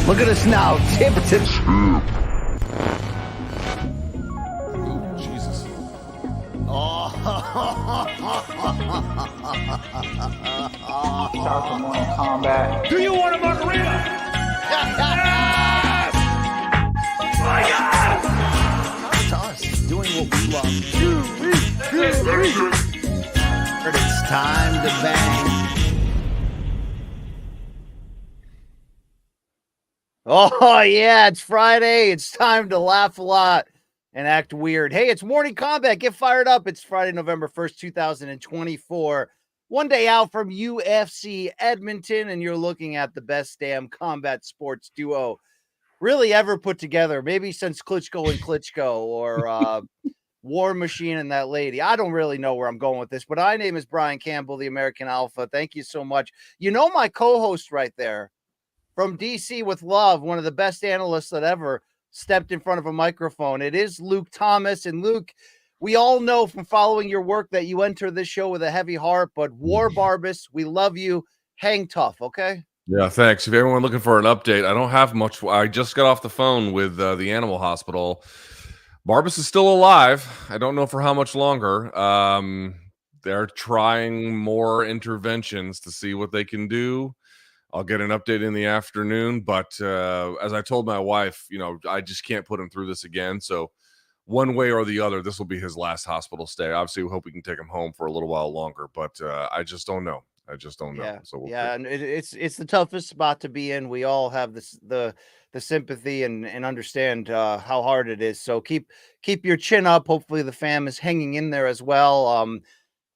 Look at us now, tip to Ooh, Jesus. Oh. Shout out to Morning Kombat. Do you want a margarita? Yes! My God! Come to us, doing what we love. But it's time to bang. Oh, yeah, it's Friday. It's time to laugh a lot and act weird. Hey, it's Morning Kombat. Get fired up. It's Friday, November 1st, 2024. One day out from UFC Edmonton, and you're looking at the best damn combat sports duo really ever put together. Maybe since Klitschko and Klitschko or War Machine and that lady. I don't really know where I'm going with this, but my name is Brian Campbell, the American Alpha. Thank you so much. You know my co-host right there. From DC with love, one of the best analysts that ever stepped in front of a microphone. It is Luke Thomas. And Luke, we all know from following your work that you enter this show with a heavy heart, but War Barbus, we love you. Hang tough, okay? Yeah, thanks. If everyone looking for an update, I don't have much. I just got off the phone with the animal hospital. Barbus is still alive. I don't know for how much longer. They're trying more interventions to see what they can do. I'll get an update in the afternoon, but as I told my wife, you know, I just can't put him through this again. So one way or the other, this will be his last hospital stay. Obviously, we hope we can take him home for a little while longer, but I just don't know. I just don't know. Yeah, So we'll and it's the toughest spot to be in. We all have the sympathy and understand how hard it is. So keep your chin up. Hopefully, the fam is hanging in there as well.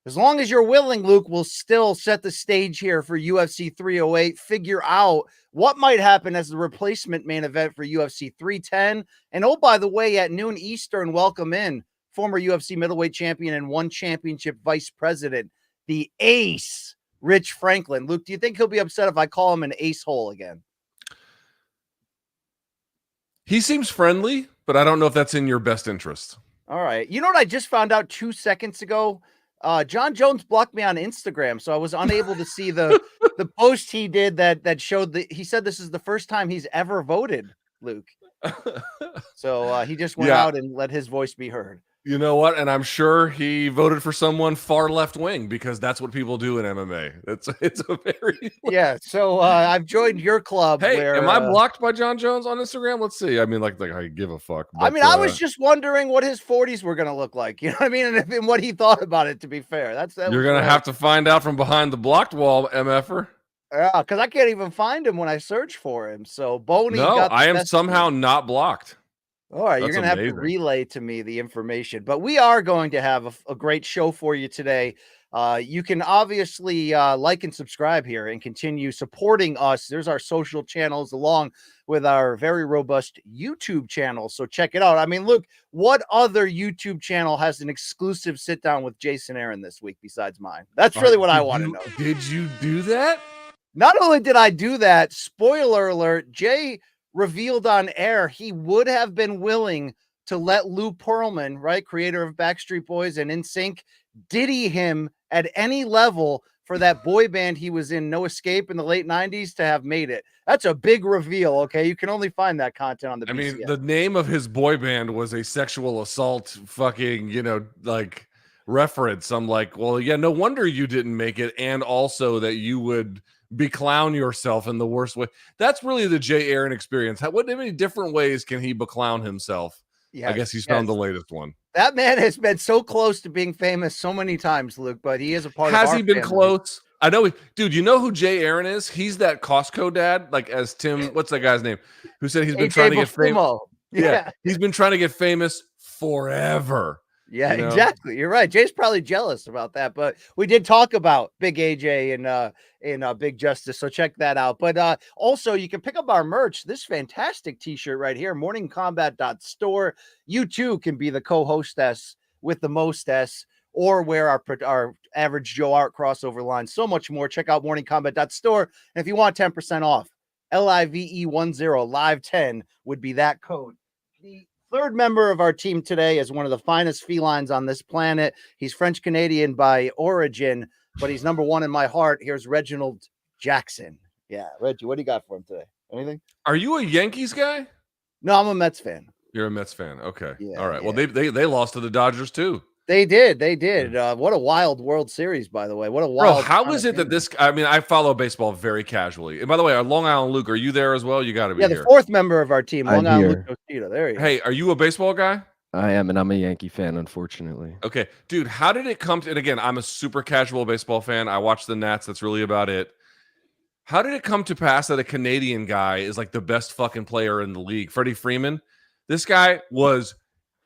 As long as you're willing, Luke, we'll still set the stage here for UFC 308, figure out what might happen as the replacement main event for UFC 310. And oh, by the way, at noon Eastern, welcome in former UFC middleweight champion and one championship vice president, the ace, Rich Franklin. Luke, do you think he'll be upset if I call him an ace hole again? He seems friendly, but I don't know if that's in your best interest. All right. You know what I just found out 2 seconds ago? John Jones blocked me on Instagram, so I was unable to see the post he did that showed that he said this is the first time he's ever voted, Luke. So he just went out and let his voice be heard. You know what? And I'm sure he voted for someone far left wing because that's what people do in MMA. It's a very yeah. So I've joined your club. Hey, where, am I blocked by John Jones on Instagram? Let's see. I mean, like I give a fuck. But, I mean, I was just wondering what his 40s were gonna look like. You know what I mean? And what he thought about it. To be fair, you're gonna have to find out from behind the blocked wall, MFer. Yeah, because I can't even find him when I search for him. So Boney. No, I am somehow not blocked. All right, you're going to have to relay to me the information, but we are going to have a great show for you today. You can obviously like and subscribe here and continue supporting us. There's our social channels along with our very robust YouTube channel. So check it out. I mean, look, what other YouTube channel has an exclusive sit down with Jason Aaron this week besides mine? That's really what I want to know. Did you do that? Not only did I do that, spoiler alert, Jay revealed on air he would have been willing to let Lou Pearlman, right, creator of Backstreet Boys and NSYNC, diddy him at any level for that boy band he was in, No Escape, in the late 90s to have made it. That's a big reveal, okay? You can only find that content on the BCS. I mean, the name of his boy band was a sexual assault fucking, like reference. I'm like, well, yeah, no wonder you didn't make it, and also that you would beclown yourself in the worst way. That's really the Jay Aaron experience. What many different ways can he beclown himself? Yes, I guess he's found the latest one. That man has been so close to being famous so many times, Luke, but he is a part of our Has he been family. Close? I know. Dude, you know who Jay Aaron is? He's that Costco dad, like as Tim, what's that guy's name? Who said he's been trying to get famous. Yeah, he's been trying to get famous forever. Yeah, exactly. You're right. Jay's probably jealous about that, but we did talk about Big AJ and Big Justice, so check that out. But also, you can pick up our merch. This fantastic T-shirt right here, morningkombat.store. You too can be the co-hostess with the mostess, or wear our average Joe Art crossover line. So much more. Check out morningkombat.store, and if you want 10% off, LIVE10 live 10 would be that code. The third member of our team today is one of the finest felines on this planet. He's French-Canadian by origin, but he's number one in my heart. Here's Reginald Jackson. Yeah, Reggie, what do you got for him today? Anything? Are you a Yankees guy? No, I'm a Mets fan. You're a Mets fan. Okay. Yeah, All right. yeah. Well, they lost to the Dodgers too. They did. What a wild World Series, by the way. What a wild. Bro, how is it that this? I mean, I follow baseball very casually. And by the way, Long Island Luke, are you there as well? You got to be the here. fourth member of our team, I'm Long Island here. Luke Ostito. There you go. Hey, are you a baseball guy? I am, and I'm a Yankee fan, unfortunately. Okay, dude, how did it come to? And again, I'm a super casual baseball fan. I watch the Nats. That's really about it. How did it come to pass that a Canadian guy is like the best fucking player in the league? Freddie Freeman. This guy was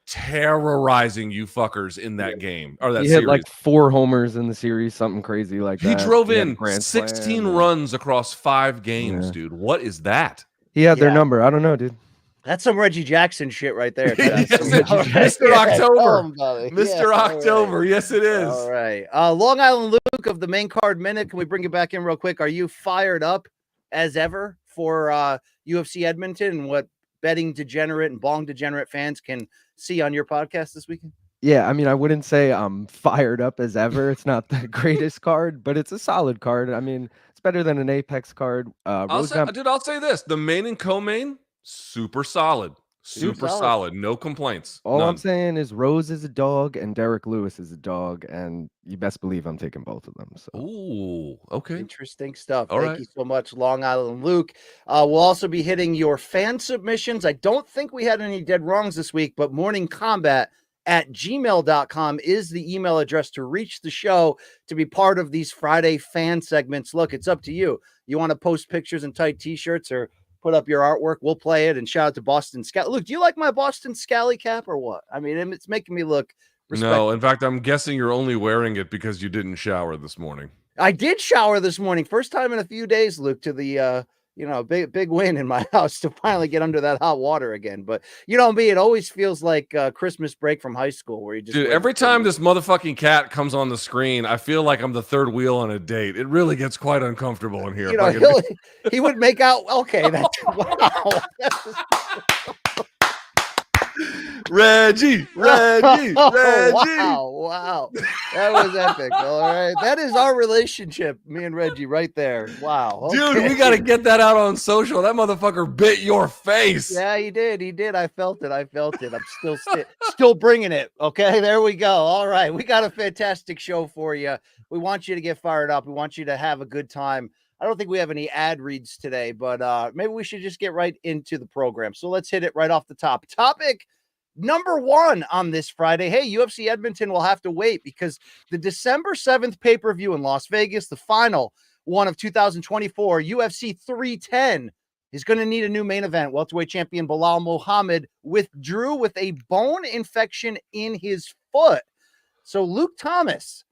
terrorizing you fuckers in that game or that He series. hit like 4 homers in the series, something crazy like that. He drove had a in grand 16 slam. runs across 5 games, Yeah. dude. What is that? He had their Yeah. number. I don't know, dude. That's some Reggie Jackson shit right there. Yes, Mr. Mr. October. Mr. October. Yes, it is. All right. Long Island Luke of the main card minute. Can we bring it back in real quick? Are you fired up as ever for UFC Edmonton and what betting degenerate and bong degenerate fans can see on your podcast this weekend? Yeah, I mean, I wouldn't say I'm fired up as ever. It's not the greatest card, but it's a solid card. I mean, it's better than an Apex card. I'll say this. The main and co-main, super solid. Super solid. No complaints. All None. I'm saying is Rose is a dog and Derek Lewis is a dog, and you best believe I'm taking both of them. So. Ooh, okay. Interesting stuff. All Thank right. you so much, Long Island Luke. We'll also be hitting your fan submissions. I don't think we had any dead wrongs this week, but morningcombat@gmail.com is the email address to reach the show to be part of these Friday fan segments. Look, it's up to you. You want to post pictures and tight t-shirts or put up your artwork, we'll play it. And shout out to Boston Scally. Look, do you like my Boston Scally cap or what? I mean, it's making me look No, in fact, I'm guessing you're only wearing it because you didn't shower this morning. I did shower this morning. First time in a few days, Luke, to the big win in my house to finally get under that hot water again. But you know me, it always feels like Christmas break from high school where you just every time this motherfucking cat comes on the screen, I feel like I'm the third wheel on a date. It really gets quite uncomfortable in here. You know, he would make out. Okay, that's wow. Reggie. Wow. That was epic. All right. That is our relationship, me and Reggie, right there. Wow. Dude, Okay. we got to get that out on social. That motherfucker bit your face. Yeah, he did. I felt it. I'm still bringing it. Okay, there we go. All right. We got a fantastic show for you. We want you to get fired up. We want you to have a good time. I don't think we have any ad reads today, but maybe we should just get right into the program. So let's hit it right off the top. Topic number 1 on this Friday. Hey, UFC Edmonton will have to wait because the December 7th pay-per-view in Las Vegas, the final one of 2024, UFC 310, is going to need a new main event. Welterweight champion Belal Muhammad withdrew with a bone infection in his foot. So Luke Thomas,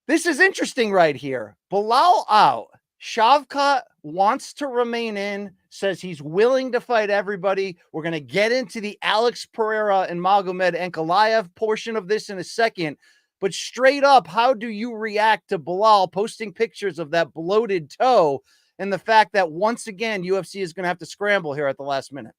this is interesting right here. Belal out. Shavkat wants to remain in, says he's willing to fight everybody. We're going to get into the Alex Pereira and Magomed Ankalaev portion of this in a second. But straight up, how do you react to Belal posting pictures of that bloated toe and the fact that once again, UFC is going to have to scramble here at the last minute?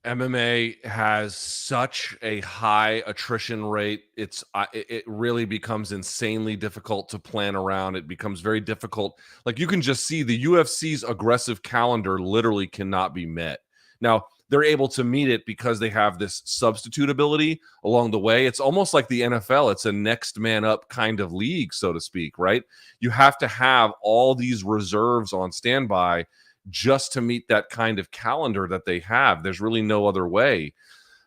MMA has such a high attrition rate. It really becomes insanely difficult to plan around. It becomes very difficult. Like you can just see the UFC's aggressive calendar literally cannot be met. Now, they're able to meet it because they have this substitutability along the way. It's almost like the NFL. It's a next man up kind of league, so to speak, right? You have to have all these reserves on standby just to meet that kind of calendar that they have. There's really no other way.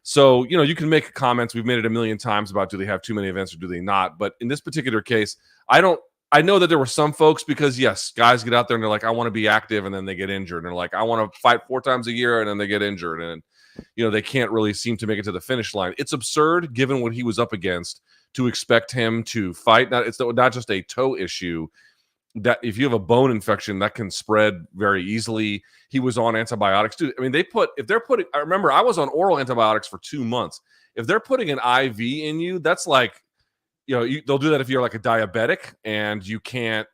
So, you can make comments. We've made it a million times about do they have too many events or do they not? But in this particular case, I know that there were some folks because, yes, guys get out there and they're like, I want to be active, and then they get injured. And they're like, I want to fight 4 times a year, and then they get injured. And, they can't really seem to make it to the finish line. It's absurd, given what he was up against, to expect him to fight. Now, it's not just a toe issue. That if you have a bone infection, that can spread very easily. He was on antibiotics, dude. I mean, I remember I was on oral antibiotics for 2 months. If they're putting an IV in you, that's like, they'll do that if you're like a diabetic and you can't,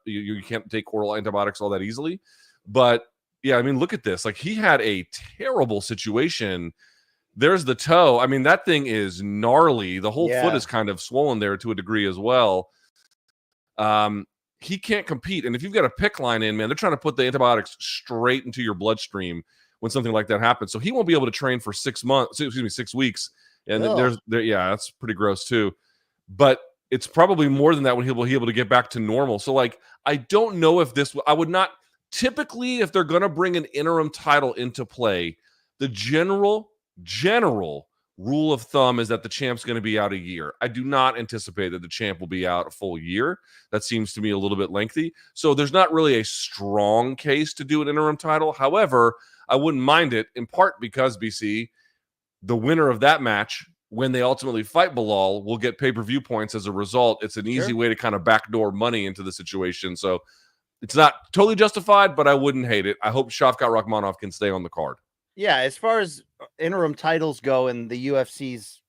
you can't take oral antibiotics all that easily. But yeah, I mean, look at this. Like he had a terrible situation. There's the toe. I mean, that thing is gnarly. The whole foot is kind of swollen there to a degree as well. he can't compete. And if you've got a pick line in, man, they're trying to put the antibiotics straight into your bloodstream when something like that happens. So he won't be able to train for 6 weeks. And yeah, that's pretty gross too. But it's probably more than that when he'll be able to get back to normal. So like, I don't know if I would not typically, if they're going to bring an interim title into play, the general rule of thumb is that the champ's going to be out a year. I do not anticipate that the champ will be out a full year. That seems to me a little bit lengthy. So there's not really a strong case to do an interim title. However, I wouldn't mind it, in part because, BC, the winner of that match, when they ultimately fight Belal, will get pay-per-view points as a result. It's an easy way to kind of backdoor money into the situation. So it's not totally justified, but I wouldn't hate it. I hope Shavkat Rahkmanov can stay on the card. Yeah, as far as interim titles go and the UFC's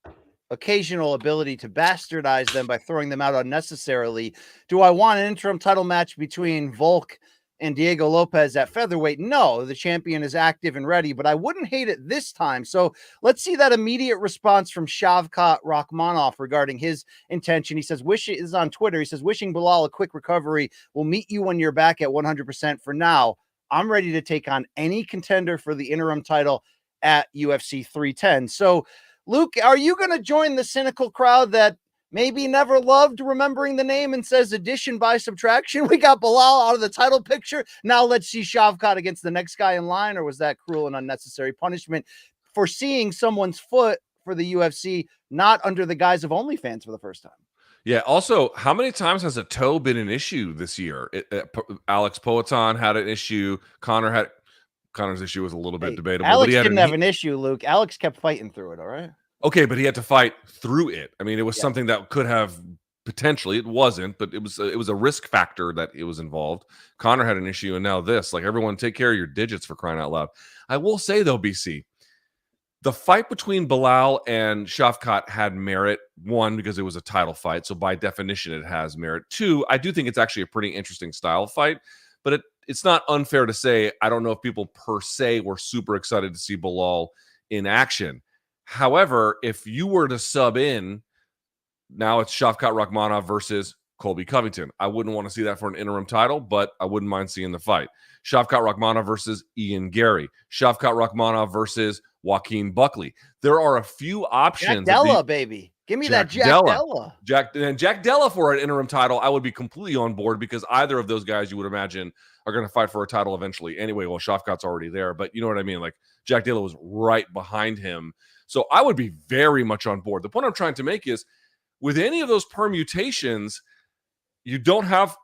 occasional ability to bastardize them by throwing them out unnecessarily, do I want an interim title match between Volk and Diego Lopez at featherweight? No, the champion is active and ready, but I wouldn't hate it this time. So let's see that immediate response from Shavkat Rahkmanov regarding his intention. He says, is on Twitter. He says, wishing Belal a quick recovery. We'll meet you when you're back at 100%. For now, I'm ready to take on any contender for the interim title at UFC 310. So, Luke, are you going to join the cynical crowd that maybe never loved remembering the name and says addition by subtraction? We got Belal out of the title picture. Now let's see Shavkat against the next guy in line. Or was that cruel and unnecessary punishment for seeing someone's foot for the UFC, not under the guise of OnlyFans for the first time? Yeah. Also, how many times has a toe been an issue this year? Alex Poetan had an issue. Connor's issue was a little bit debatable. Alex didn't have an issue, Luke. Alex kept fighting through it. All right. Okay, but he had to fight through it. I mean, it was something that could have potentially, it wasn't, but it was a risk factor that it was involved. Connor had an issue, and now this. Like, everyone, take care of your digits, for crying out loud. I will say though, BC, the fight between Belal and Shavkat had merit. One, because it was a title fight, so by definition it has merit. Two, I do think it's actually a pretty interesting style fight, but it's not unfair to say I don't know if people per se were super excited to see Belal in action. However, if you were to sub in, now it's Shavkat Rahkmanov versus Colby Covington. I wouldn't want to see that for an interim title, but I wouldn't mind seeing the fight. Shavkat Rahkmanov versus Ian Gary. Shavkat Rahkmanov versus Joaquin Buckley. There are a few options. Jack Della, baby. Give me that Jack Della. Jack Della for an interim title, I would be completely on board, because either of those guys you would imagine are going to fight for a title eventually. Anyway, well, Shavkat's already there, but you know what I mean? Like, Jack Della was right behind him. So I would be very much on board. The point I'm trying to make is, with any of those permutations, you don't have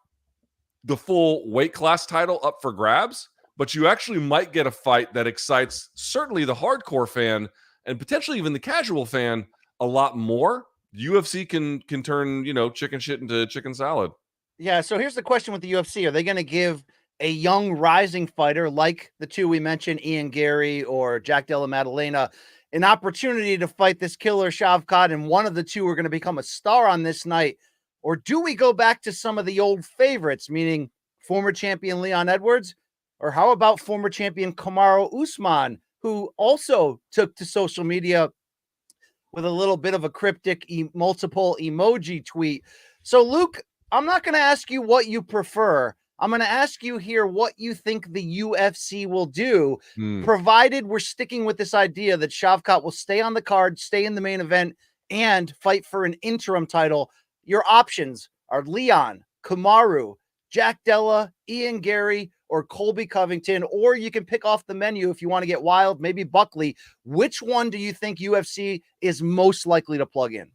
the full weight class title up for grabs, but you actually might get a fight that excites certainly the hardcore fan and potentially even the casual fan a lot more. UFC can turn, chicken shit into chicken salad. Yeah, so here's the question with the UFC. Are they going to give a young rising fighter like the two we mentioned, Ian Gary or Jack Della Maddalena, an opportunity to fight this killer Shavkat, and one of the two are going to become a star on this night? Or do we go back to some of the old favorites, meaning former champion Leon Edwards? Or how about former champion Kamaru Usman, who also took to social media with a little bit of a cryptic multiple emoji tweet? So, Luke, I'm not going to ask you what you prefer. I'm going to ask you here what you think the UFC will do, provided we're sticking with this idea that Shavkat will stay on the card, stay in the main event, and fight for an interim title. Your options are Leon, Kamaru, Jack Della, Ian Gary, or Colby Covington, or you can pick off the menu if you want to get wild, maybe Buckley. Which one do you think UFC is most likely to plug in?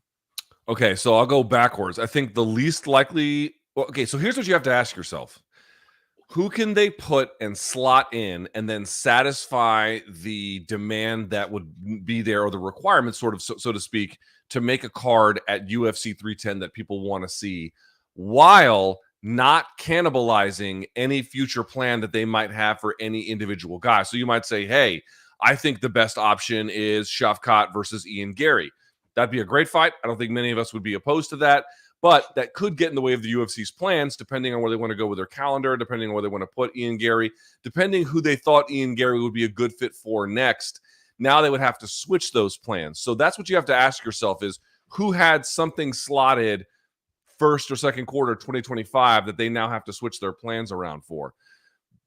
Okay, so I'll go backwards. I think the least likely... Okay, so here's what you have to ask yourself. Who can they put and slot in and then satisfy the demand that would be there, or the requirement, sort of, so to speak, to make a card at UFC 310 that people want to see, while not cannibalizing any future plan that they might have for any individual guy? So you might say, hey, I think the best option is Shavkat versus Ian Gary. That'd be a great fight. I don't think many of us would be opposed to that. But that could get in the way of the UFC's plans, depending on where they want to go with their calendar, depending on where they want to put Ian Gary, depending who they thought Ian Gary would be a good fit for next. Now they would have to switch those plans. So that's what you have to ask yourself, is who had something slotted first or second quarter 2025 that they now have to switch their plans around for.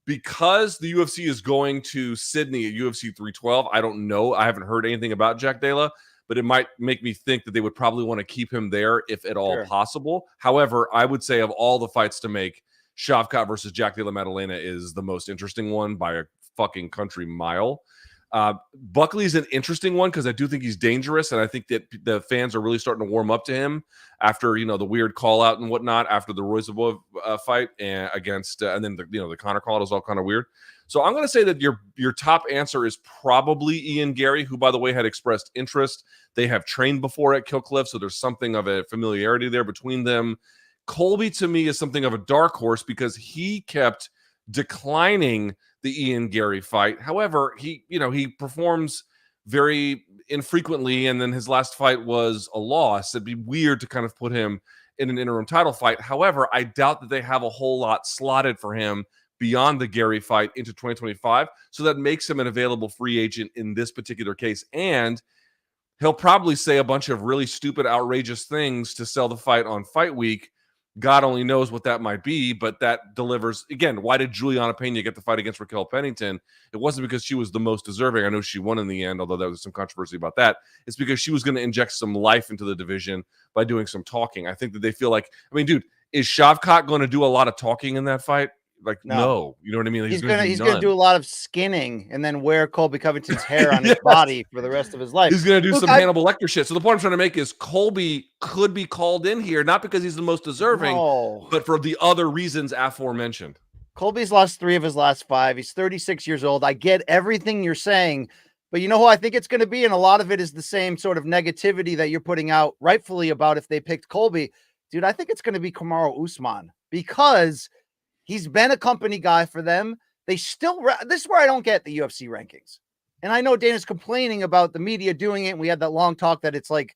Because the UFC is going to Sydney at UFC 312, I don't know. I haven't heard anything about Jack Della, but it might make me think that they would probably want to keep him there if at all possible. However, I would say of all the fights to make, Shavkat versus Jack Della Maddalena is the most interesting one by a fucking country mile. Buckley's an interesting one because I do think he's dangerous, and I think that the fans are really starting to warm up to him after the weird call out and whatnot after the Royzabov fight and against and then the Conor call out is all kind of weird. So I'm going to say that your top answer is probably Ian Gary, who by the way had expressed interest. They have trained before at Killcliff, so there's something of a familiarity there between them. Colby to me is something of a dark horse because he kept declining the Ian Gary fight. However, he performs very infrequently, and then his last fight was a loss. It'd be weird to kind of put him in an interim title fight. However, I doubt that they have a whole lot slotted for him beyond the Gary fight into 2025. So that makes him an available free agent in this particular case. And he'll probably say a bunch of really stupid, outrageous things to sell the fight on Fight Week. God only knows what that might be, but that delivers. Again, why did Juliana Pena get the fight against Raquel Pennington? It wasn't because she was the most deserving. I know she won in the end, although there was some controversy about that. It's because she was going to inject some life into the division by doing some talking. I think that they feel like, dude, is Shavkat going to do a lot of talking in that fight? Like, no. You know what I mean? Like, he's gonna do a lot of skinning and then wear Colby Covington's hair on his Yes. body for the rest of his life. He's gonna do some Hannibal Lecter shit. So the point I'm trying to make is Colby could be called in here, not because he's the most deserving, but for the other reasons aforementioned. Colby's lost 3 of his last 5. He's 36 years old. I get everything you're saying, but you know who I think it's going to be, and a lot of it is the same sort of negativity that you're putting out rightfully about if they picked Colby. Dude, I think it's going to be Kamaru Usman because he's been a company guy for them. They still, this is where I don't get the UFC rankings. And I know Dana's complaining about the media doing it. And we had that long talk that it's like,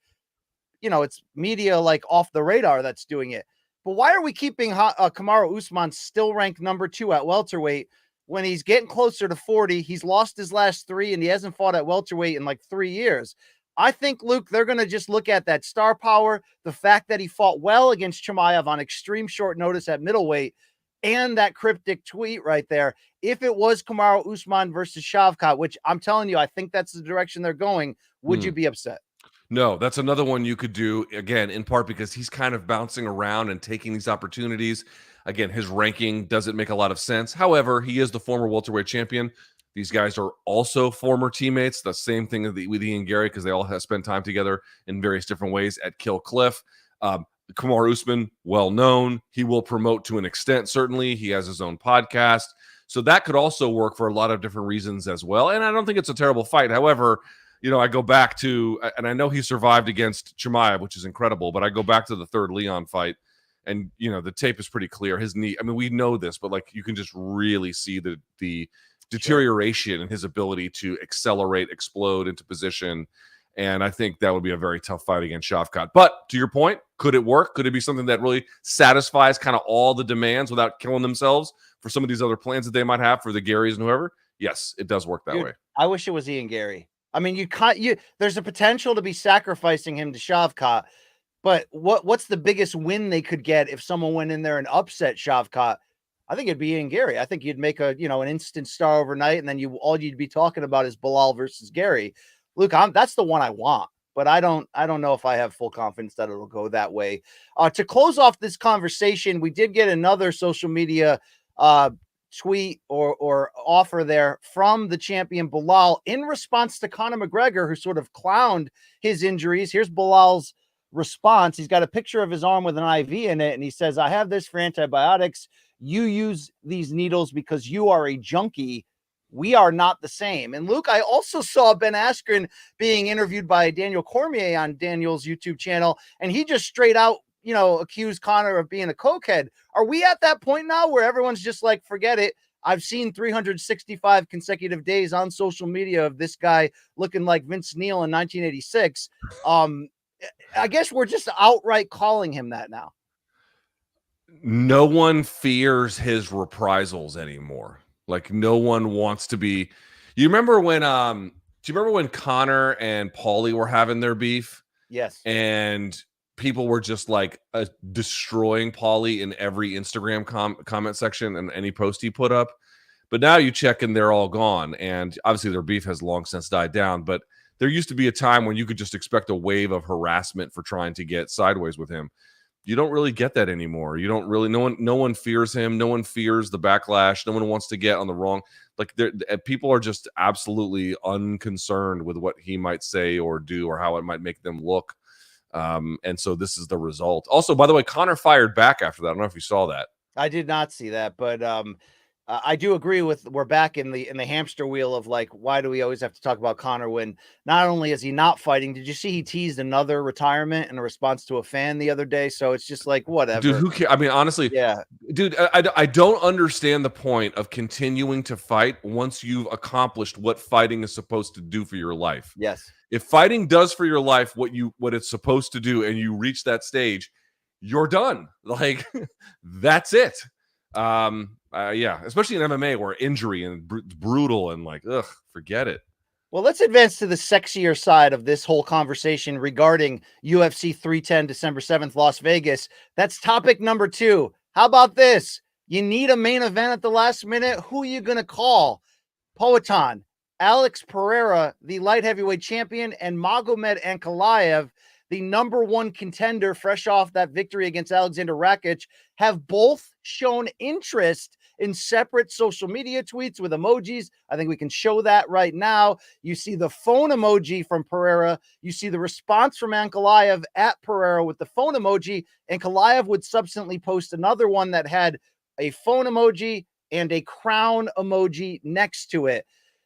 it's media like off the radar that's doing it. But why are we keeping Kamaru Usman still ranked number 2 at welterweight when he's getting closer to 40? He's lost his last 3 and he hasn't fought at welterweight in like 3 years. I think, Luke, they're going to just look at that star power, the fact that he fought well against Chimaev on extreme short notice at middleweight, and that cryptic tweet right there. If it was Kamaru Usman versus Shavkat, which I'm telling you, I think that's the direction they're going, would you be upset? No, that's another one you could do, again, in part because he's kind of bouncing around and taking these opportunities. Again, his ranking doesn't make a lot of sense. However, he is the former welterweight champion. These guys are also former teammates. The same thing with Ian Gary because they all have spent time together in various different ways at Kill Cliff. Kamaru Usman, well known. He will promote to an extent, certainly. He has his own podcast. So that could also work for a lot of different reasons as well. And I don't think it's a terrible fight. However, I go back to, and I know he survived against Chimaev, which is incredible, but I go back to the third Leon fight, and, the tape is pretty clear. His knee, we know this, but like you can just really see the deterioration in his ability to accelerate, explode into position. And I think that would be a very tough fight against Shavkat. But to your point, could it work? Could it be something that really satisfies kind of all the demands without killing themselves for some of these other plans that they might have for the Garys and whoever? Yes, it does work that way. I wish it was Ian Gary. There's a potential to be sacrificing him to Shavkat, but what's the biggest win they could get if someone went in there and upset Shavkat? I think it'd be Ian Gary. I think you'd make an instant star overnight, and then all you'd be talking about is Belal versus Gary. Luke, that's the one I want, but I don't know if I have full confidence that it'll go that way. To close off this conversation, we did get another social media tweet or offer there from the champion Belal in response to Conor McGregor, who sort of clowned his injuries. Here's Belal's response. He's got a picture of his arm with an IV in it, and he says, "I have this for antibiotics. You use these needles because you are a junkie. We are not the same." And Luke, I also saw Ben Askren being interviewed by Daniel Cormier on Daniel's YouTube channel, and he just straight out, accused Conor of being a cokehead. Are we at that point now where everyone's just like, forget it? I've seen 365 consecutive days on social media of this guy looking like Vince Neil in 1986. I guess we're just outright calling him that now. No one fears his reprisals anymore. Like, no one wants to be. You remember when do you remember when Conor and Paulie were having their beef? Yes. And people were just like destroying Paulie in every Instagram comment section and any post he put up. But now you check and they're all gone. And obviously their beef has long since died down. But there used to be a time when you could just expect a wave of harassment for trying to get sideways with him. You don't really get that anymore. You don't really, no one fears him. No one fears the backlash. No one wants to get on the wrong, like people are just absolutely unconcerned with what he might say or do or how it might make them look. And so this is the result. Also, by the way, Conor fired back after that. I don't know if you saw that. I did not see that, but I do agree with, we're back in the hamster wheel of like, why do we always have to talk about Conor when not only is he not fighting, did you see he teased another retirement in a response to a fan the other day? So it's just like, whatever. Dude, who cares? I mean, honestly, yeah, dude, I don't understand the point of continuing to fight once you've accomplished what fighting is supposed to do for your life. Yes. If fighting does for your life what it's supposed to do and you reach that stage, you're done. Like, that's it. Yeah, especially in MMA where injury and brutal and like, ugh, forget it. Well, let's advance to the sexier side of this whole conversation regarding UFC 310, December 7th, Las Vegas. That's topic number 2. How about this? You need a main event at the last minute. Who are you going to call? Poatan, Alex Pereira, the light heavyweight champion, and Magomed Ankalaev, the number 1 contender, fresh off that victory against Alexander Rakic, have both shown interest in separate social media tweets with emojis. I think we can show that right now. You see the phone emoji from Pereira. You see the response from Ankalaev at Pereira with the phone emoji. Ankalaev would subsequently post another one that had a phone emoji and a crown emoji next to it.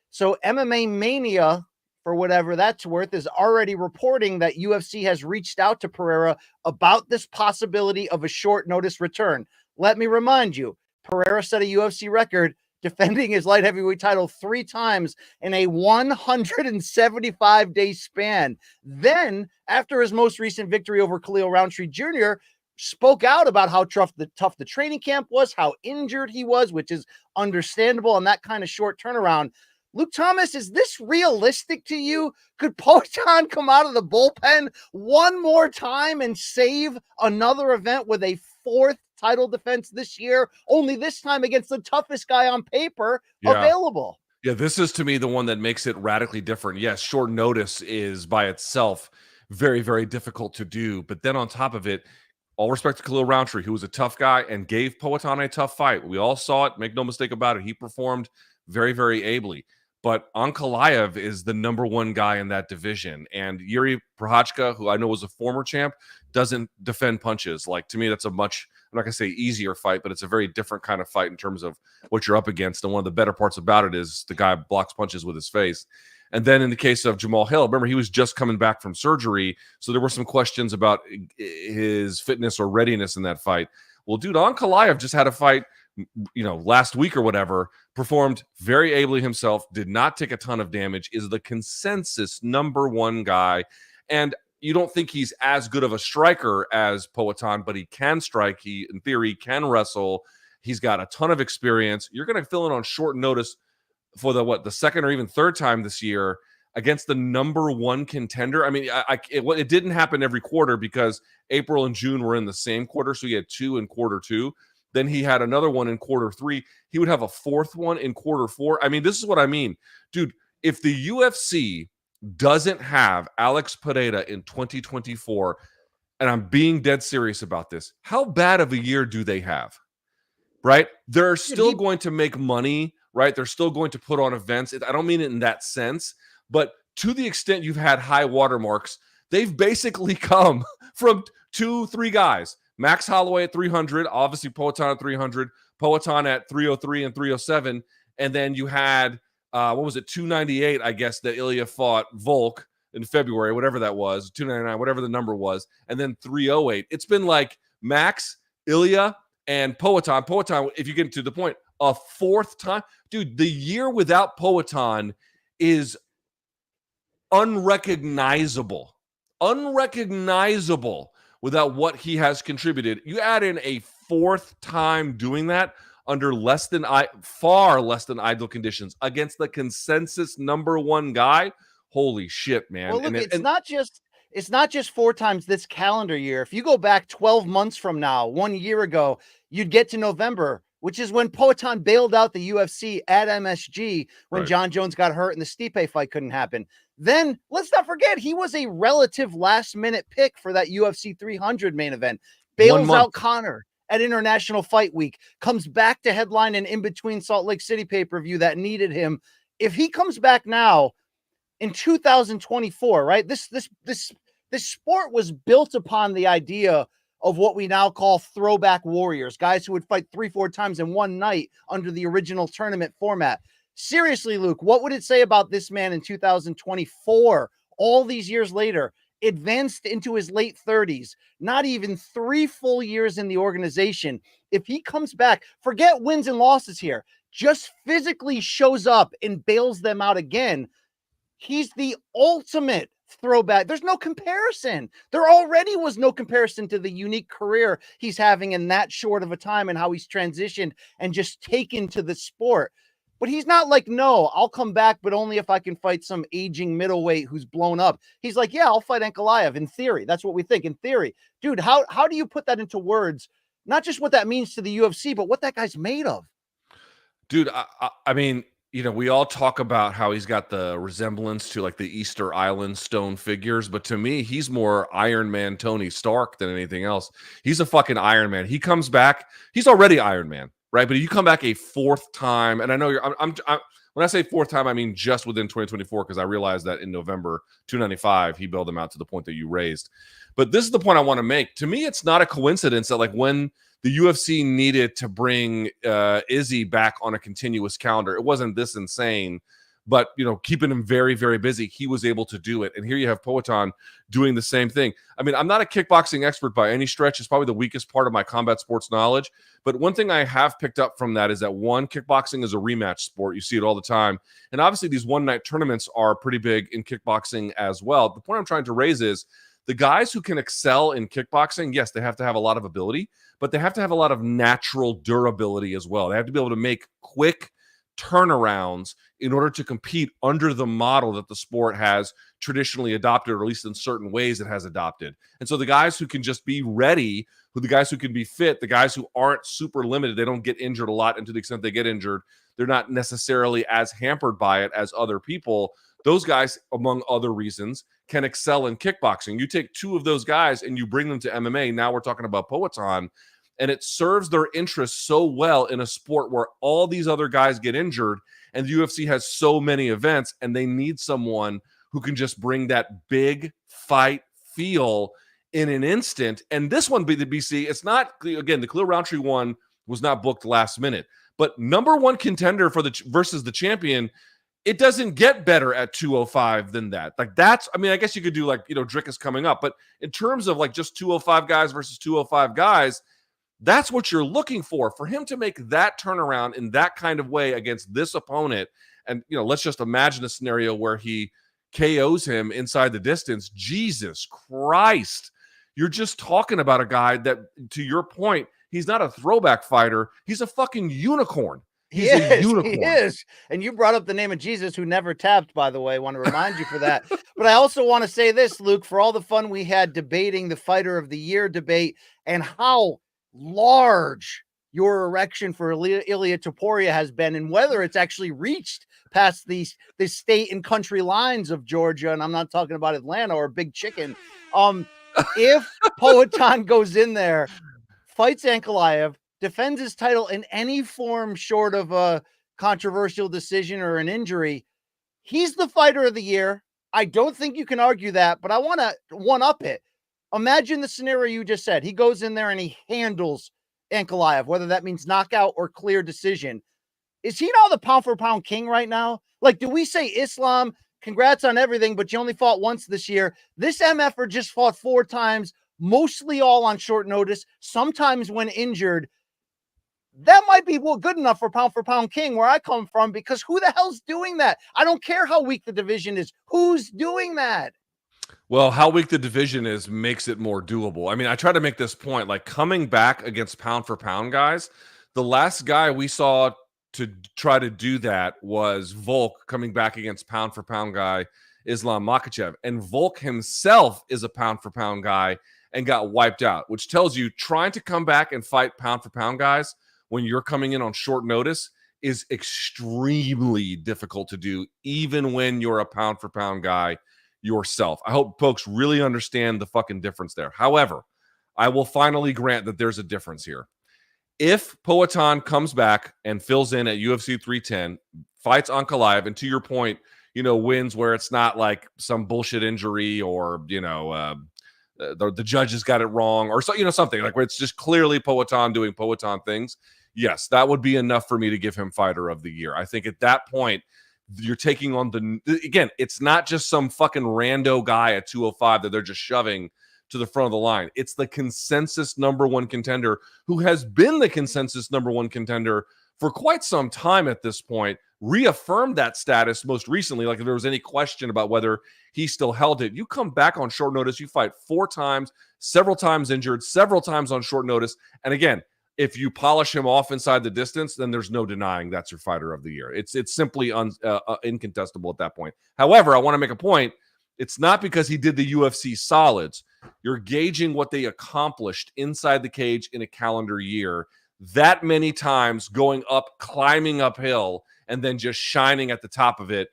So MMA Mania, for whatever that's worth, is already reporting that UFC has reached out to Pereira about this possibility of a short notice return. Let me remind you, Pereira set a UFC record defending his light heavyweight title 3 times in a 175-day span. Then, after his most recent victory over Khalil Roundtree Jr., spoke out about how tough the training camp was, how injured he was, which is understandable on that kind of short turnaround. Luke Thomas, is this realistic to you? Could Poatan come out of the bullpen one more time and save another event with a 4th title defense this year, only this time against the toughest guy on paper available? Yeah, this is to me the one that makes it radically different. Yes, short notice is by itself very, very difficult to do. But then on top of it, all respect to Khalil Roundtree, who was a tough guy and gave Poatan a tough fight. We all saw it. Make no mistake about it. He performed very, very ably. But Ankalaev is the number 1 guy in that division. And Yuri Prochazka, who I know was a former champ, doesn't defend punches. Like, to me, that's a much, I'm not going to say easier fight, but it's a very different kind of fight in terms of what you're up against. And one of the better parts about it is the guy blocks punches with his face. And then in the case of Jamal Hill, remember, he was just coming back from surgery. So there were some questions about his fitness or readiness in that fight. Well, dude, Ankalaev just had a fight, last week or whatever, performed very ably himself, did not take a ton of damage, is the consensus number 1 guy. And you don't think he's as good of a striker as Poatan, but he can strike. He, in theory, can wrestle. He's got a ton of experience. You're going to fill in on short notice for the 2nd or even 3rd time this year against the number 1 contender. I mean, it didn't happen every quarter because April and June were in the same quarter, so he had 2 in quarter 2. Then he had another one in quarter 3. He would have a 4th one in quarter 4. I mean, this is what I mean. Dude, if the UFC doesn't have Alex Pereira in 2024, and I'm being dead serious about this, how bad of a year do they have? Right? They're still going to make money, right? They're still going to put on events. I don't mean it in that sense, but to the extent you've had high watermarks, they've basically come from 2-3 guys. Max Holloway at 300, obviously Poatan at 300, Poatan at 303 and 307, and then you had, 298, I guess, that Ilya fought Volk in February, whatever that was, 299, whatever the number was, and then 308. It's been like Max, Ilya, and Poatan. Poatan, if you get to the point, a 4th time. Dude, the year without Poatan is unrecognizable without what he has contributed. You add in a 4th time doing that under far less than ideal conditions against the consensus number 1 guy. Holy shit, man. Well, look, it's not just it's not just 4 times this calendar year. If you go back 12 months from now, 1 year ago, you'd get to November, which is when Poatan bailed out the UFC at MSG when John Jones got hurt and the Stipe fight couldn't happen. Then let's not forget, he was a relative last-minute pick for that UFC 300 main event. Bails out Conor at International Fight Week, comes back to headline an in-between Salt Lake City pay-per-view that needed him. If he comes back now in 2024, right? This sport was built upon the idea of what we now call throwback warriors, guys who would fight 3-4 times in one night under the original tournament format. Seriously, Luke, what would it say about this man in 2024, all these years later, advanced into his late 30s, not even 3 full years in the organization? If he comes back, forget wins and losses here, just physically shows up and bails them out again, he's the ultimate throwback. There's no comparison. There already was no comparison to the unique career he's having in that short of a time and how he's transitioned and just taken to the sport. But he's not like, no, I'll come back, but only if I can fight some aging middleweight who's blown up. He's like, yeah, I'll fight Ankalaev in theory. That's what we think in theory. Dude, how do you put that into words? Not just what that means to the UFC, but what that guy's made of. Dude, I mean, you know, we all talk about how he's got the resemblance to like the Easter Island stone figures, but to me, he's more Iron Man Tony Stark than anything else. He's a fucking Iron Man. He comes back, he's already Iron Man, right? But you come back a 4th time, and I know I'm when I say 4th time, I mean just within 2024, because I realized that in November 295, he bailed him out to the point that you raised. But this is the point I want to make. To me, it's not a coincidence that like when the UFC needed to bring Izzy back on a continuous calendar, it wasn't this insane, but, you know, keeping him very, very busy, he was able to do it. And here you have Poatan doing the same thing. I mean, I'm not a kickboxing expert by any stretch. It's probably the weakest part of my combat sports knowledge. But one thing I have picked up from that is that, one, kickboxing is a rematch sport. You see it all the time. And obviously these one-night tournaments are pretty big in kickboxing as well. The point I'm trying to raise is the guys who can excel in kickboxing, yes, they have to have a lot of ability, but they have to have a lot of natural durability as well. They have to be able to make quick turnarounds in order to compete under the model that the sport has traditionally adopted, or at least in certain ways it has adopted. And so the guys who can just be ready, the guys who can be fit, the guys who aren't super limited, they don't get injured a lot, and to the extent they get injured, they're not necessarily as hampered by it as other people. Those guys, among other reasons, can excel in kickboxing. You take 2 of those guys and you bring them to MMA. Now we're talking about Poatan, and it serves their interests so well in a sport where all these other guys get injured, and the UFC has so many events, and they need someone who can just bring that big fight feel in an instant. And this one, the BC, it's not, again, the Khalil Roundtree one was not booked last minute, but number 1 contender for versus the champion, it doesn't get better at 205 than that. Like that's, I mean, I guess you could do like, you know, Dricus coming up, but in terms of like just 205 guys versus 205 guys, that's what you're looking for him to make that turnaround in that kind of way against this opponent. And, you know, let's just imagine a scenario where he KOs him inside the distance. Jesus Christ. You're just talking about a guy that, to your point, he's not a throwback fighter. He's a fucking unicorn. He's a unicorn. He is. And you brought up the name of Jesus, who never tapped, by the way. I want to remind you for that. But I also want to say this, Luke, for all the fun we had debating the Fighter of the Year debate and how large your erection for Ilia Topuria has been, and whether it's actually reached past the state and country lines of Georgia, and I'm not talking about Atlanta or Big Chicken. If Poatan goes in there, fights Ankalaev, defends his title in any form short of a controversial decision or an injury, he's the Fighter of the Year. I don't think you can argue that, but I want to one-up it. Imagine the scenario you just said. He goes in there and he handles Ankalaev, whether that means knockout or clear decision. Is he now the pound-for-pound king right now? Like, do we say Islam, congrats on everything, but you only fought once this year? This MFer just fought 4 times, mostly all on short notice, sometimes when injured. That might be good enough for pound king where I come from, because who the hell's doing that? I don't care how weak the division is. Who's doing that? Well, how weak the division is makes it more doable. I mean, I try to make this point, like coming back against pound for pound guys, the last guy we saw to try to do that was Volk coming back against pound for pound guy Islam Makhachev. And Volk himself is a pound-for-pound guy and got wiped out, which tells you trying to come back and fight pound-for-pound guys when you're coming in on short notice is extremely difficult to do, even when you're a pound-for-pound guy yourself. I hope folks really understand the fucking difference there. However, I will finally grant that there's a difference here. If Poatan comes back and fills in at UFC 310, fights Ankalaev, and to your point, wins where it's not like some bullshit injury or, the judges got it wrong or something like where it's just clearly Poatan doing Poatan things. Yes, that would be enough for me to give him fighter of the year. I think at that point, you're taking on again, it's not just some fucking rando guy at 205 that they're just shoving to the front of the line. It's the consensus number one contender who has been the consensus number one contender for quite some time at this point, reaffirmed that status most recently. Like if there was any question about whether he still held it, you come back on short notice, you fight 4 times, several times injured, several times on short notice. And again, if you polish him off inside the distance, then there's no denying that's your fighter of the year. It's simply incontestable at that point. However, I want to make a point. It's not because he did the UFC solids. You're gauging what they accomplished inside the cage in a calendar year. That many times going up, climbing uphill, and then just shining at the top of it.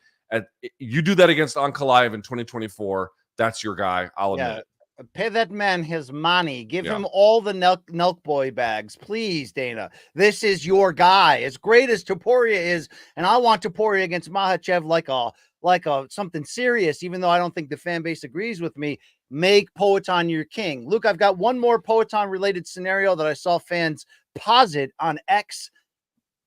You do that against Ankalaev in 2024. That's your guy. I'll admit it. Pay that man his money. Give him all the Nelk Boy bags. Please, Dana. This is your guy. As great as Topuria is, and I want Topuria against Makhachev like a something serious, even though I don't think the fan base agrees with me. Make Poatan your king. Luke, I've got one more Poatan-related scenario that I saw fans posit on X.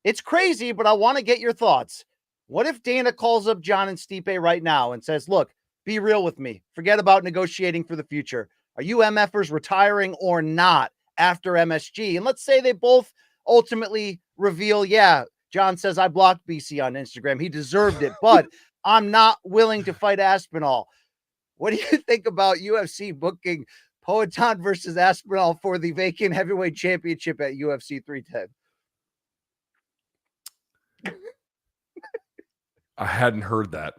It's crazy, but I want to get your thoughts. What if Dana calls up John and Stipe right now and says, look, be real with me. Forget about negotiating for the future. Are you MFers retiring or not after MSG? And let's say they both ultimately reveal, yeah, John says I blocked BC on Instagram. He deserved it, but I'm not willing to fight Aspinall. What do you think about UFC booking Poatan versus Aspinall for the vacant heavyweight championship at UFC 310? I hadn't heard that.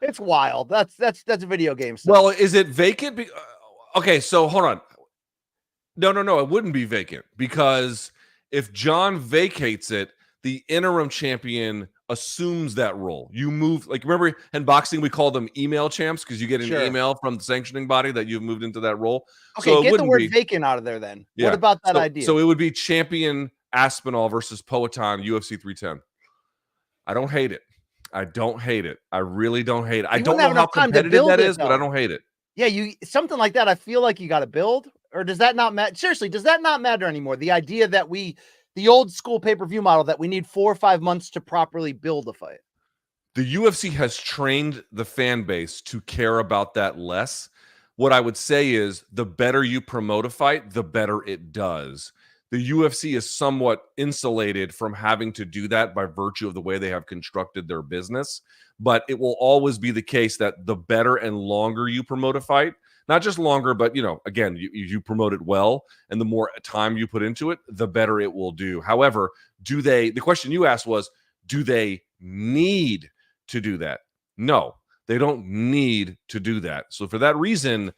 It's wild. That's video game stuff. Well, is it vacant? Okay, so hold on. No, it wouldn't be vacant because if John vacates it, the interim champion assumes that role. You move, like remember in boxing we call them email champs because you get an email from the sanctioning body that you've moved into that role. Okay, so get the word vacant out of there then. Yeah. What about that idea? So it would be champion Aspinall versus Poatan, UFC 310. I don't hate it. I really don't hate it. I don't know how competitive that is, but I don't hate it. Yeah, something like that. I feel like you got to build, or does that not matter? Seriously, does that not matter anymore? The idea that the old school pay-per-view model that we need 4 or 5 months to properly build a fight. The UFC has trained the fan base to care about that less. What I would say is the better you promote a fight, the better it does. The UFC is somewhat insulated from having to do that by virtue of the way they have constructed their business. But it will always be the case that the better and longer you promote a fight, not just longer, but, again, you promote it well, and the more time you put into it, the better it will do. However, the question you asked was, do they need to do that? No, they don't need to do that. So for that reason,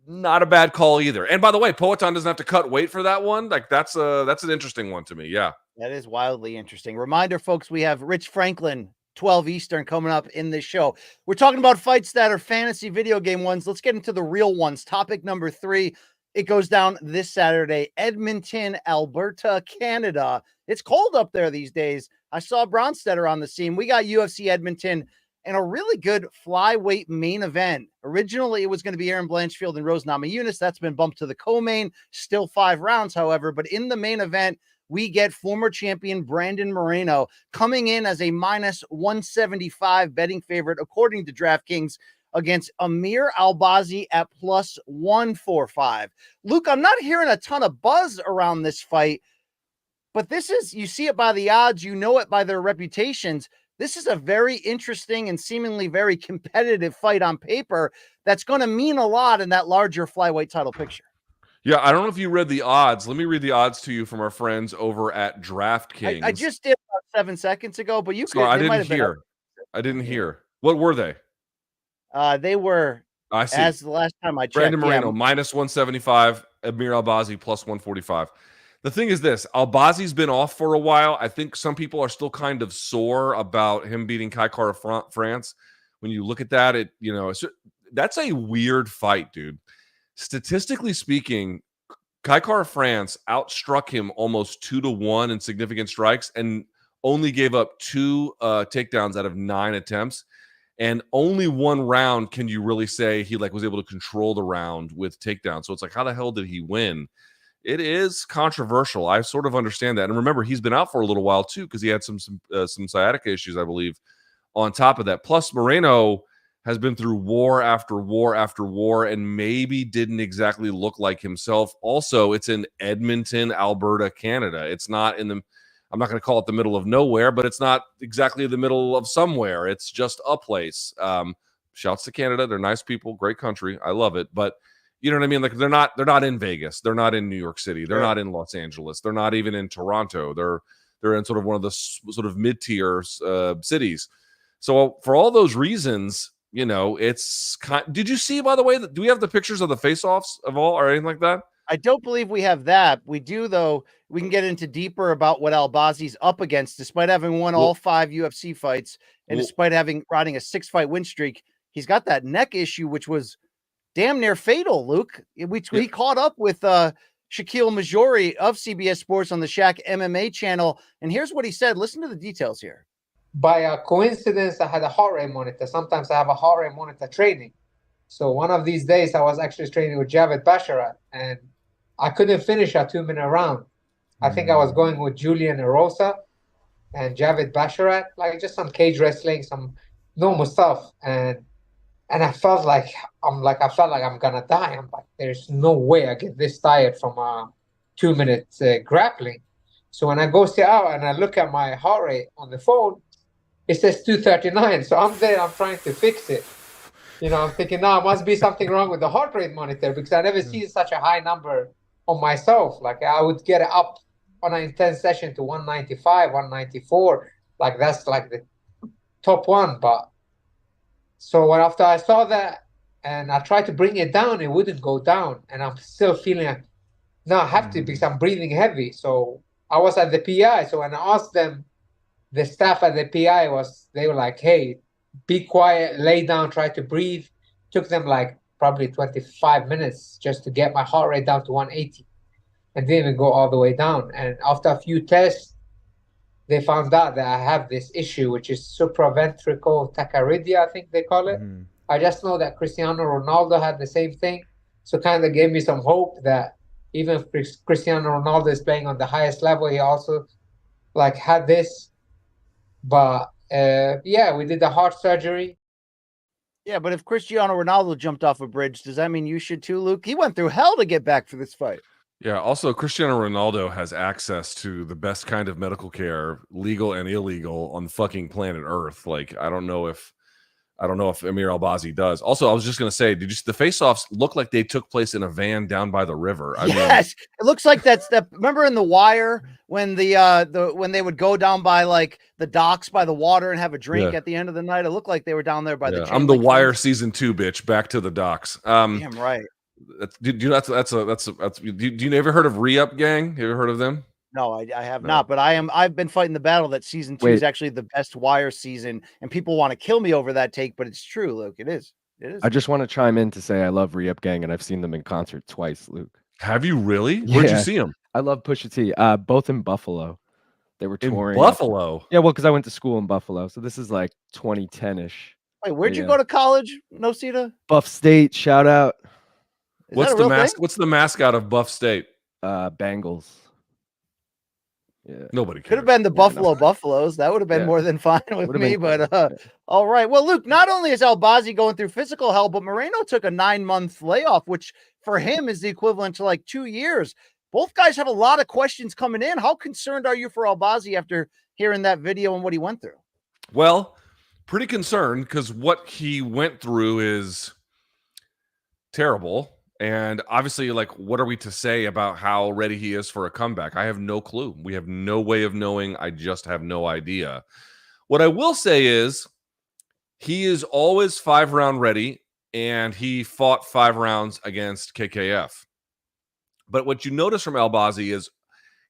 not a bad call either. And by the way, Poatan doesn't have to cut weight for that one. Like that's an interesting one to me. Yeah. That is wildly interesting. Reminder, folks, we have Rich Franklin, 12 Eastern, coming up in this show. We're talking about fights that are fantasy video game ones. Let's get into the real ones. Topic number 3. It goes down this Saturday. Edmonton, Alberta, Canada. It's cold up there these days. I saw Bronstetter on the scene. We got UFC Edmonton and a really good flyweight main event. Originally, it was going to be Aaron Blanchfield and Rose Namajunas. That's been bumped to the co-main. Still 5 rounds, however. But in the main event, we get former champion Brandon Moreno coming in as a minus 175 betting favorite, according to DraftKings, against Amir Albazi at plus 145. Luke, I'm not hearing a ton of buzz around this fight, but you see it by the odds, you know it by their reputations. This is a very interesting and seemingly very competitive fight on paper that's going to mean a lot in that larger flyweight title picture. Yeah, I don't know if you read the odds. Let me read the odds to you from our friends over at DraftKings. I just did about 7 seconds ago, but you could. I didn't hear. I didn't hear. What were they? They were, I see. as the last time I checked, Brandon Moreno, yeah, minus 175. Amir Albazi, plus 145. The thing is this. Albazi's been off for a while. I think some people are still kind of sore about him beating Kai France. When you look at that, that's a weird fight, dude. Statistically speaking, Kai France outstruck him almost 2-1 in significant strikes and only gave up 2 takedowns out of 9 attempts. And only one round can you really say he was able to control the round with takedowns. So it's like, how the hell did he win? It is controversial. I sort of understand that. And remember, he's been out for a little while too, because he had some sciatica issues, I believe, on top of that. Plus, Moreno has been through war after war after war and maybe didn't exactly look like himself. Also, it's in Edmonton, Alberta, Canada. It's not in the, I'm not going to call it the middle of nowhere, but it's not exactly the middle of somewhere. It's just a place. Shouts to Canada. They're nice people, great country. I love it. But you know what I mean? Like they're not in Vegas. They're not in New York City. They're not in Los Angeles. They're not even in Toronto. They're in sort of one of the sort of mid-tier cities. So for all those reasons, it's did you see, by the way, do we have the pictures of the face-offs of all or anything like that? I don't believe we have that. We do, though. We can get into deeper about what Albazi's up against, despite having won all 5 UFC fights and despite riding a 6-fight win streak. He's got that neck issue, which was damn near fatal, Luke. We caught up with Shaquille Majori of CBS Sports on the Shaq MMA channel, and here's what he said. Listen to the details here. By a coincidence, I had a heart rate monitor. Sometimes I have a heart rate monitor training. So one of these days, I was actually training with Javed Basharat, and I couldn't finish a 2-minute round. I think I was going with Julian Erosa and Javed Basharat, like just some cage wrestling, some normal stuff. And I felt like I'm gonna die. I'm like, there's no way I get this tired from a 2-minute grappling. So when I go sit out and I look at my heart rate on the phone, it says 239. So I'm there, I'm trying to fix it. I'm thinking, there must be something wrong with the heart rate monitor, because I never see such a high number on myself. Like I would get it up on an intense session to 195, 194. Like that's like the top one. But so after I saw that and I tried to bring it down, it wouldn't go down. And I'm still feeling like, no, I have to, because I'm breathing heavy. So I was at the PI. So when I asked them, the staff at the PI they were like, hey, be quiet, lay down, try to breathe. Took them like probably 25 minutes just to get my heart rate down to 180 and didn't even go all the way down. And after a few tests, they found out that I have this issue, which is supraventricular tachycardia, I think they call it. I just know that Cristiano Ronaldo had the same thing. So kind of gave me some hope that even if Cristiano Ronaldo is playing on the highest level, he also had this. But we did the heart surgery. Yeah, but if Cristiano Ronaldo jumped off a bridge, does that mean you should too, Luke? He went through hell to get back for this fight. Yeah, also Cristiano Ronaldo has access to the best kind of medical care, legal and illegal, on fucking planet Earth. Like, I don't know if Amir Albazi does. Also, I was just going to say, did you see the face-offs look like they took place in a van down by the river? I mean, it looks like that's that. Remember in The Wire when when they would go down by like the docks by the water and have a drink at the end of the night? It looked like they were down there by the. I'm The Wire season 2, bitch. Back to the docks. Damn right. Do you ever heard of Re-Up Gang? You ever heard of them? No, I have not, but I've been fighting the battle that season 2 is actually the best Wire season, and people want to kill me over that take, but it's true, Luke. It is. I just want to chime in to say I love Re-Up Gang, and I've seen them in concert twice, Luke. Have you really? Where'd you see them? I love Pusha T. Both in Buffalo. They were touring. In Buffalo? Yeah, well, because I went to school in Buffalo, so this is like 2010-ish. Wait, where'd you go to college, Nosita? Buff State, shout out. What's the mascot of Buff State? Bengals. Yeah. Nobody cares. Could have been the Buffalo Buffaloes. That would have been more than fine with me. But all right. Well, Luke, not only is Albazi going through physical hell, but Moreno took a 9-month layoff, which for him is the equivalent to like 2 years. Both guys have a lot of questions coming in. How concerned are you for Albazi after hearing that video and what he went through? Well, pretty concerned, because what he went through is terrible. And obviously, like, what are we to say about how ready he is for a comeback? I have no clue. We have no way of knowing. I just have no idea. What I will say is he is always 5-round ready, and he fought 5 rounds against KKF. But what you notice from Albazi is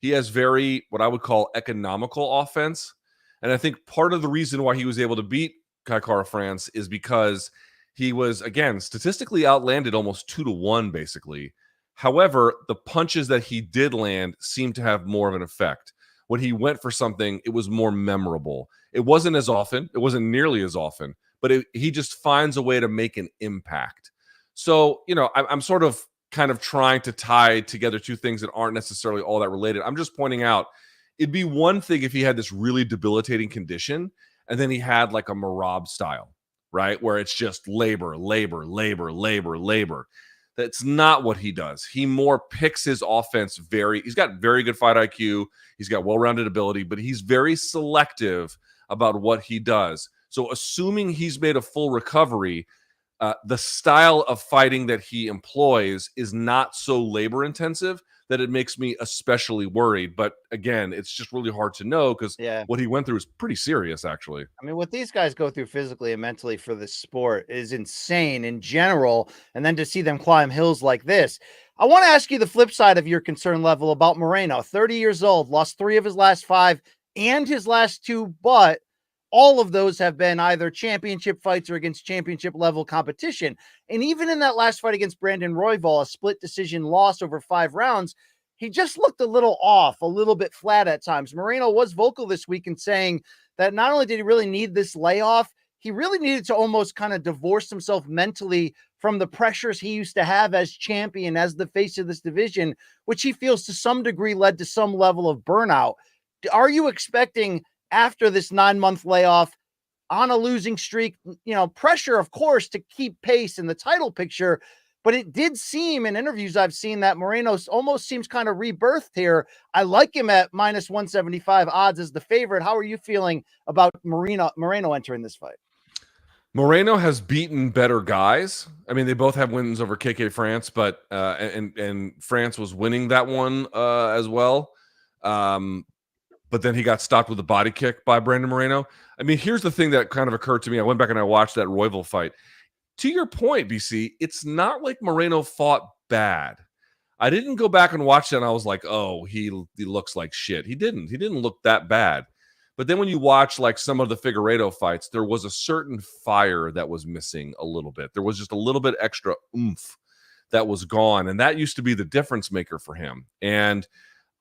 he has very, what I would call, economical offense. And I think part of the reason why he was able to beat Kai Kara-France is because he was, again, statistically outlanded almost 2-1, basically. However, the punches that he did land seemed to have more of an effect. When he went for something, it was more memorable. It wasn't as often. It wasn't nearly as often. But he just finds a way to make an impact. So, I'm sort of kind of trying to tie together two things that aren't necessarily all that related. I'm just pointing out, it'd be one thing if he had this really debilitating condition and then he had like a Marab style, right? Where it's just labor. That's not what he does. He more picks his offense he's got very good fight IQ. He's got well-rounded ability, but he's very selective about what he does. So assuming he's made a full recovery, the style of fighting that he employs is not so labor intensive that it makes me especially worried. But again, it's just really hard to know because what he went through is pretty serious, actually. I mean, what these guys go through physically and mentally for this sport is insane in general. And then to see them climb hills like this, I want to ask you the flip side of your concern level about Moreno. 30 years old, lost 3 of his last 5 and his last 2, but all of those have been either championship fights or against championship level competition. And even in that last fight against Brandon Royval, a split decision loss over 5 rounds, he just looked a little off, a little bit flat at times. Moreno was vocal this week in saying that not only did he really need this layoff, he really needed to almost kind of divorce himself mentally from the pressures he used to have as champion, as the face of this division, which he feels to some degree led to some level of burnout. Are you expecting, after this 9-month layoff on a losing streak, pressure, of course, to keep pace in the title picture, but it did seem in interviews I've seen that Moreno almost seems kind of rebirthed here. I like him at minus 175 odds as the favorite. How are you feeling about Moreno entering this fight? Moreno has beaten better guys. I mean, they both have wins over KK France, but and France was winning that one as well. But then he got stopped with a body kick by Brandon Moreno. I mean, here's the thing that kind of occurred to me. I went back and I watched that Royval fight. To your point, BC, it's not like Moreno fought bad. I didn't go back and watch that and I was like, oh, he looks like shit. He didn't look that bad. But then when you watch like some of the Figueiredo fights, there was a certain fire that was missing a little bit. There was just a little bit extra oomph that was gone. And that used to be the difference maker for him. And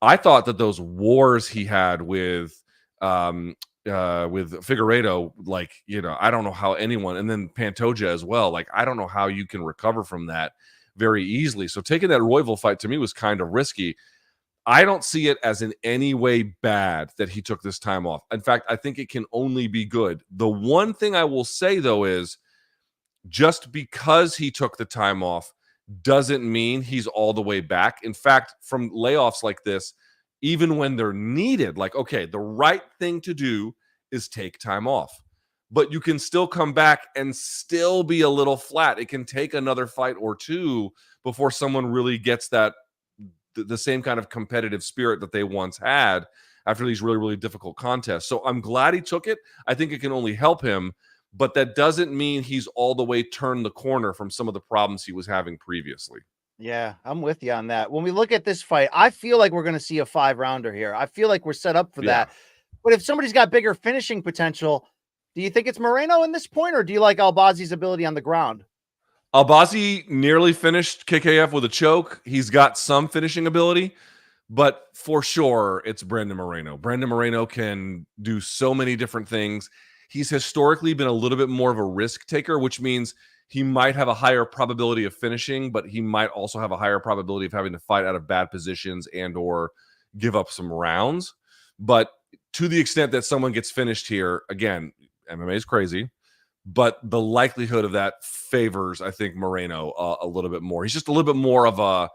I thought that those wars he had with Figueiredo, like, I don't know how anyone, and then Pantoja as well, like, I don't know how you can recover from that very easily. So taking that Royval fight to me was kind of risky. I don't see it as in any way bad that he took this time off. In fact, I think it can only be good. The one thing I will say, though, is just because he took the time off doesn't mean he's all the way back. In fact, from layoffs like this, even when they're needed, like, okay, the right thing to do is take time off. But you can still come back and still be a little flat. It can take another fight or two before someone really gets that the same kind of competitive spirit that they once had after these really, really difficult contests. So I'm glad he took it. I think it can only help him, but that doesn't mean he's all the way turned the corner from some of the problems he was having previously. Yeah, I'm with you on that. When we look at this fight, I feel like we're going to see a 5-rounder here. I feel like we're set up for that. But if somebody's got bigger finishing potential, do you think it's Moreno in this point, or do you like Albazi's ability on the ground? Albazi nearly finished KKF with a choke. He's got some finishing ability, but for sure it's Brandon Moreno. Brandon Moreno can do so many different things. He's historically been a little bit more of a risk taker, which means he might have a higher probability of finishing, but he might also have a higher probability of having to fight out of bad positions and or give up some rounds. But to the extent that someone gets finished here, again, MMA is crazy, but the likelihood of that favors, I think, Moreno a little bit more. He's just a little bit more of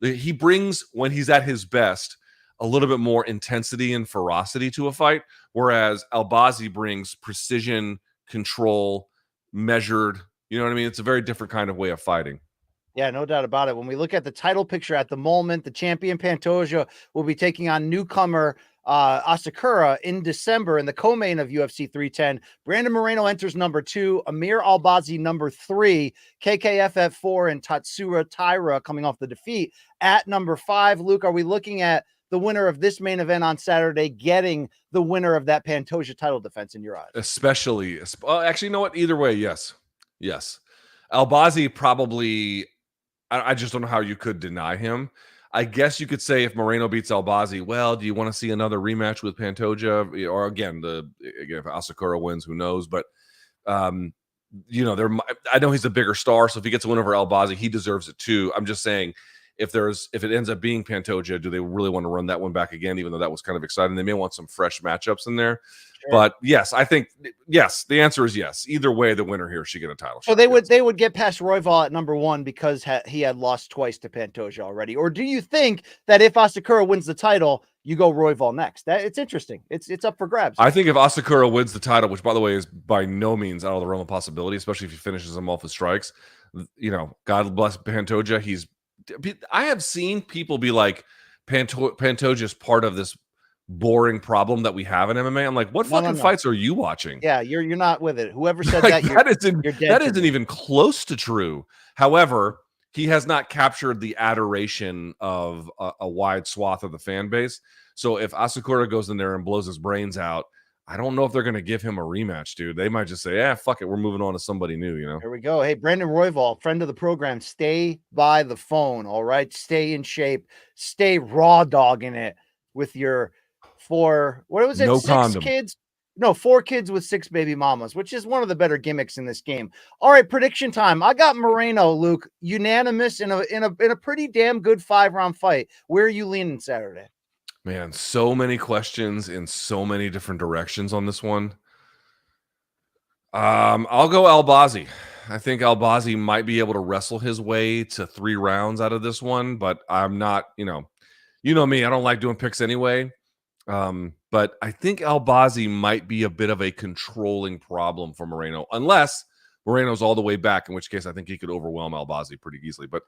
he brings, when he's at his best, a little bit more intensity and ferocity to a fight, whereas Albazi brings precision, control, measured. You know what I mean? It's a very different kind of way of fighting. Yeah, no doubt about it. When we look at the title picture at the moment, the champion Pantoja will be taking on newcomer Asakura in December in the co-main of UFC 310. Brandon Moreno enters number 2, Amir Albazi number 3, KKF at 4, and Tatsura Taira coming off the defeat at number 5. Luke, are we looking at the winner of this main event on Saturday getting the winner of that Pantoja title defense in your eyes? Especially, actually, you know what? Either way, yes. Albazi probably, I just don't know how you could deny him. I guess you could say if Moreno beats Albazi, well, do you want to see another rematch with Pantoja? Or again, if Asakura wins, who knows? But I know he's a bigger star, so if he gets a win over Albazi, he deserves it too. I'm just saying, if it ends up being Pantoja, do they really want to run that one back again? Even though that was kind of exciting, they may want some fresh matchups in there. Sure. But yes, I think the answer is yes. Either way, the winner here should get a title. So they would get past Royval at number 1 because he had lost twice to Pantoja already. Or do you think that if Asakura wins the title, you go Royval next? It's interesting. It's up for grabs. I think if Asakura wins the title, which by the way is by no means out of the realm of possibility, especially if he finishes him off with strikes, God bless Pantoja. I have seen people be like, Pantoja is part of this boring problem that we have in MMA. I'm like, what fucking fights are you watching? Yeah, you're not with it. Whoever said like, that, that isn't even close to true. However, he has not captured the adoration of a wide swath of the fan base. So if Asakura goes in there and blows his brains out, I don't know if they're going to give him a rematch, dude. They might just say, fuck it. We're moving on to somebody new, Here we go. Hey, Brandon Royval, friend of the program, stay by the phone, all right? Stay in shape. Stay raw dogging it with your 4 condom. Kids? No, 4 kids with 6 baby mamas, which is one of the better gimmicks in this game. All right, prediction time. I got Moreno, Luke, unanimous in a pretty damn good 5-round fight. Where are you leaning Saturday? Man, so many questions in so many different directions on this one. I'll go Albazi. I think Albazi might be able to wrestle his way to 3 rounds out of this one, but I'm not, you know me, I don't like doing picks anyway. But I think Albazi might be a bit of a controlling problem for Moreno, unless Moreno's all the way back, in which case I think he could overwhelm Albazi pretty easily. But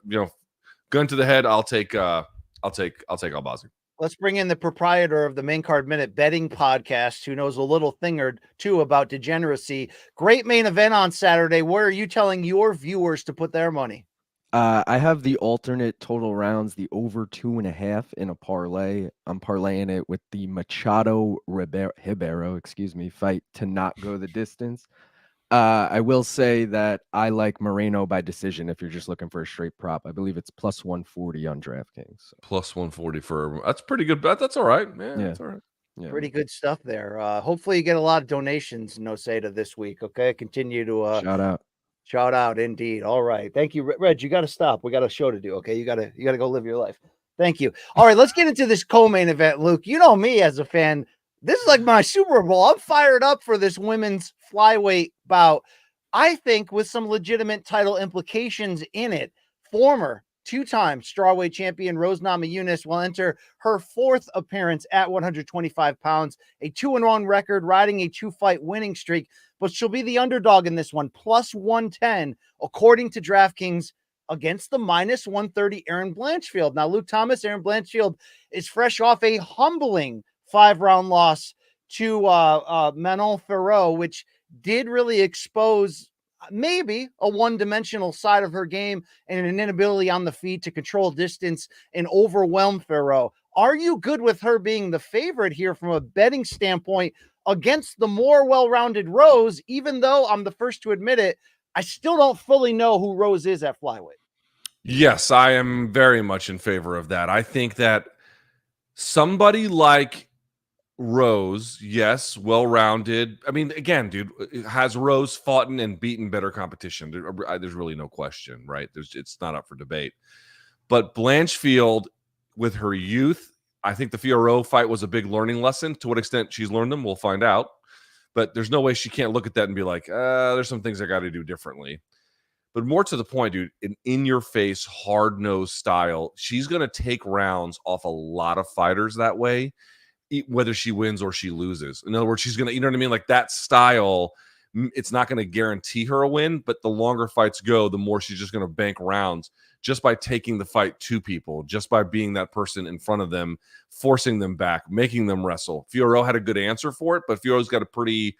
gun to the head, I'll take Albazi. Let's bring in the proprietor of the Main Card Minute betting podcast, who knows a little thing or two about degeneracy. Great main event on Saturday. Where are you telling your viewers to put their money? I have the alternate total rounds, the over 2.5 in a parlay. I'm parlaying it with the Machado Ribeiro, fight to not go the distance. I will say that I like Moreno by decision if you're just looking for a straight prop. I believe it's plus 140 on DraftKings. So. Plus 140 that's pretty good bet. That's all right. Yeah, that's all right. Yeah. Pretty good stuff there. Hopefully you get a lot of donations, No Seda, this week. Okay. Continue to shout out indeed. All right. Thank you, Reg. You got to stop. We got a show to do. Okay. You got to go live your life. Thank you. All right. Let's get into this co-main event, Luke. You know me as a fan. This is like my Super Bowl. I'm fired up for this women's flyweight bout. I think with some legitimate title implications in it. Former 2-time strawweight champion Rose Namajunas will enter her 4th appearance at 125 pounds, a 2-1 record, riding a 2-fight winning streak, but she'll be the underdog in this one, plus 110, according to DraftKings, against the minus 130 Erin Blanchfield. Now, Luke Thomas, Erin Blanchfield is fresh off a humbling 5-round loss to Manon Fiorot, which did really expose maybe a one-dimensional side of her game and an inability on the feet to control distance and overwhelm Fiorot. Are you good with her being the favorite here from a betting standpoint against the more well-rounded Rose, even though I'm the first to admit it, I still don't fully know who Rose is at flyweight? Yes, I am very much in favor of that. I think that somebody like Rose, yes, well-rounded. I mean, again, dude, has Rose fought and beaten better competition? There's really no question, right? It's not up for debate. But Blanchfield, with her youth, I think the Fiorot fight was a big learning lesson. To what extent she's learned them, we'll find out. But there's no way she can't look at that and be like, there's some things I got to do differently. But more to the point, dude, an in-your-face, hard-nosed style, she's going to take rounds off a lot of fighters that way, whether she wins or she loses. In other words, she's going to, you know what I mean? Like that style it's not going to guarantee her a win, but the longer fights go, the more she's just going to bank rounds just by taking the fight to people, just by being that person in front of them, forcing them back, making them wrestle. Fiorot had a good answer for it, but Fiorot's got a pretty,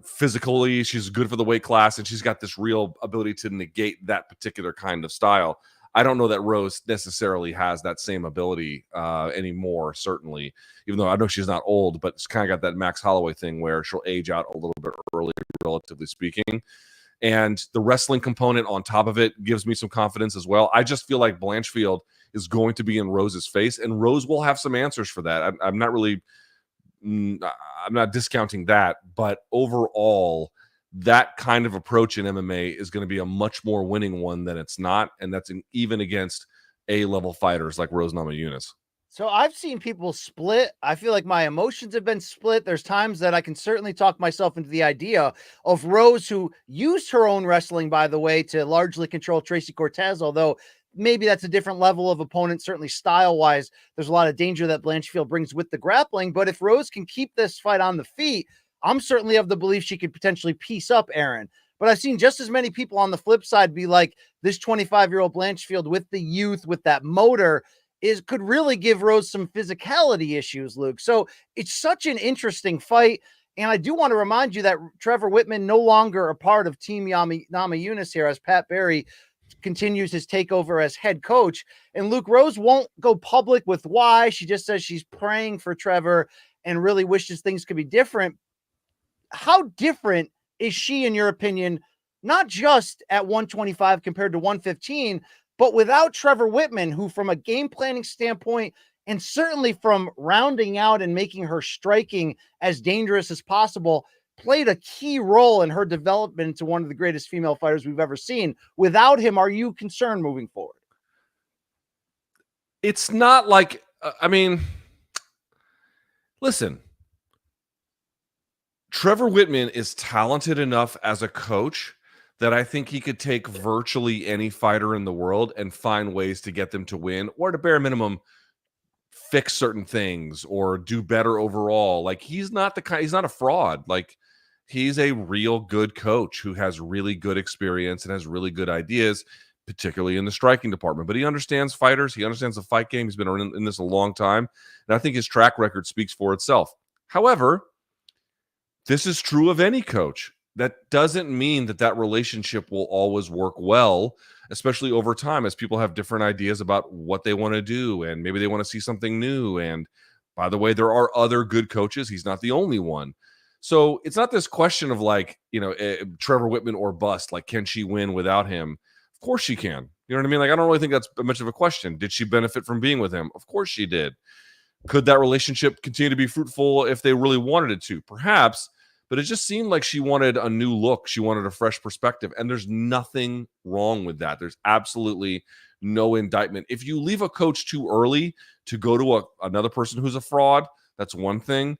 physically, she's good for the weight class, and she's got this real ability to negate that particular kind of style. I don't know that Rose necessarily has that same ability anymore, certainly, even though I know she's not old, but it's kind of got that Max Holloway thing where she'll age out a little bit early, relatively speaking. And the wrestling component on top of it gives me some confidence as well. I just feel like Blanchfield is going to be in Rose's face, and Rose will have some answers for that. I'm not discounting that, but overall, that kind of approach in MMA is going to be a much more winning one than it's not, and that's even against A-level fighters like Rose Namajunas. So I've seen people split. I feel like my emotions have been split. There's times that I can certainly talk myself into the idea of Rose, who used her own wrestling, by the way, to largely control Tracy Cortez, although maybe that's a different level of opponent. Certainly style-wise, there's a lot of danger that Blanchfield brings with the grappling. But if Rose can keep this fight on the feet, I'm certainly of the belief she could potentially piece up Aaron. But I've seen just as many people on the flip side be like, this 25-year-old Blanchfield with the youth, with that motor, could really give Rose some physicality issues, Luke. So it's such an interesting fight. And I do want to remind you that Trevor Whitman no longer a part of Team Namajunas here, as Pat Barry continues his takeover as head coach. And Luke, Rose won't go public with why. She just says she's praying for Trevor and really wishes things could be different. How different is she, in your opinion, not just at 125 compared to 115, but without Trevor Whitman, who from a game planning standpoint, and certainly from rounding out and making her striking as dangerous as possible, played a key role in her development into one of the greatest female fighters we've ever seen. Without him, are you concerned moving forward? It's not like, listen, Trevor Whitman is talented enough as a coach that I think he could take virtually any fighter in the world and find ways to get them to win, or at a bare minimum, fix certain things or do better overall. Like, he's not a fraud. Like, he's a real good coach who has really good experience and has really good ideas, particularly in the striking department. But he understands fighters. He understands the fight game. He's been in this a long time. And I think his track record speaks for itself. However, this is true of any coach. That doesn't mean that relationship will always work well, especially over time, as people have different ideas about what they want to do, and maybe they want to see something new. And by the way, there are other good coaches. He's not the only one. So it's not this question of like, Trevor Whitman or bust. Like, can she win without him? Of course she can. You know what I mean? Like, I don't really think that's much of a question. Did she benefit from being with him? Of course she did. Could that relationship continue to be fruitful if they really wanted it to? Perhaps. But it just seemed like she wanted a new look. She wanted a fresh perspective. And there's nothing wrong with that. There's absolutely no indictment. If you leave a coach too early to go to another person who's a fraud, that's one thing.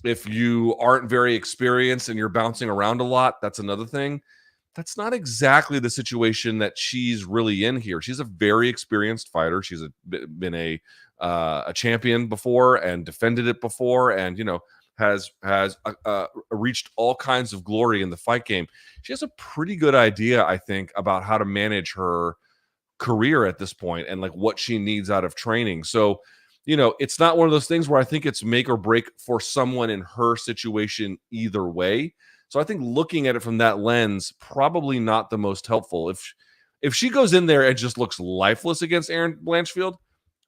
If you aren't very experienced and you're bouncing around a lot, that's another thing. That's not exactly the situation that she's really in here. She's a very experienced fighter. She's been a champion before and defended it before, and has reached all kinds of glory in the fight game. She has a pretty good idea, I think, about how to manage her career at this point and like what she needs out of training. So, it's not one of those things where I think it's make or break for someone in her situation either way. So I think looking at it from that lens, probably not the most helpful. If she goes in there and just looks lifeless against Aaron Blanchfield,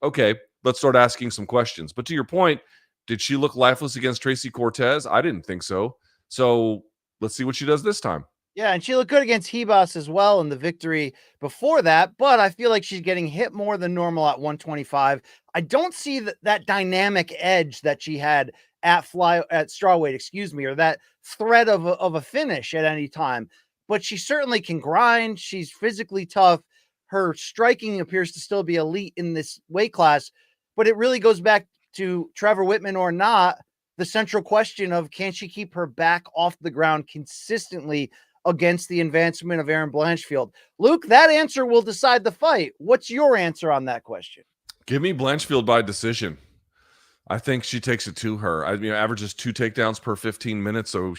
okay, let's start asking some questions. But to your point, did she look lifeless against Tracy Cortez? I didn't think so. So let's see what she does this time. Yeah, and she looked good against Hebas as well in the victory before that, but I feel like she's getting hit more than normal at 125. I don't see that dynamic edge that she had at strawweight, or that threat of a finish at any time. But she certainly can grind. She's physically tough. Her striking appears to still be elite in this weight class, but it really goes back to Trevor Whitman or not, the central question of, can she keep her back off the ground consistently against the advancement of Aaron Blanchfield? Luke, that answer will decide the fight. What's your answer on that question? Give me Blanchfield by decision. I think she takes it to her. Averages 2 takedowns per 15 minutes. So,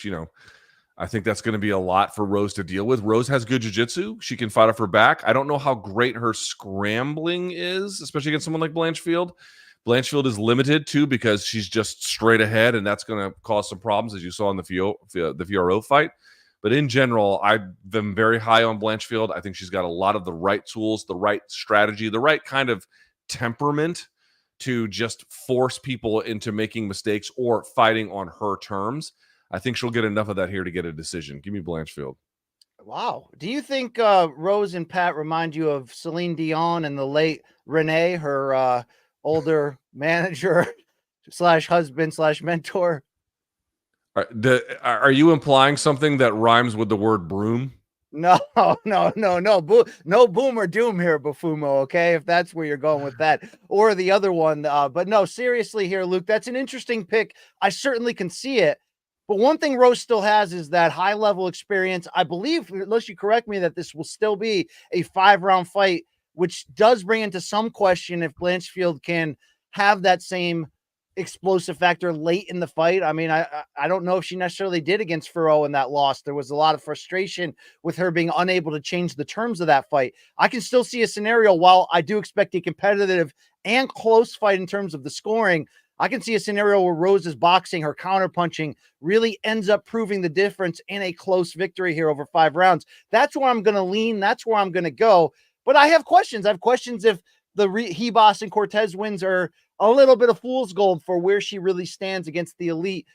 I think that's going to be a lot for Rose to deal with. Rose has good jiu-jitsu. She can fight off her back. I don't know how great her scrambling is, especially against someone like Blanchfield. Blanchfield is limited, too, because she's just straight ahead, and that's going to cause some problems, as you saw in the Fiorot fight. But in general, I've been very high on Blanchfield. I think she's got a lot of the right tools, the right strategy, the right kind of temperament to just force people into making mistakes or fighting on her terms. I think she'll get enough of that here to get a decision. Give me Blanchfield. Wow. Do you think Rose and Pat remind you of Celine Dion and the late Renee, her older manager slash husband slash mentor? Are you implying something that rhymes with the word broom? No. No boom or doom here, Bufumo, okay? If that's where you're going with that. Or the other one. But no, seriously here, Luke, that's an interesting pick. I certainly can see it. But one thing Rose still has is that high-level experience. I believe, unless you correct me, that this will still be a 5-round fight, which does bring into some question if Blanchfield can have that same explosive factor late in the fight. I mean, I don't know if she necessarily did against Fiorot in that loss. There was a lot of frustration with her being unable to change the terms of that fight. I can still see a scenario, while I do expect a competitive and close fight in terms of the scoring, I can see a scenario where Rose's boxing, her counterpunching really ends up proving the difference in a close victory here over 5 rounds. That's where I'm going to lean. That's where I'm going to go. But I have questions. I have questions if the Hebos and Cortez wins are a little bit of fool's gold for where she really stands against the elite,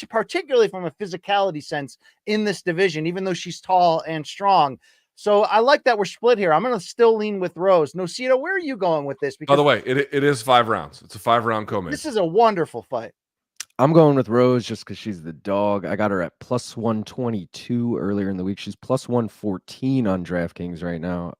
particularly from a physicality sense in this division, even though she's tall and strong. So I like that we're split here. I'm going to still lean with Rose. Nocito, where are you going with this? Because by the way, it is 5 rounds. It's a 5-round co-main. This is a wonderful fight. I'm going with Rose just because she's the dog. I got her at plus 122 earlier in the week. She's plus 114 on DraftKings right now.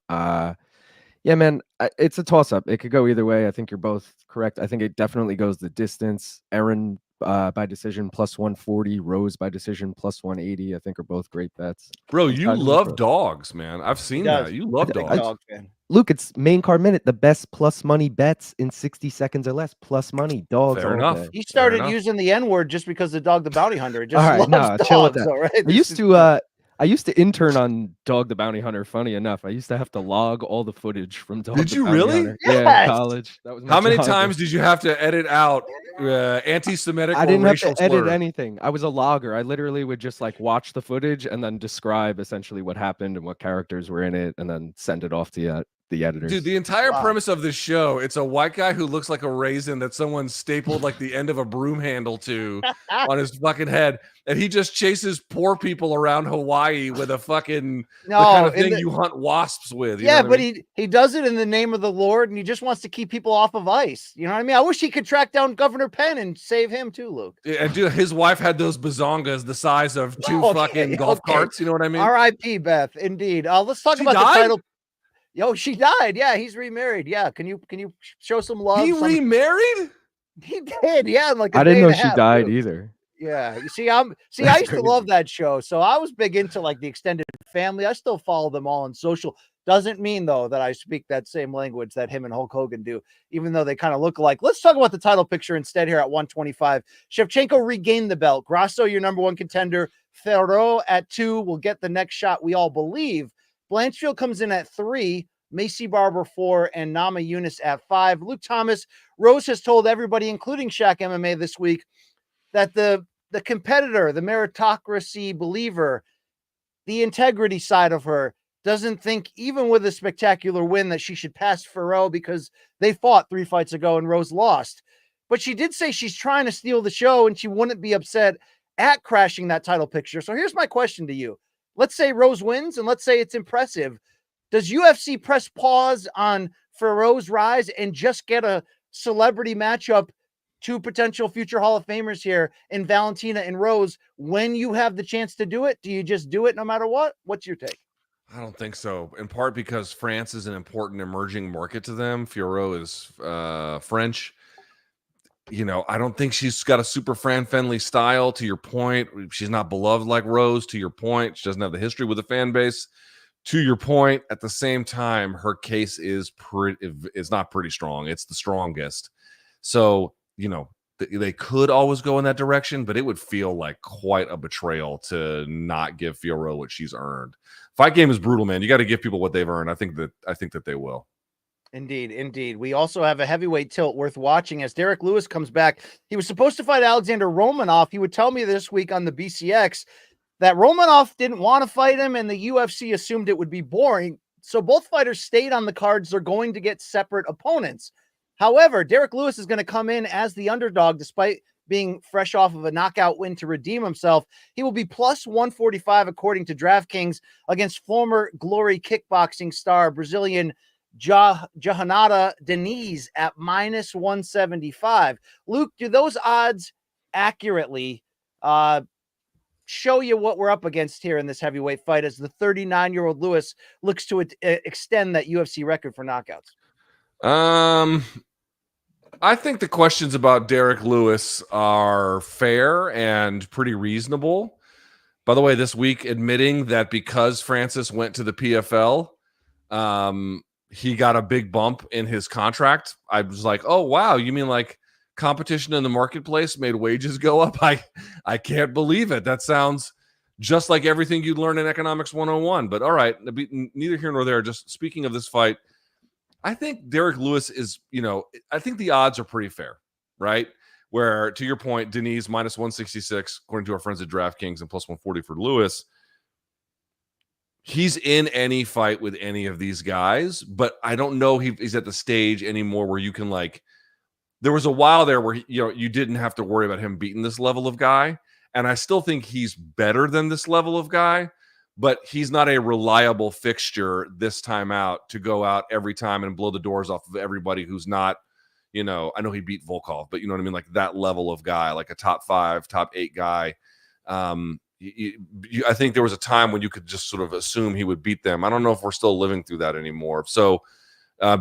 Yeah, man, it's a toss-up. It could go either way. I think you're both correct. I think it definitely goes the distance. Erin by decision plus 140, Rose by decision plus 180. I think are both great bets. Bro, you love dogs, man. I've seen that. You love dogs. Luke, it's main card minute. The best plus money bets in 60 seconds or less. Plus money, dogs. Fair enough. He started using the N-word just because of Dog the Bounty Hunter. It just all right, loves dogs, chill with that. all right? I used to intern on Dog the Bounty Hunter. Funny enough, I used to have to log all the footage from Dog. Did the you Bounty really? Hunter. Yes. Yeah, in college. That was my How many job. times did you have to edit out anti-Semitic? I didn't or have to racial edit slur? anything. I was a logger. I literally would just like watch the footage and then describe essentially what happened and what characters were in it, and then send it off to the editors. Dude, the entire premise of this show, it's a white guy who looks like a raisin that someone stapled like the end of a broom handle to on his fucking head, and he just chases poor people around Hawaii with a fucking the kind of thing you hunt wasps with. You know what but I mean? he does it in the name of the Lord, and he just wants to keep people off of ice. You know what I mean? I wish he could track down Governor Penn and save him too, Luke. And dude, his wife had those bazongas the size of two fucking golf carts. You know what I mean? R.I.P. Beth. Indeed. Let's talk about the title. Yo, she died. Yeah, he's remarried. Yeah, can you show some love? He remarried? He did. Yeah, like I didn't know she died either. Yeah, you see, I used to love that show, so I was big into like the extended family. I still follow them all on social. Doesn't mean though that I speak that same language that him and Hulk Hogan do, even though they kind of look alike. Let's talk about the title picture instead here at 125. Shevchenko regained the belt. Grasso, your number 1 contender. Fiorot at 2 will get the next shot, we all believe. Blanchfield comes in at 3, Macy Barber 4, and Nama Yunus at 5. Luke Thomas, Rose has told everybody, including Shaq MMA this week, that the competitor, the meritocracy believer, the integrity side of her doesn't think, even with a spectacular win, that she should pass Fiorot because they fought 3 fights ago and Rose lost. But she did say she's trying to steal the show and she wouldn't be upset at crashing that title picture. So here's my question to you. Let's say Rose wins and let's say it's impressive. Does UFC press pause on Fiorot's rise and just get a celebrity matchup, 2 potential future Hall of Famers here in Valentina and Rose when you have the chance to do it? Do you just do it no matter what? What's your take? I don't think so. In part because France is an important emerging market to them. Fiorot is French. You know, I don't think she's got a super fan-friendly style, to your point. She's not beloved like Rose, to your point. She doesn't have the history with the fan base, to your point. At the same time, her case is not pretty strong. It's the strongest. So, you know, they could always go in that direction, but it would feel like quite a betrayal to not give Fiorot what she's earned. Fight game is brutal, man. You got to give people what they've earned. I think that they will. Indeed. We also have a heavyweight tilt worth watching as Derek Lewis comes back. He was supposed to fight Alexander Romanov. He would tell me this week on the BCX that Romanov didn't want to fight him and the UFC assumed it would be boring. So both fighters stayed on the cards. They're going to get separate opponents. However, Derek Lewis is going to come in as the underdog despite being fresh off of a knockout win to redeem himself. He will be plus 145 according to DraftKings against former Glory kickboxing star Brazilian Johanna Diniz at minus 175. Luke, do those odds accurately show you what we're up against here in this heavyweight fight as the 39-year-old Lewis looks to extend that UFC record for knockouts? I think the questions about Derek Lewis are fair and pretty reasonable. By the way, this week admitting that because Francis went to the PFL, he got a big bump in his contract. I was like, oh, wow. You mean like competition in the marketplace made wages go up? I can't believe it. That sounds just like everything you'd learn in Economics 101. But all right, neither here nor there. Just speaking of this fight, I think Derek Lewis is, I think the odds are pretty fair, right? Where, to your point, Denise minus 166, according to our friends at DraftKings, and plus 140 for Lewis. He's in any fight with any of these guys, but I don't know he's at the stage anymore where you can there was a while there where you didn't have to worry about him beating this level of guy. And I still think he's better than this level of guy, but he's not a reliable fixture this time out to go out every time and blow the doors off of everybody who's not, I know he beat Volkov, but you know what I mean? Like that level of guy, like a top 5, top 8 guy. I think there was a time when you could just sort of assume he would beat them. I don't know if we're still living through that anymore. So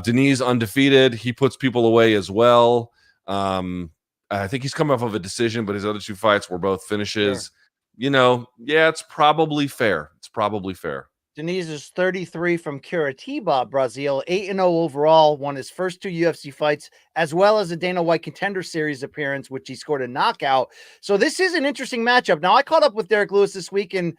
Denise undefeated. He puts people away as well. I think he's coming off of a decision, but his other 2 fights were both finishes. Sure. It's probably fair. Diniz is 33 from Curitiba, Brazil, 8-0 overall, won his first 2 UFC fights, as well as a Dana White Contender Series appearance, which he scored a knockout. So this is an interesting matchup. Now, I caught up with Derek Lewis this week, and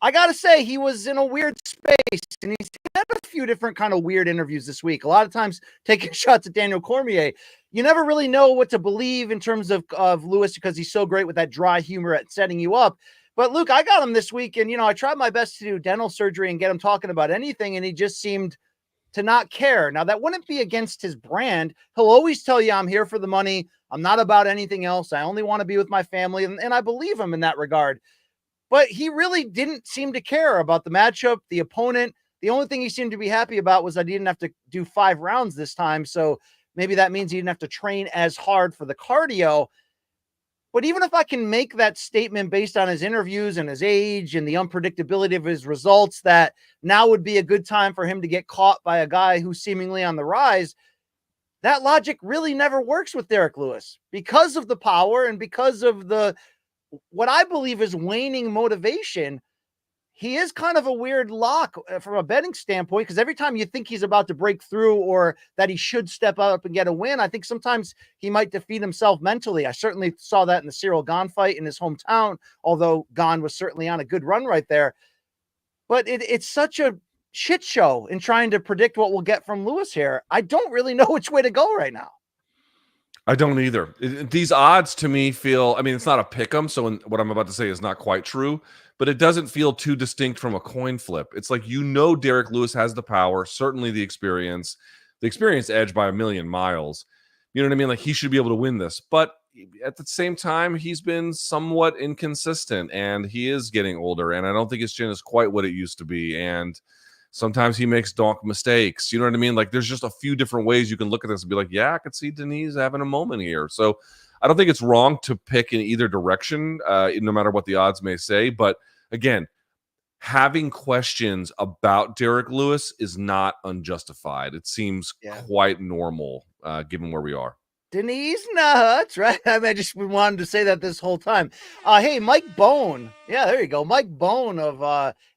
I got to say, he was in a weird space, and he's had a few different kind of weird interviews this week. A lot of times taking shots at Daniel Cormier. You never really know what to believe in terms of Lewis because he's so great with that dry humor at setting you up. But Luke, I got him this week, and I tried my best to do dental surgery and get him talking about anything, and he just seemed to not care. Now, that wouldn't be against his brand. He'll always tell you, I'm here for the money. I'm not about anything else. I only want to be with my family, and I believe him in that regard. But he really didn't seem to care about the matchup, the opponent. The only thing he seemed to be happy about was that he didn't have to do 5 rounds this time, so maybe that means he didn't have to train as hard for the cardio. But even if I can make that statement based on his interviews and his age and the unpredictability of his results, that now would be a good time for him to get caught by a guy who's seemingly on the rise, that logic really never works with Derek Lewis because of the power and because of what I believe is waning motivation. He is kind of a weird lock from a betting standpoint, because every time you think he's about to break through or that he should step up and get a win, I think sometimes he might defeat himself mentally. I certainly saw that in the Cyril Gane fight in his hometown, although Gane was certainly on a good run right there. But it's such a shit show in trying to predict what we'll get from Lewis here. I don't really know which way to go right now. I don't either. These odds to me feel, it's not a pick 'em, so what I'm about to say is not quite true, but it doesn't feel too distinct from a coin flip. It's like, Derek Lewis has the power, certainly the experience edge by a million miles. You know what I mean? Like, he should be able to win this. But at the same time, he's been somewhat inconsistent, and he is getting older, and I don't think his chin is quite what it used to be. And sometimes he makes donk mistakes. You know what I mean? Like, there's just a few different ways you can look at this and be like, yeah, I could see Denise having a moment here. So I don't think it's wrong to pick in either direction, no matter what the odds may say. But again, having questions about Derek Lewis is not unjustified. It seems quite normal, given where we are. Denise nuts, right? I just wanted to say that this whole time. Hey, Mike Bone. Yeah, there you go. Mike Bone of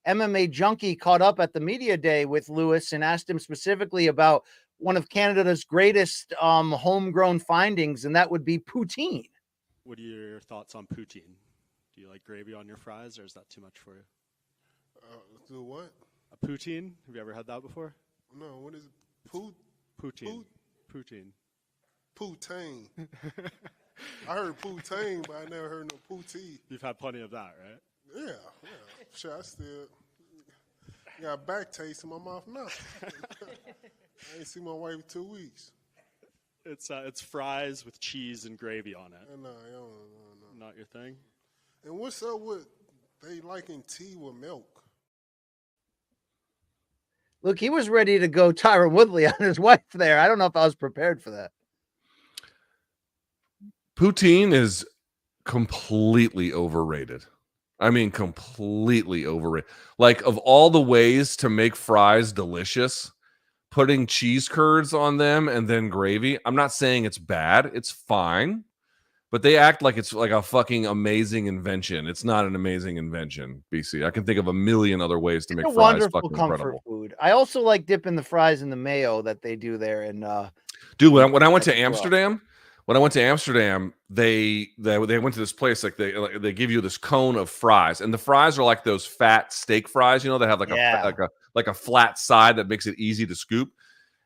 MMA Junkie caught up at the media day with Lewis and asked him specifically about one of Canada's greatest homegrown findings, and that would be poutine. What are your thoughts on poutine? Do you like gravy on your fries, or is that too much for you? Do what? A poutine? Have you ever had that before? No, what is it? Poutine. Poutine. Poutine. I heard poutine, but I never heard no poutine. You've had plenty of that, right? Yeah. Sure, I still got a back taste in my mouth now. I ain't seen my wife in 2 weeks. It's fries with cheese and gravy on it. No. Not your thing? And what's up with they liking tea with milk? Look, he was ready to go Tyron Woodley on his wife there. I don't know if I was prepared for that. Poutine is completely overrated. I mean, completely overrated. Like, of all the ways to make fries delicious, putting cheese curds on them and then gravy, I'm not saying it's bad. It's fine. But they act like it's like a fucking amazing invention. It's not an amazing invention, BC. I can think of a million other ways to make fries wonderful fucking comfort incredible. food. I also like dipping the fries in the mayo that they do there. And dude, when I went to Amsterdam, they went to this place, like they give you this cone of fries, and the fries are like those fat steak fries, you know, that have like a flat side that makes it easy to scoop.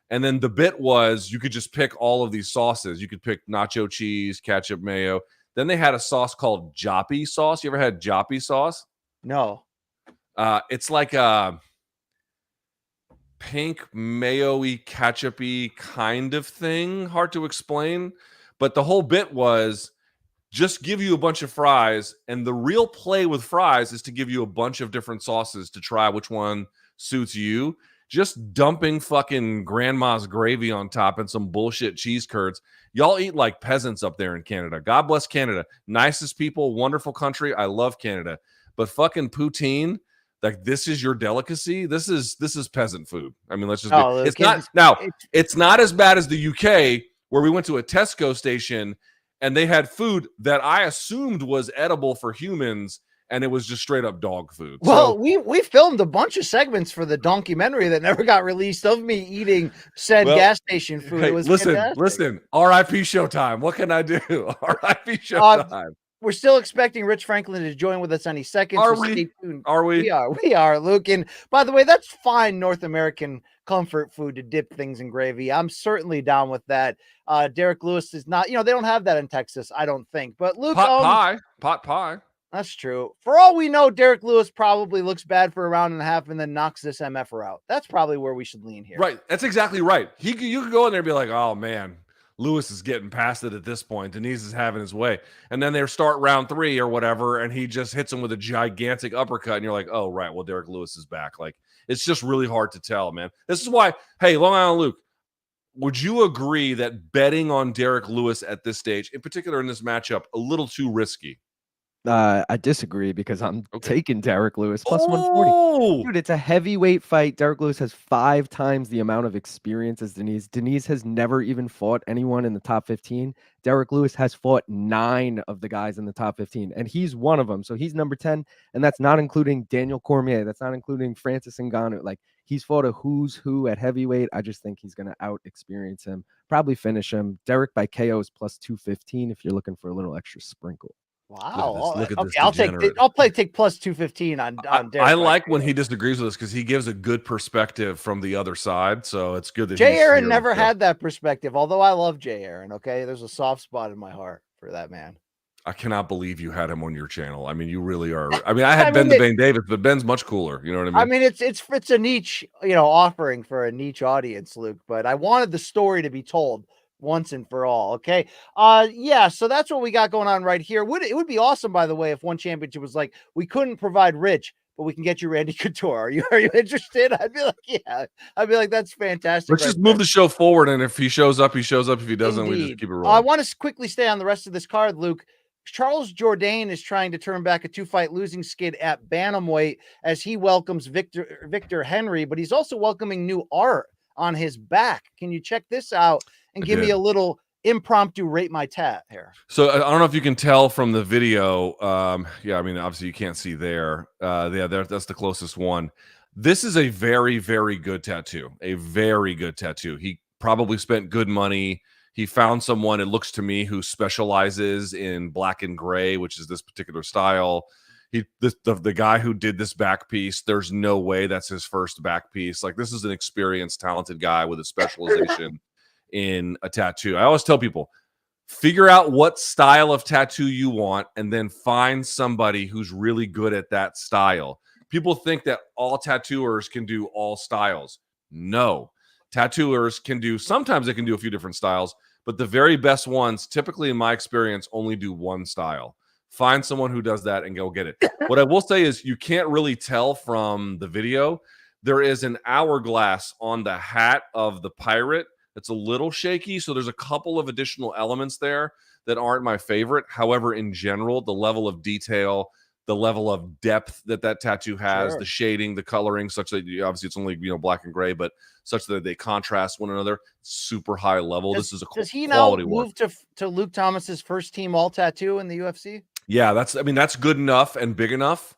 And then the bit was you could just pick all of these sauces. You could pick nacho cheese, ketchup, mayo. Then they had a sauce called Joppy sauce. You ever had Joppy sauce? No. It's like a pink mayo-y, ketchup-y kind of thing. Hard to explain. But the whole bit was just give you a bunch of fries. And the real play with fries is to give you a bunch of different sauces to try which one suits you. Just dumping fucking grandma's gravy on top and some bullshit cheese curds. Y'all eat like peasants up there in Canada. God bless Canada. Nicest people, wonderful country. I love Canada. But fucking poutine, like, this is your delicacy. This is peasant food. I mean, let's just it's not as bad as the UK, where we went to a Tesco station and they had food that I assumed was edible for humans, and it was just straight up dog food. Well, we filmed a bunch of segments for the documentary that never got released of me eating said gas station food. Hey, it was listen, fantastic. R.I.P. Showtime. What can I do? R.I.P. Showtime. We're still expecting Rich Franklin to join with us any second. Are so we? Stay tuned. Are we? We are, Luke. And by the way, that's fine North American comfort food to dip things in gravy. I'm certainly down with that. Derek Lewis is not, they don't have that in Texas, I don't think. But Luke, pot pie. That's true. For all we know, Derek Lewis probably looks bad for a round and a half and then knocks this MFer out. That's probably where we should lean here. Right. That's exactly right. You could go in there and be like, oh man, Lewis is getting past it at this point. Denise is having his way. And then they start round 3 or whatever, and he just hits him with a gigantic uppercut, and you're like, oh, right, well, Derek Lewis is back. Like, it's just really hard to tell, man. This is why, hey, Long Island Luke, would you agree that betting on Derek Lewis at this stage, in particular in this matchup, a little too risky? I disagree, because I'm taking Derek Lewis plus 140. Dude, it's a heavyweight fight. Derek Lewis has 5 times the amount of experience as Denise. Denise has never even fought anyone in the top 15. Derek Lewis has fought 9 of the guys in the top 15, and he's one of them. So he's number 10, and that's not including Daniel Cormier. That's not including Francis Ngannou. Like, he's fought a who's who at heavyweight. I just think he's going to out-experience him, probably finish him. Derek by KO is plus 215 if you're looking for a little extra sprinkle. Wow. Look at this I'll take plus 215 on Derek. I like when he disagrees with us, because he gives a good perspective from the other side. So it's good that Jay Aaron never had that perspective, although I love Jay Aaron. Okay. There's a soft spot in my heart for that man. I cannot believe you had him on your channel. I mean, you really are. I mean, I had Ben the Bane Davis, but Ben's much cooler. You know what I mean? I mean, it's a niche, offering for a niche audience, Luke, but I wanted the story to be told once and for all. Okay. So that's what we got going on right here. It would be awesome, by the way, if one championship was like, we couldn't provide Rich, but we can get you Randy Couture. Are you interested? I'd be like, yeah. I'd be like, that's fantastic. Let's just move the show forward, and if he shows up, he shows up. If he doesn't, we just keep it rolling. I want to quickly stay on the rest of this card, Luke. Charles Jourdain is trying to turn back a 2-fight losing skid at bantamweight as he welcomes Victor Henry, but he's also welcoming new art on his back. Can you check this out and give me a little impromptu rate my tat here? So I don't know if you can tell from the video. I mean, obviously you can't see there. That's the closest one. This is a very, very good tattoo. A very good tattoo. probably spent good money. He found someone, it looks to me, who specializes in black and gray, which is this particular style. The guy who did this back piece, there's no way that's his first back piece. Like, this is an experienced, talented guy with a specialization in a tattoo. I always tell people, figure out what style of tattoo you want and then find somebody who's really good at that style. People think that all tattooers can do all styles. No. Tattooers can do, sometimes they can do a few different styles, but the very best ones, typically in my experience, only do one style. Find someone who does that and go get it. What I will say is you can't really tell from the video. There is an hourglass on the hat of the pirate that's a little shaky, so there's a couple of additional elements there that aren't my favorite. However, in general, the level of detail, the level of depth that tattoo has, the shading, the coloring, such that obviously it's only black and gray, but such that they contrast one another, super high level. This is a does he quality now work. move to Luke Thomas's first team all tattoo in the UFC? Yeah, that's good enough and big enough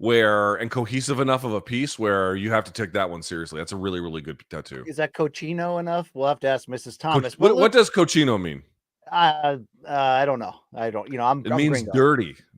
and cohesive enough of a piece where you have to take that one seriously. That's a really, really good tattoo. Is that Cochino enough? We'll have to ask Mrs. Thomas. What does Cochino mean? I don't know. I don't. I'm means gringo.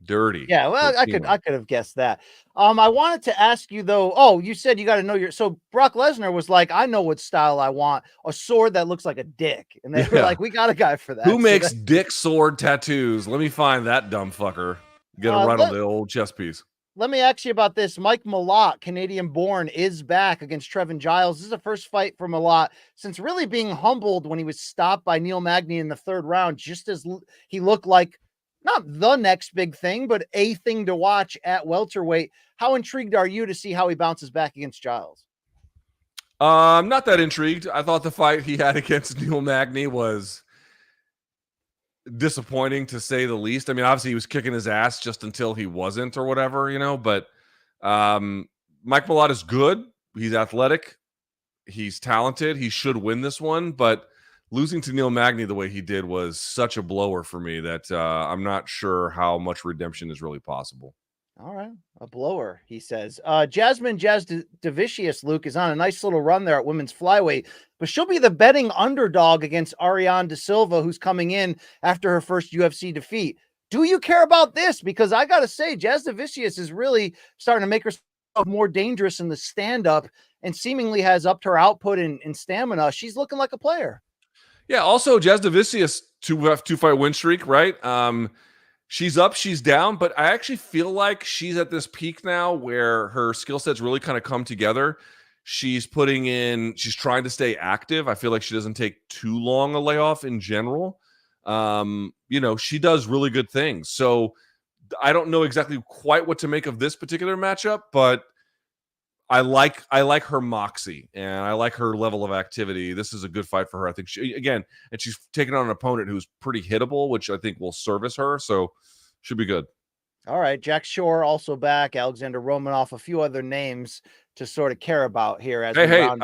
dirty. Yeah, well, Cochino. I could have guessed that. I wanted to ask you though. Oh, you said you got to know your. So Brock Lesnar was like, I know what style I want. A sword that looks like a dick, and they were like, we got a guy for that. Who makes dick sword tattoos? Let me find that dumb fucker. Get it right on the old chest piece. Let me ask you about this. Mike Malott, Canadian-born, is back against Trevin Giles. This is the first fight for Malott since really being humbled when he was stopped by Neil Magny in the third round, just as he looked like not the next big thing, but a thing to watch at welterweight. How intrigued are you to see how he bounces back against Giles? I'm not that intrigued. I thought the fight he had against Neil Magny was disappointing, to say the least. I mean, obviously he was kicking his ass just until he wasn't, or whatever, but Mike Malott is good. He's athletic. He's talented. He should win this one, but losing to Neil Magny the way he did was such a blower for me that I'm not sure how much redemption is really possible. All right. A blower, he says. Jasmine Davicius, Luke, is on a nice little run there at women's flyweight, but she'll be the betting underdog against Ariane De Silva, who's coming in after her first UFC defeat. Do you care about this? Because I got to say, Jazz Davicius is really starting to make herself more dangerous in the stand-up and seemingly has upped her output in stamina. She's looking like a player. Yeah, also Jazz Davicius, two-fight win streak, right? She's up, she's down, but I actually feel like she's at this peak now where her skill sets really kind of come together. She's trying to stay active. I feel like she doesn't take too long a layoff in general. She does really good things. So I don't know exactly quite what to make of this particular matchup, but I like her moxie and I like her level of activity. This is a good fight for her. I think she's taking on an opponent who's pretty hittable, which I think will service her. So should be good. All right. Jack Shore also back. Alexander Romanov, a few other names to sort of care about here. Ayman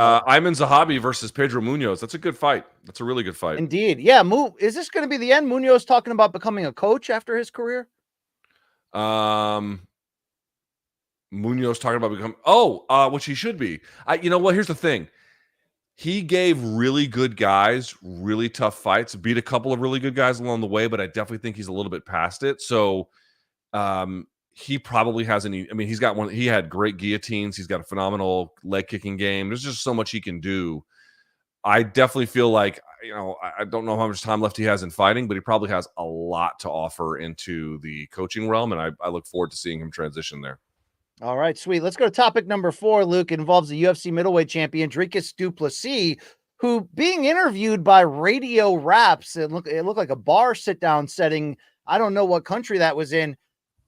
Zahabi versus Pedro Munoz. That's a good fight. That's a really good fight. Indeed. Yeah. Is this going to be the end? Munoz talking about becoming a coach after his career? Munoz talking about which he should be. Here's the thing. He gave really good guys really tough fights, beat a couple of really good guys along the way, but I definitely think he's a little bit past it. So he probably hasn't. He had great guillotines. He's got a phenomenal leg kicking game. There's just so much he can do. I definitely feel like, I don't know how much time left he has in fighting, but he probably has a lot to offer into the coaching realm, and I look forward to seeing him transition there. All right, sweet. Let's go to topic number 4, Luke. It involves the UFC middleweight champion, Dricus du Plessis, who being interviewed by Radio Raps, it looked like a bar sit-down setting. I don't know what country that was in,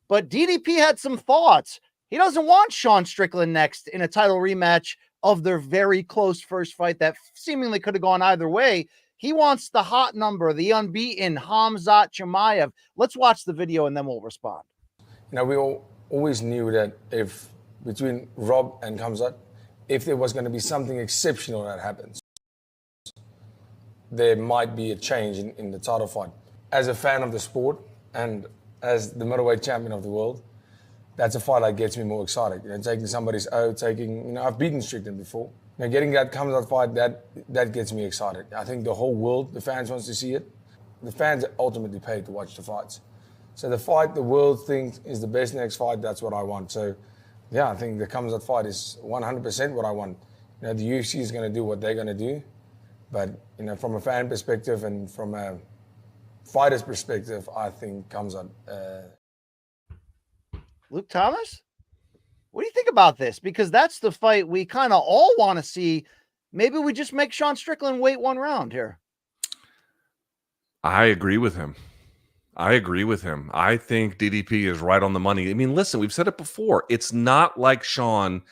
but DDP had some thoughts. He doesn't want Sean Strickland next in a title rematch of their very close first fight that seemingly could have gone either way. He wants the hot number, the unbeaten Khamzat Chimaev. Let's watch the video and then we'll respond. We always knew that if between Rob and Khamzat, if there was going to be something exceptional that happens, there might be a change in the title fight. As a fan of the sport and as the middleweight champion of the world, that's a fight that gets me more excited. Taking somebody's I've beaten Strickland before. Now, getting that Khamzat fight, that gets me excited. I think the whole world, the fans wants to see it. The fans are ultimately paid to watch the fights. So the fight the world thinks is the best next fight, that's what I want. So, yeah, I think the Khamzat fight is 100% what I want. You know, the UFC is going to do what they're going to do. But, you know, from a fan perspective and from a fighter's perspective, I think Khamzat. Luke Thomas? What do you think about this? Because that's the fight we kind of all want to see. Maybe we just make Sean Strickland wait one round here. I agree with him. I think DDP is right on the money. I mean, listen, we've said it before. It's not like Sean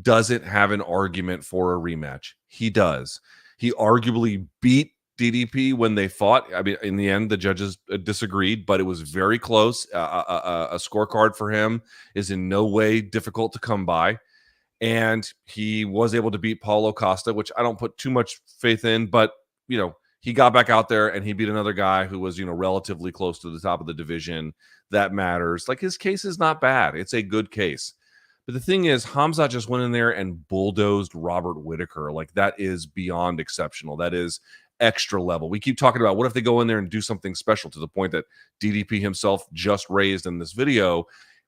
doesn't have an argument for a rematch. He does. He arguably beat DDP when they fought. I mean, in the end, the judges disagreed, but it was very close. A scorecard for him is in no way difficult to come by. And he was able to beat Paulo Costa, which I don't put too much faith in, but, you know, he got back out there and he beat another guy who was, you know, relatively close to the top of the division. That matters. Like, his case is not bad. It's a good case. But the thing is, Khamzat just went in there and bulldozed Robert Whittaker. Like, that is beyond exceptional. That is extra level. We keep talking about what if they go in there and do something special, to the point that DDP himself just raised in this video.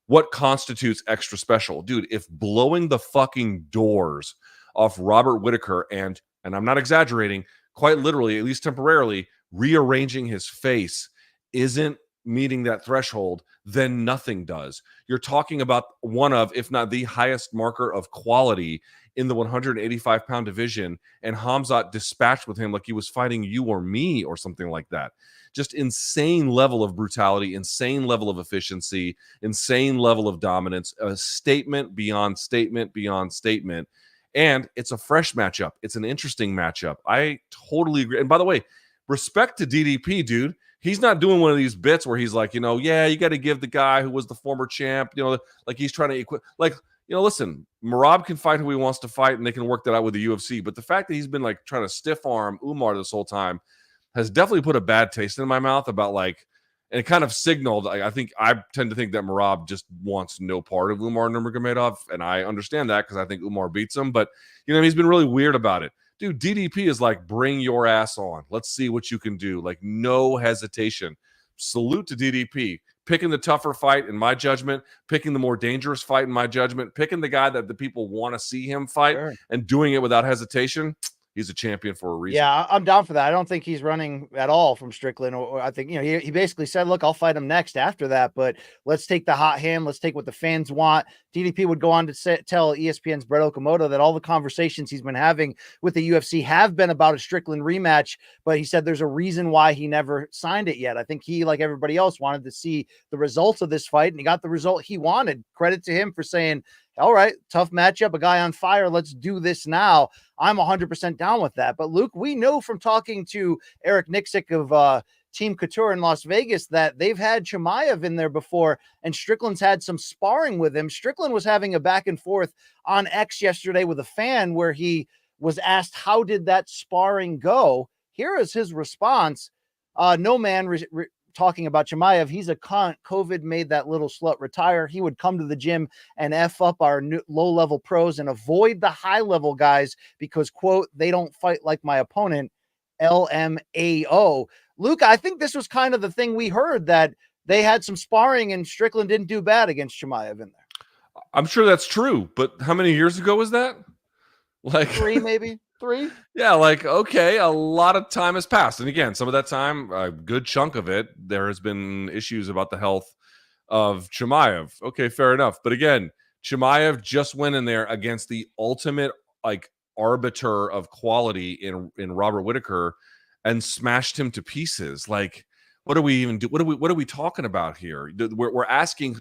What constitutes extra special? Dude, if blowing the fucking doors off Robert Whittaker and I'm not exaggerating, quite literally, at least temporarily, rearranging his face isn't meeting that threshold, then nothing does. You're talking about one of, if not the highest marker of quality in the 185-pound division, and Khamzat dispatched with him like he was fighting you or me or something like that. Just insane level of brutality, insane level of efficiency, insane level of dominance, a statement beyond statement beyond statement. And it's a fresh matchup. It's an interesting matchup. I totally agree. And by the way, respect to DDP, dude. He's not doing one of these bits where he's like, you know, yeah, you got to give the guy who was the former champ, you know, like he's trying to equip. Like, you know, listen, Merab can fight who he wants to fight, and they can work that out with the UFC. But the fact that he's been like trying to stiff arm Umar this whole time has definitely put a bad taste in my mouth about, like, and it kind of signaled, I tend to think that Merab just wants no part of Umar Nurmagomedov, and I understand that because I think Umar beats him. But, you know, he's been really weird about it. Dude, DDP is like, bring your ass on. Let's see what you can do. Like, no hesitation. Salute to DDP. Picking the tougher fight, in my judgment, picking the more dangerous fight, in my judgment, picking the guy that the people want to see him fight, sure, and doing it without hesitation. He's a champion for a reason. Yeah, I'm down for that. I don't think he's running at all from Strickland. Or I think, you know, he basically said, look, I'll fight him next after that, but let's take the hot hand. Let's take what the fans want. DDP would go on to tell ESPN's Brett Okamoto that all the conversations he's been having with the UFC have been about a Strickland rematch, but he said there's a reason why he never signed it yet. I think he, like everybody else, wanted to see the results of this fight, and he got the result he wanted. Credit to him for saying, all right, tough matchup, a guy on fire. Let's do this now. I'm 100% down with that. But Luke, we know from talking to Eric Nixick of Team Couture in Las Vegas that they've had Chimaev in there before, and Strickland's had some sparring with him. Strickland was having a back and forth on X yesterday with a fan where he was asked, how did that sparring go? Here is his response. No man talking about Chimaev, he's a cunt. COVID made that little slut retire. He would come to the gym and F up our low-level pros and avoid the high-level guys because, quote, they don't fight like my opponent, LMAO. Luke, I think this was kind of the thing we heard, that they had some sparring and Strickland didn't do bad against Chimaev in there. I'm sure that's true, but how many years ago was that? Like 3, maybe 3. Yeah, like, okay, a lot of time has passed. And again, some of that time, a good chunk of it, there has been issues about the health of Chimaev. Okay, fair enough. But again, Chimaev just went in there against the ultimate, like, arbiter of quality in Robert Whittaker and smashed him to pieces. Like, what do we even do? What are we talking about here? We're asking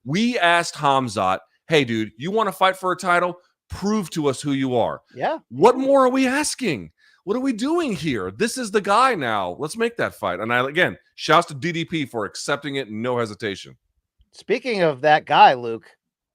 we asked Khamzat, hey, dude, you want to fight for a title? Prove to us who you are. Yeah. What more are we asking? What are we doing here? This is the guy now. Let's make that fight. And again, shouts to DDP for accepting it, no hesitation. Speaking of that guy, Luke,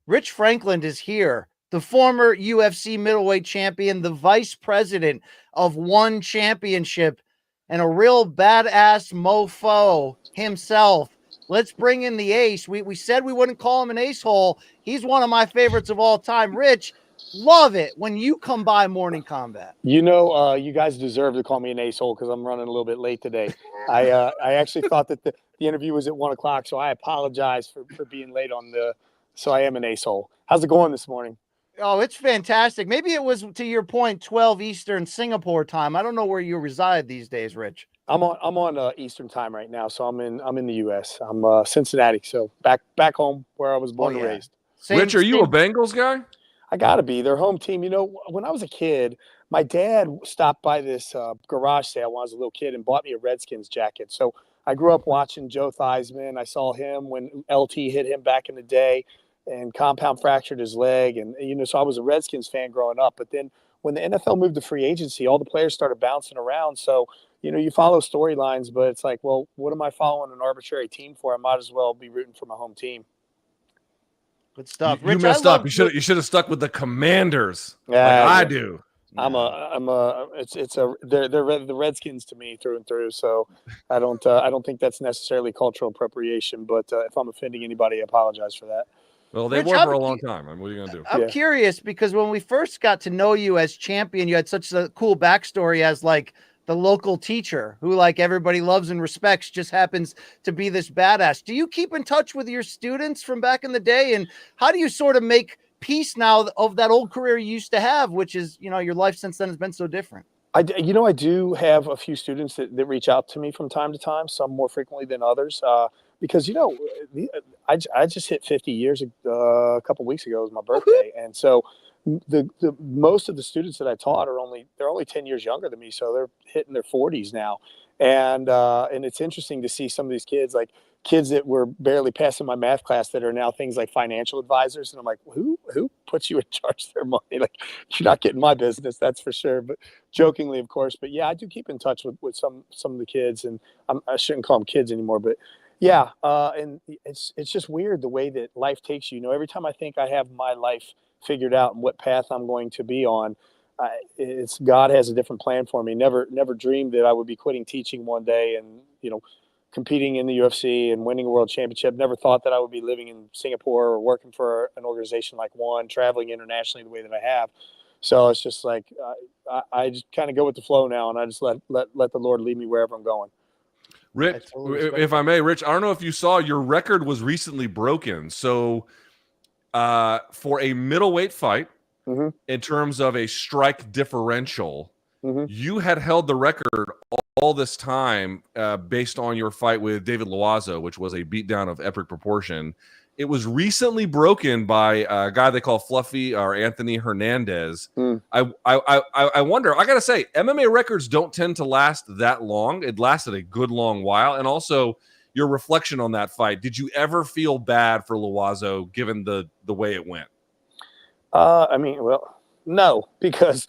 Rich Franklin is here. The former UFC middleweight champion, the vice president of one championship, and a real badass mofo himself. Let's bring in the ace. We said we wouldn't call him an ace hole. He's one of my favorites of all time. Rich, love it when you come by Morning Combat. You know, you guys deserve to call me an ace hole because I'm running a little bit late today. I actually thought that the interview was at 1 o'clock, so I apologize for being late on so I am an ace hole. How's it going this morning? Oh, it's fantastic. Maybe it was, to your point, 12 Eastern Singapore time. I don't know where you reside these days, Rich. I'm on Eastern time right now, so I'm in the U.S. I'm Cincinnati, so back home where I was born and raised. Rich, are you a Bengals guy? I gotta be their home team. You know, when I was a kid, my dad stopped by this garage sale when I was a little kid and bought me a Redskins jacket. So I grew up watching Joe Theismann. I saw him when LT hit him back in the day and compound fractured his leg. And, you know, so I was a Redskins fan growing up. But then when the NFL moved to free agency, all the players started bouncing around. So, you know, you follow storylines, but it's like, well, what am I following an arbitrary team for? I might as well be rooting for my home team. Good stuff. You messed up. You should have stuck with the Commanders. Yeah, like I do. They're the Redskins to me through and through. So I don't think that's necessarily cultural appropriation. But if I'm offending anybody, I apologize for that. Well, they Rich, were for a long time. I mean, what are you gonna do? I'm curious because when we first got to know you as champion, you had such a cool backstory as like the local teacher who like everybody loves and respects, just happens to be this badass. Do you keep in touch with your students from back in the day? And how do you sort of make peace now of that old career you used to have, which is, you know, your life since then has been so different? I do have a few students that reach out to me from time to time, some more frequently than others, because, you know, I just hit 50 years a couple weeks ago. It was my birthday. And so the most of the students that I taught they're only 10 years younger than me. So they're hitting their 40s now. And it's interesting to see some of these kids, like kids that were barely passing my math class that are now things like financial advisors. And I'm like, who puts you in charge of their money? Like, you're not getting my business, that's for sure. But jokingly, of course. But yeah, I do keep in touch with some of the kids, and I shouldn't call them kids anymore, but yeah. And it's just weird the way that life takes you. You know, every time I think I have my life figured out and what path I'm going to be on, it's God has a different plan for me. Never dreamed that I would be quitting teaching one day and, you know, competing in the UFC and winning a world championship. Never thought that I would be living in Singapore or working for an organization like One, traveling internationally the way that I have. So it's just like I just kind of go with the flow now, and I just let the Lord lead me wherever I'm going. Rich, if I may, Rich, I don't know if you saw, your record was recently broken. So for a middleweight fight, in terms of a strike differential, you had held the record all this time based on your fight with David Loazo, which was a beatdown of epic proportion. It was recently broken by a guy they call Fluffy, or Anthony Hernandez. I wonder, I got to say, MMA records don't tend to last that long. It lasted a good long while. And also, your reflection on that fight, did you ever feel bad for Loazo given the way it went? I mean, well, no, because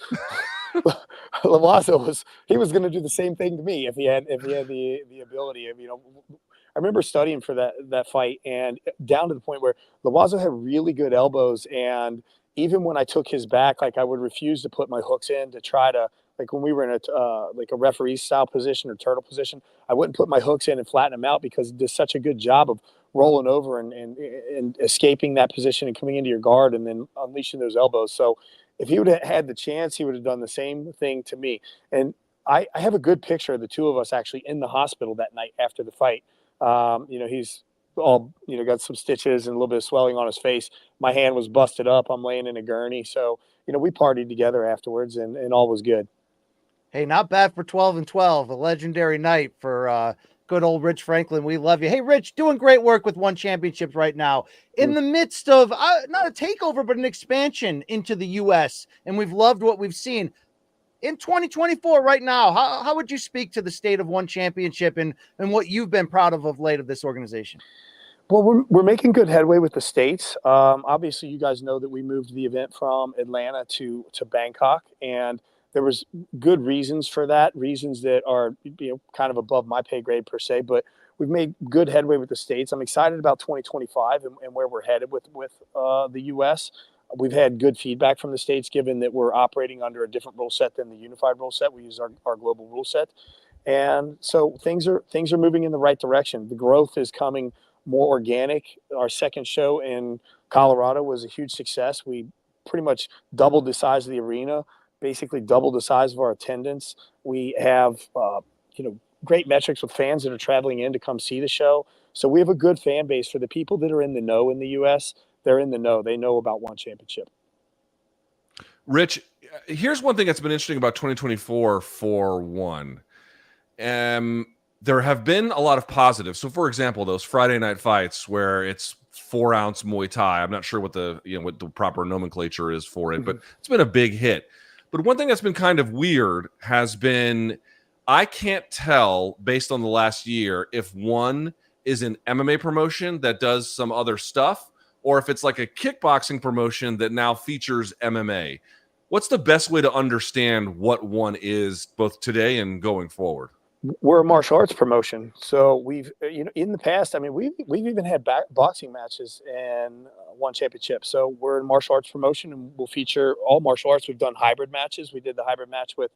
Loazo was going to do the same thing to me if he had the ability. You know, I remember studying for that fight, and down to the point where Loazo had really good elbows, and even when I took his back, like I would refuse to put my hooks in to try to, like when we were in a referee style position or turtle position, I wouldn't put my hooks in and flatten him out because he does such a good job of rolling over and escaping that position and coming into your guard and then unleashing those elbows. So if he would have had the chance, he would have done the same thing to me. And I have a good picture of the two of us actually in the hospital that night after the fight. You know, he's all, you know, got some stitches and a little bit of swelling on his face. My hand was busted up. I'm laying in a gurney. So, you know, we partied together afterwards and all was good. Hey, not bad for 12-12, a legendary night for good old Rich Franklin. We love you. Hey, Rich, doing great work with One Championships right now in the midst of not a takeover, but an expansion into the U.S. And we've loved what we've seen. In 2024 right now, how would you speak to the state of One Championship and what you've been proud of late of this organization? Well, we're making good headway with the states. Obviously, you guys know that we moved the event from Atlanta to Bangkok, and there was good reasons for that, reasons that are, you know, kind of above my pay grade per se, but we've made good headway with the states. I'm excited about 2025 and where we're headed with the U.S. We've had good feedback from the states, given that we're operating under a different rule set than the unified rule set. We use our global rule set. And so things are moving in the right direction. The growth is coming more organic. Our second show in Colorado was a huge success. We pretty much doubled the size of the arena, basically doubled the size of our attendance. We have, great metrics with fans that are traveling in to come see the show. So we have a good fan base. For the people that are in the know in the U.S., they're in the know. They know about One Championship. Rich, here's one thing that's been interesting about 2024 for one. There have been a lot of positives. So, for example, those Friday night fights where it's 4-ounce Muay Thai. I'm not sure what the proper nomenclature is for it, but it's been a big hit. But one thing that's been kind of weird has been I can't tell based on the last year if one is an MMA promotion that does some other stuff or if it's like a kickboxing promotion that now features MMA. What's the best way to understand what one is both today and going forward? We're a martial arts promotion. So we've, in the past, I mean, we've even had boxing matches and One Championship. So we're a martial arts promotion and we'll feature all martial arts. We've done hybrid matches. We did the hybrid match with,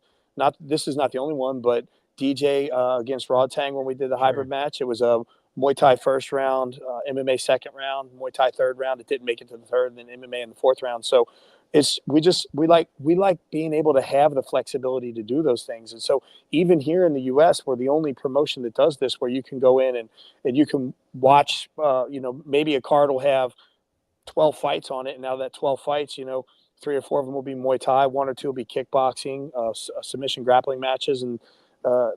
this is not the only one, but DJ against Rodtang when we did the hybrid match. It was a Muay Thai first round, MMA second round, Muay Thai third round. It didn't make it to the third, and then MMA in the fourth round. So we like being able to have the flexibility to do those things. And so even here in the US, we're the only promotion that does this, where you can go in and you can watch, maybe a card will have 12 fights on it. And now that 12 fights, 3 or 4 of them will be Muay Thai, 1 or 2 will be kickboxing, submission grappling matches, and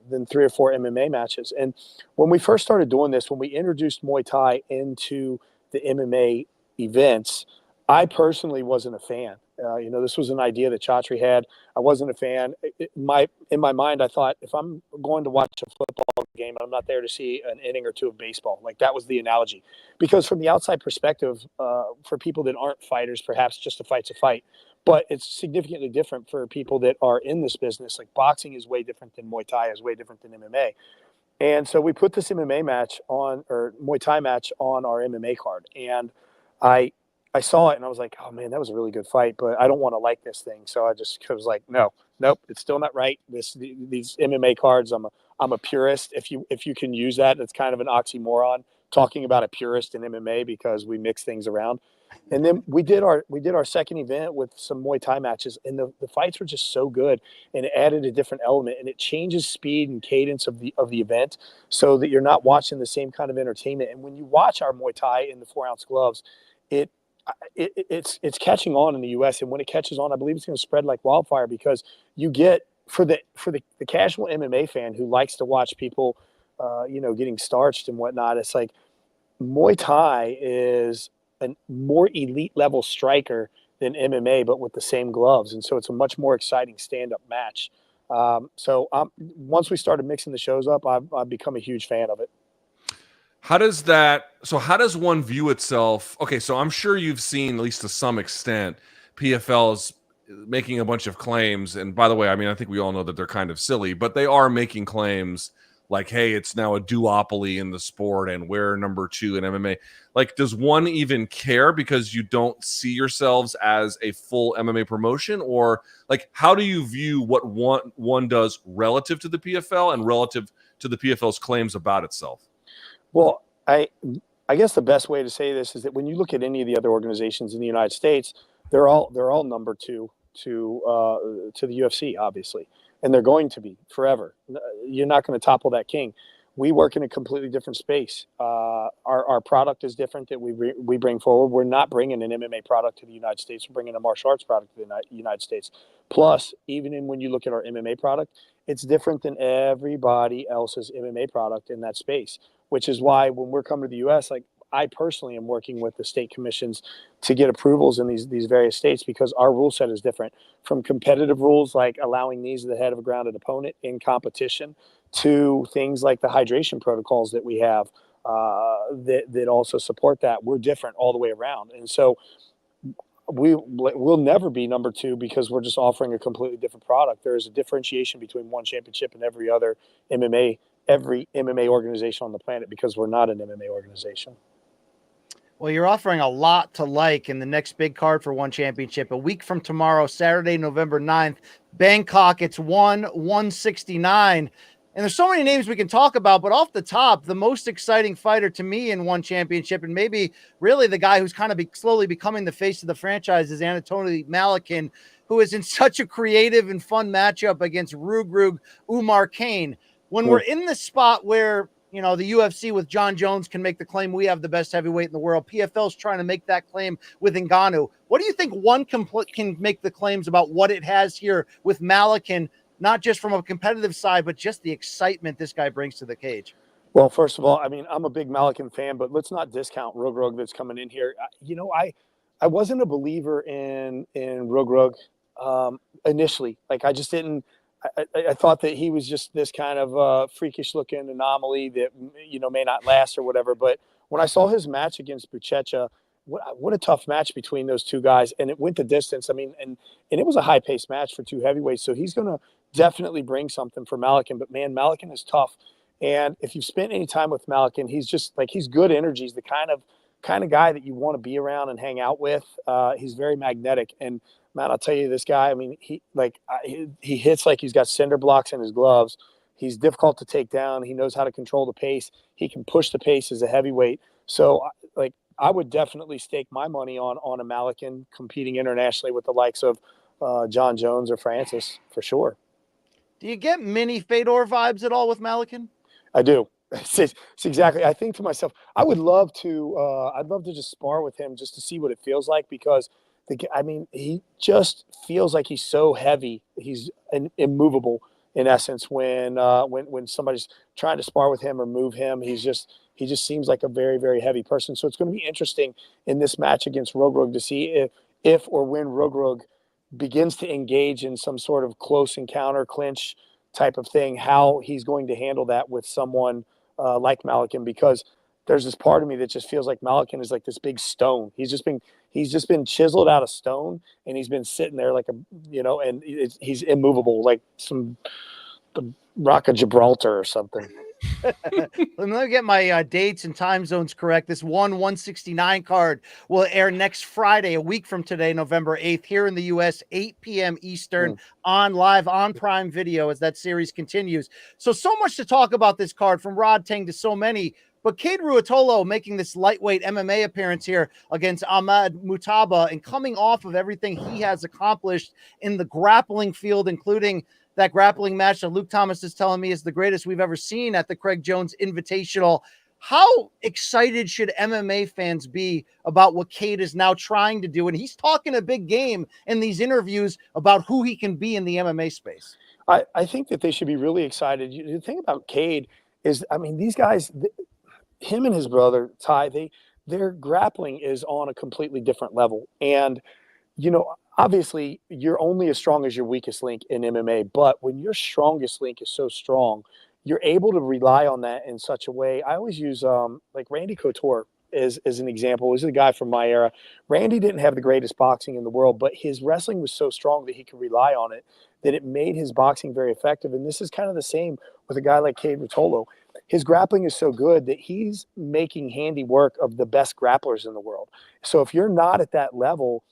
then 3 or 4 MMA matches. And when we first started doing this, when we introduced Muay Thai into the MMA events, I personally wasn't a fan. This was an idea that Chatri had. I wasn't a fan. In my mind, I thought, if I'm going to watch a football game, I'm not there to see an inning or two of baseball. Like, that was the analogy. Because from the outside perspective, for people that aren't fighters, perhaps just a fight's a fight. But it's significantly different for people that are in this business. Like, boxing is way different than Muay Thai, is way different than MMA. And so we put this MMA match on, or Muay Thai match on our MMA card. And I saw it and I was like, oh man, that was a really good fight, but I don't want to like this thing. So I was like, nope, it's still not right. These MMA cards, I'm a purist. If you can use that, it's kind of an oxymoron talking about a purist in MMA because we mix things around. And then we did our second event with some Muay Thai matches, and the fights were just so good, and it added a different element, and it changes speed and cadence of the event so that you're not watching the same kind of entertainment. And when you watch our Muay Thai in the 4-ounce gloves, it's catching on in the US, and when it catches on, I believe it's going to spread like wildfire, because you get for the casual MMA fan who likes to watch people getting starched and whatnot. It's like Muay Thai is a more elite level striker than MMA, but with the same gloves, and so it's a much more exciting stand-up match. So once we started mixing the shows up, I've become a huge fan of it. How does one view itself? Okay, so I'm sure you've seen, at least to some extent, PFL's making a bunch of claims. And by the way, I mean, I think we all know that they're kind of silly, but they are making claims like, hey, it's now a duopoly in the sport and we're number 2 in MMA. Like, does one even care because you don't see yourselves as a full MMA promotion? Or like, how do you view what one does relative to the PFL and relative to the PFL's claims about itself? Well, I guess the best way to say this is that when you look at any of the other organizations in the United States, they're all number 2 to the UFC, obviously, and they're going to be forever. You're not going to topple that king. We work in a completely different space. Our product is different that we bring forward. We're not bringing an MMA product to the United States. We're bringing a martial arts product to the United States. Plus, even when you look at our MMA product, it's different than everybody else's MMA product in that space, which is why when we're coming to the U.S., like, I personally am working with the state commissions to get approvals in these various states, because our rule set is different, from competitive rules like allowing knees to the head of a grounded opponent in competition to things like the hydration protocols that we have that also support that. We're different all the way around. And so we'll never be number 2 because we're just offering a completely different product. There is a differentiation between One Championship and every MMA organization on the planet, because we're not an MMA organization. Well, you're offering a lot to like in the next big card for One Championship. A week from tomorrow, Saturday, November 9th, Bangkok. It's 169. And there's so many names we can talk about, but off the top, the most exciting fighter to me in one championship, and maybe really the guy who's kind of slowly becoming the face of the franchise, is Anatoly Malakin, who is in such a creative and fun matchup against Rugrug Umar Kane. When we're in the spot where, you know, the UFC with John Jones can make the claim we have the best heavyweight in the world, PFL's trying to make that claim with Ngannou. What do you think one can make the claims about what it has here with Malakin, not just from a competitive side, but just the excitement this guy brings to the cage? Well, first of all, I mean, I'm a big Malakin fan, but let's not discount Rugrug that's coming in here. You know, I wasn't a believer in Rugrug initially. Like, I just didn't. I thought that he was just this kind of freakish looking anomaly that, you know, may not last or whatever. But when I saw his match against Buchecha, what a tough match between those two guys, and it went the distance. I mean, and it was a high paced match for two heavyweights, so he's going to definitely bring something for Malakin. But man, Malakin is tough, and if you've spent any time with Malakin, he's just like, he's good energy. He's the kind of guy that you want to be around and hang out with. He's very magnetic, and man, I'll tell you, this guy, I mean, he hits like he's got cinder blocks in his gloves. He's difficult to take down. He knows how to control the pace. He can push the pace as a heavyweight. So, like, I would definitely stake my money on a Malakin competing internationally with the likes of John Jones or Francis, for sure. Do you get mini Fedor vibes at all with Malakin? I do. It's exactly. I think to myself, I'd love to just spar with him just to see what it feels like, because I mean, he just feels like he's so heavy. He's immovable in essence when somebody's trying to spar with him or move him. He just seems like a very, very heavy person. So it's going to be interesting in this match against Rugrug to see if or when Rugrug begins to engage in some sort of close encounter, clinch type of thing, how he's going to handle that with someone like Malakin, because there's this part of me that just feels like Malakin is like this big stone. He's just been chiseled out of stone, and he's been sitting there like and he's immovable, like the Rock of Gibraltar or something. Let me get my dates and time zones correct. This 169 card will air next Friday, a week from today, November 8th, here in the U.S., 8 p.m. Eastern, on live on Prime Video as that series continues. So much to talk about this card, from Rod Tang to so many. But Cade Ruotolo making this lightweight MMA appearance here against Ahmad Mutaba, and coming off of everything he has accomplished in the grappling field, including that grappling match that Luke Thomas is telling me is the greatest we've ever seen at the Craig Jones Invitational. How excited should MMA fans be about what Cade is now trying to do? And he's talking a big game in these interviews about who he can be in the MMA space. I think that they should be really excited. The thing about Cade is, I mean, these guys, him and his brother Ty, their grappling is on a completely different level. And, you know, obviously you're only as strong as your weakest link in MMA, but when your strongest link is so strong, you're able to rely on that in such a way. I always use like Randy Couture as an example. He's a guy from my era. Randy didn't have the greatest boxing in the world, but his wrestling was so strong that he could rely on it, that it made his boxing very effective. And this is kind of the same with a guy like Cade Ruotolo. His grappling is so good that he's making handiwork of the best grapplers in the world. So if you're not at that level,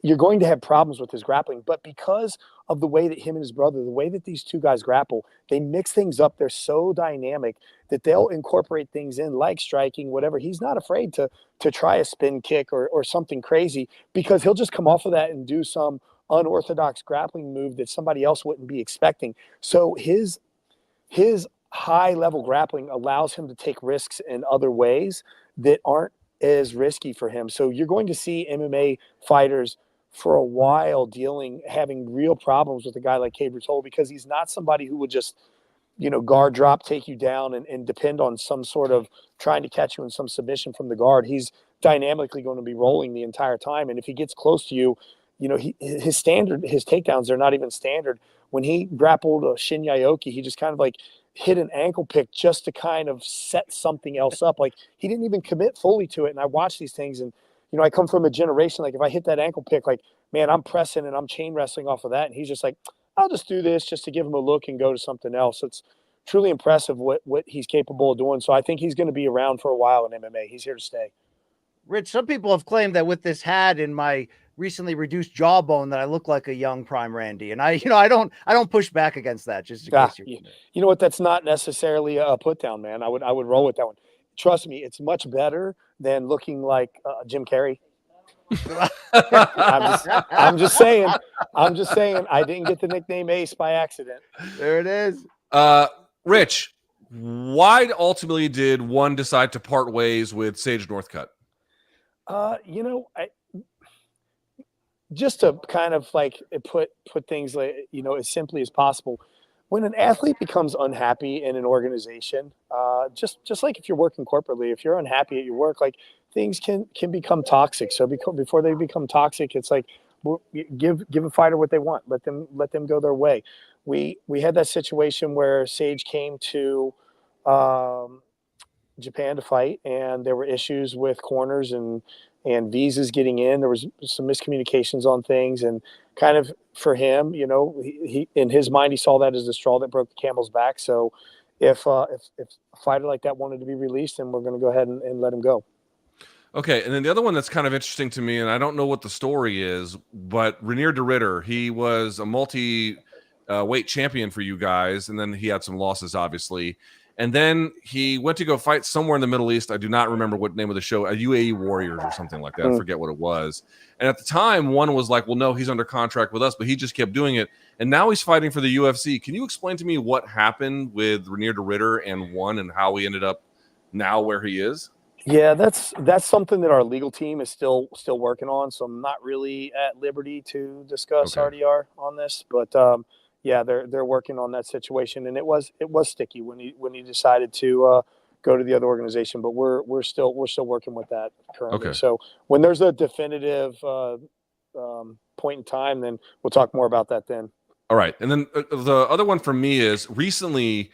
you're going to have problems with his grappling. But because of the way that him and his brother, the way that these two guys grapple, they mix things up. They're so dynamic that they'll incorporate things in, like striking, whatever. He's not afraid to try a spin kick or something crazy, because he'll just come off of that and do some unorthodox grappling move that somebody else wouldn't be expecting. So his high level grappling allows him to take risks in other ways that aren't as risky for him. So you're going to see MMA fighters for a while having real problems with a guy like Cade Ruotolo, because he's not somebody who would just, guard drop, take you down and depend on some sort of trying to catch you in some submission from the guard. He's dynamically going to be rolling the entire time. And if he gets close to you, his takedowns are not even standard. When he grappled Shin Yaoki, he just kind of like hit an ankle pick just to kind of set something else up. Like, he didn't even commit fully to it. And I watch these things, and, I come from a generation, like, if I hit that ankle pick, like, man, I'm pressing and I'm chain wrestling off of that. And he's just like, I'll just do this just to give him a look and go to something else. It's truly impressive what he's capable of doing. So I think he's going to be around for a while in MMA. He's here to stay. Rich, some people have claimed that with this hat and my recently reduced jawbone that I look like a young prime Randy. And I don't push back against that, just in case you're. You know what? That's not necessarily a put down, man. I would roll with that one. Trust me, it's much better than looking like Jim Carrey. I'm just saying. I didn't get the nickname Ace by accident. There it is. Rich, why ultimately did one decide to part ways with Sage Northcutt? Just to kind of like put things like, as simply as possible. When an athlete becomes unhappy in an organization, just like if you're working corporately, if you're unhappy at your work, like things can become toxic. So before they become toxic, it's like, give a fighter what they want. Let them go their way. We had that situation where Sage came to Japan to fight, and there were issues with corners and visas getting in. There was some miscommunications on things, and kind of for him, he in his mind, he saw that as the straw that broke the camel's back. So if a fighter like that wanted to be released, then we're going to go ahead and let him go. Okay, and then the other one that's kind of interesting to me, and I don't know what the story is, but Renier de Ridder, he was a multi-weight champion for you guys, and then he had some losses, obviously. And then he went to go fight somewhere in the Middle East. I do not remember what name of the show, a UAE Warriors or something like that. I forget what it was. And at the time, one was like, well, no, he's under contract with us, but he just kept doing it. And now he's fighting for the UFC. Can you explain to me what happened with Renier de Ridder and how he ended up now where he is? Yeah, that's something that our legal team is still working on. So I'm not really at liberty to discuss RDR on this, but yeah, they're working on that situation, and it was sticky when he decided to go to the other organization. But we're still working with that currently. Okay. So when there's a definitive point in time, then we'll talk more about that then. All right, and then the other one for me is recently.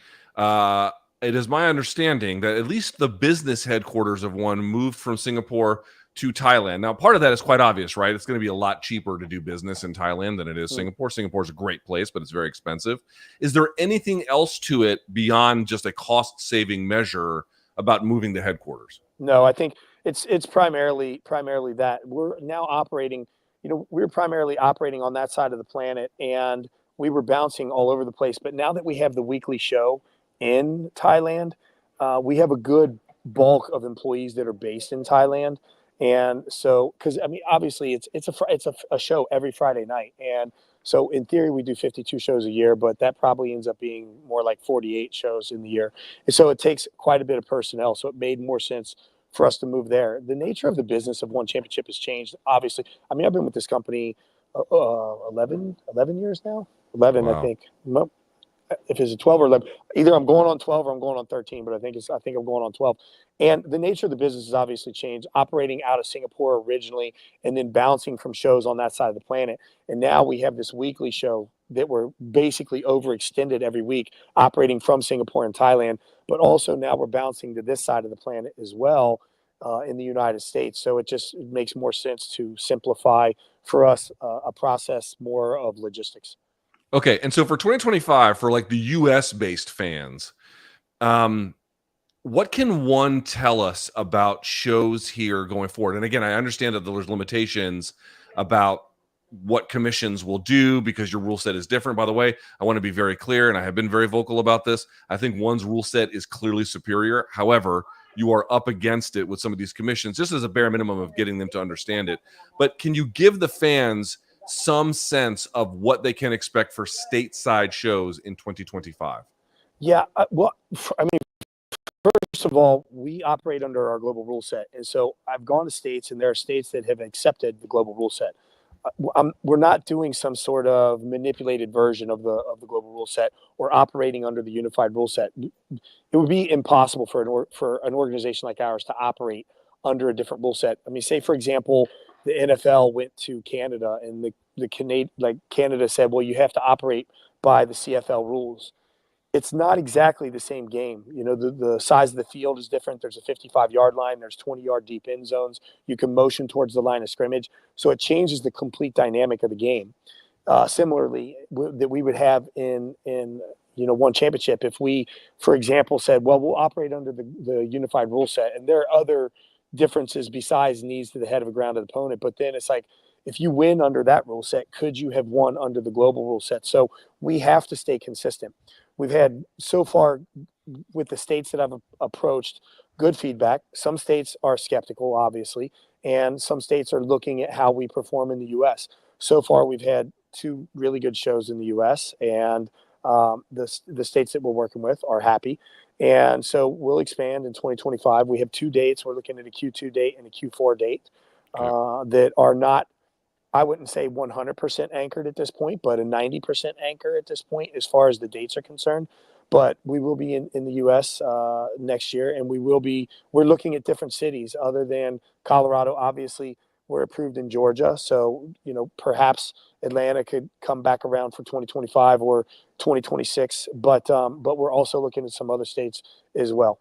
It is my understanding that at least the business headquarters of one moved from Singapore to Thailand. Now, part of that is quite obvious, right? It's going to be a lot cheaper to do business in Thailand than it is Singapore. Singapore is a great place, but it's very expensive. Is there anything else to it beyond just a cost-saving measure about moving the headquarters? No, I think it's primarily that. We're now operating, we're primarily operating on that side of the planet, and we were bouncing all over the place. But now that we have the weekly show in Thailand, we have a good bulk of employees that are based in Thailand. And so, because I mean, obviously it's a show every Friday night. And so in theory, we do 52 shows a year, but that probably ends up being more like 48 shows in the year. And so it takes quite a bit of personnel. So it made more sense for us to move there. The nature of the business of One Championship has changed. Obviously, I mean, I've been with this company 11 years now, 11, wow. I think. If it's a 12 or 11, either I'm going on 12 or I'm going on 13, but I think I'm going on 12. And the nature of the business has obviously changed, operating out of Singapore originally and then bouncing from shows on that side of the planet. And now we have this weekly show that we're basically overextended every week, operating from Singapore and Thailand, but also now we're bouncing to this side of the planet as well in the United States. So it makes more sense to simplify for us a process more of logistics. Okay, and so for 2025, for like the US-based fans, what can one tell us about shows here going forward? And again, I understand that there's limitations about what commissions will do because your rule set is different. By the way, I want to be very clear, and I have been very vocal about this. I think one's rule set is clearly superior. However, you are up against it with some of these commissions, just as a bare minimum of getting them to understand it. But can you give the fans some sense of what they can expect for stateside shows in 2025? Yeah, well, I mean, first of all, we operate under our global rule set. And so I've gone to states, and there are states that have accepted the global rule set. We're not doing some sort of manipulated version of the global rule set or operating under the unified rule set. It would be impossible for an organization like ours to operate under a different rule set. I mean, say, for example, the NFL went to Canada, and Canada said, well, you have to operate by the CFL rules. It's not exactly the same game. The size of the field is different. There's a 55-yard line. There's 20-yard deep end zones. You can motion towards the line of scrimmage. So it changes the complete dynamic of the game. Similarly, that we would have in One Championship, if we, for example, said, well, we'll operate under the unified rule set, and there are other differences besides knees to the head of a grounded opponent. But then it's like, if you win under that rule set, could you have won under the global rule set? So we have to stay consistent. We've had so far with the states that I've approached good feedback. Some states are skeptical, obviously, and some states are looking at how we perform in the U.S. So far, we've had 2 really good shows in the U.S., and the states that we're working with are happy. And so we'll expand in 2025. We have 2 dates. We're looking at a Q2 date and a Q4 date that are not, I wouldn't say 100% anchored at this point, but a 90% anchor at this point as far as the dates are concerned. But we will be in the U.S. Next year, and we're looking at different cities other than Colorado. Obviously, we're approved in Georgia, so perhaps Atlanta could come back around for 2025 or 2026. But we're also looking at some other states as well.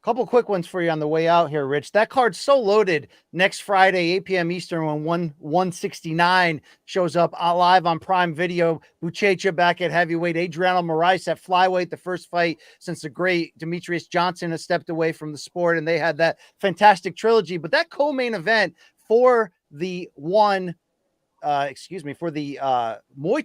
Couple quick ones for you on the way out here, Rich. That card's so loaded. Next Friday, 8 p.m. Eastern, when 169 shows up live on Prime Video. Buchecha back at heavyweight. Adriano Moraes at flyweight. The first fight since the great Demetrius Johnson has stepped away from the sport, and they had that fantastic trilogy. But that co-main event for the Muay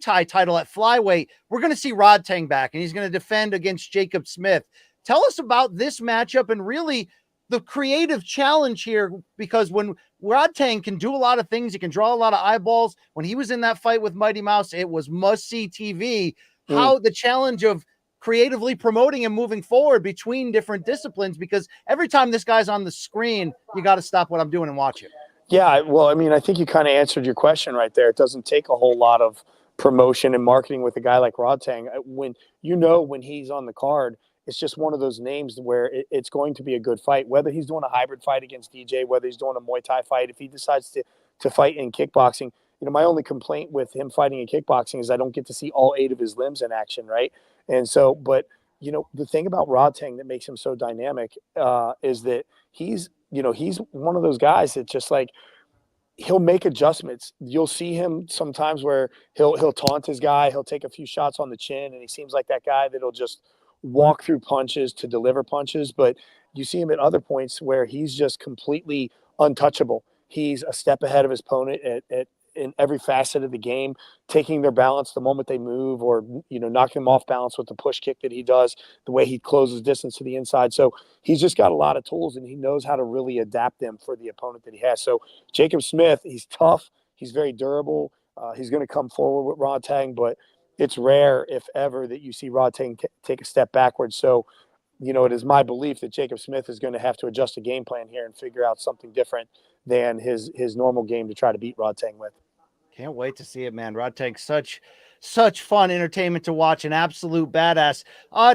Thai title at flyweight, we're going to see Rod Tang back, and he's going to defend against Jacob Smith. Tell us about this matchup and really the creative challenge here, because when Rod Tang can do a lot of things, he can draw a lot of eyeballs. When he was in that fight with Mighty Mouse, it was must-see TV. How the challenge of creatively promoting and moving forward between different disciplines, because every time this guy's on the screen, you got to stop what I'm doing and watch it. Yeah, well, I mean, I think you kind of answered your question right there. It doesn't take a whole lot of promotion and marketing with a guy like Rod Tang. When he's on the card, it's just one of those names where it's going to be a good fight. Whether he's doing a hybrid fight against DJ, whether he's doing a Muay Thai fight, if he decides to fight in kickboxing, my only complaint with him fighting in kickboxing is I don't get to see all 8 of his limbs in action, right? And so, but the thing about Rod Tang that makes him so dynamic is that he's one of those guys that just like, he'll make adjustments. You'll see him sometimes where he'll taunt his guy, he'll take a few shots on the chin, and he seems like that guy that'll just walk through punches to deliver punches. But you see him at other points where he's just completely untouchable. He's a step ahead of his opponent in every facet of the game, taking their balance the moment they move, or knocking them off balance with the push kick that he does, the way he closes distance to the inside. So he's just got a lot of tools, and he knows how to really adapt them for the opponent that he has. So Jacob Smith, he's tough, he's very durable, he's going to come forward with Rod Tang, but it's rare, if ever, that you see Rod Tang take a step backwards. So it is my belief that Jacob Smith is going to have to adjust a game plan here and figure out something different than his normal game to try to beat Rod Tang with. Can't wait to see it, man. Rod Tang, such fun entertainment to watch, an absolute badass.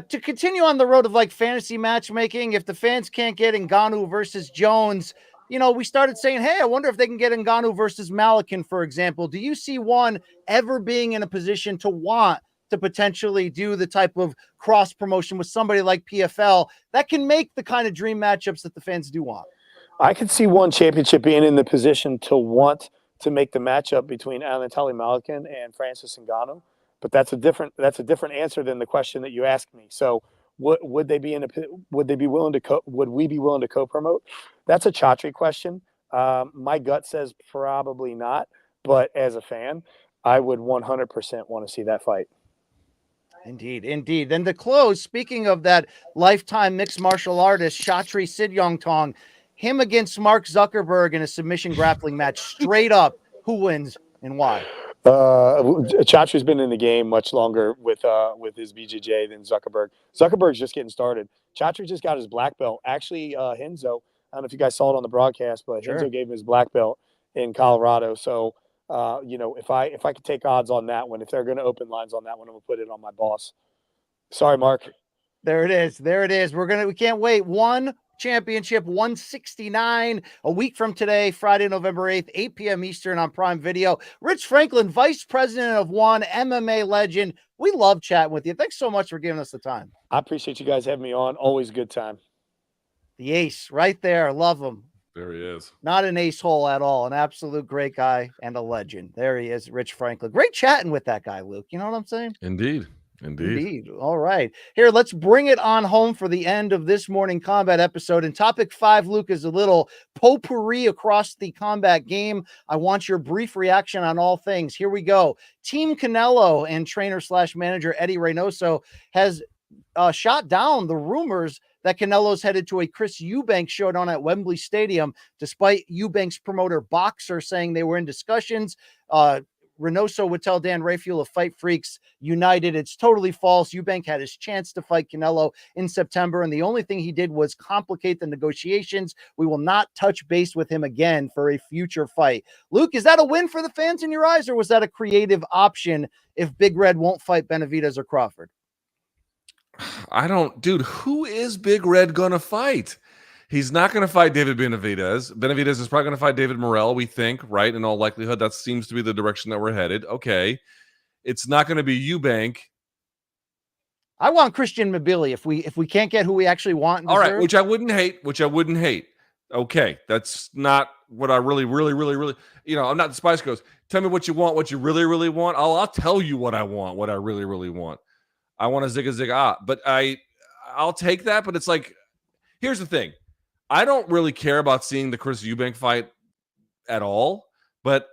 To continue on the road of like fantasy matchmaking, if the fans can't get Ngannou versus Jones, we started saying, hey, I wonder if they can get Ngannou versus Malakin, for example. Do you see one ever being in a position to want to potentially do the type of cross promotion with somebody like PFL that can make the kind of dream matchups that the fans do want? I could see one championship being in the position to want to make the matchup between Anatoly Malakin and Francis Ngannou, but that's a different answer than the question that you asked me. So would we be willing to co-promote? That's a Chatri question. My gut says probably not, but as a fan, I would 100% want to see that fight. Indeed. Then to close, speaking of that lifetime mixed martial artist, Chatri Sityongtong, him against Mark Zuckerberg in a submission grappling match, straight up, who wins and why? Chatri's been in the game much longer with his BJJ than Zuckerberg. Zuckerberg's just getting started. Chatri just got his black belt. Actually, Henzo, I don't know if you guys saw it on the broadcast, but sure. Henzo gave him his black belt in Colorado. So, if I could take odds on that one, if they're going to open lines on that one, I'm going to put it on my boss. Sorry, Mark. There it is. We can't wait. One championship, 169, a week from today, Friday, November 8th, 8 p.m. Eastern on Prime Video. Rich Franklin, Vice President of One, MMA legend. We love chatting with you. Thanks so much for giving us the time. I appreciate you guys having me on. Always a good time. The ace right there. Love him. There he is. Not an ace hole at all. An absolute great guy and a legend. There he is, Rich Franklin. Great chatting with that guy, Luke. You know what I'm saying? Indeed. Indeed. All right. Here, let's bring it on home for the end of this morning combat episode. And topic 5, Luke, is a little potpourri across the combat game. I want your brief reaction on all things. Here we go. Team Canelo and trainer/manager Eddie Reynoso has shot down the rumors that Canelo's headed to a Chris Eubank showdown at Wembley Stadium, despite Eubank's promoter Boxer saying they were in discussions. Reynoso would tell Dan Rafael of Fight Freaks United, it's totally false. Eubank had his chance to fight Canelo in September, and the only thing he did was complicate the negotiations. We will not touch base with him again for a future fight. Luke, is that a win for the fans in your eyes, or was that a creative option if Big Red won't fight Benavidez or Crawford? Dude, who is Big Red going to fight? He's not going to fight David Benavidez. Benavidez is probably going to fight David Morrell, we think, right? In all likelihood, that seems to be the direction that we're headed. Okay. It's not going to be Eubank. I want Christian Mabili if we can't get who we actually want. All right, which I wouldn't hate. Okay, that's not what I really, I'm not the Spice Girls. Tell me what you want, what you really, really want. I'll tell you what I want, what I really, really want. I want a zigga, but I'll take that. But it's like, here's the thing. I don't really care about seeing the Chris Eubank fight at all, but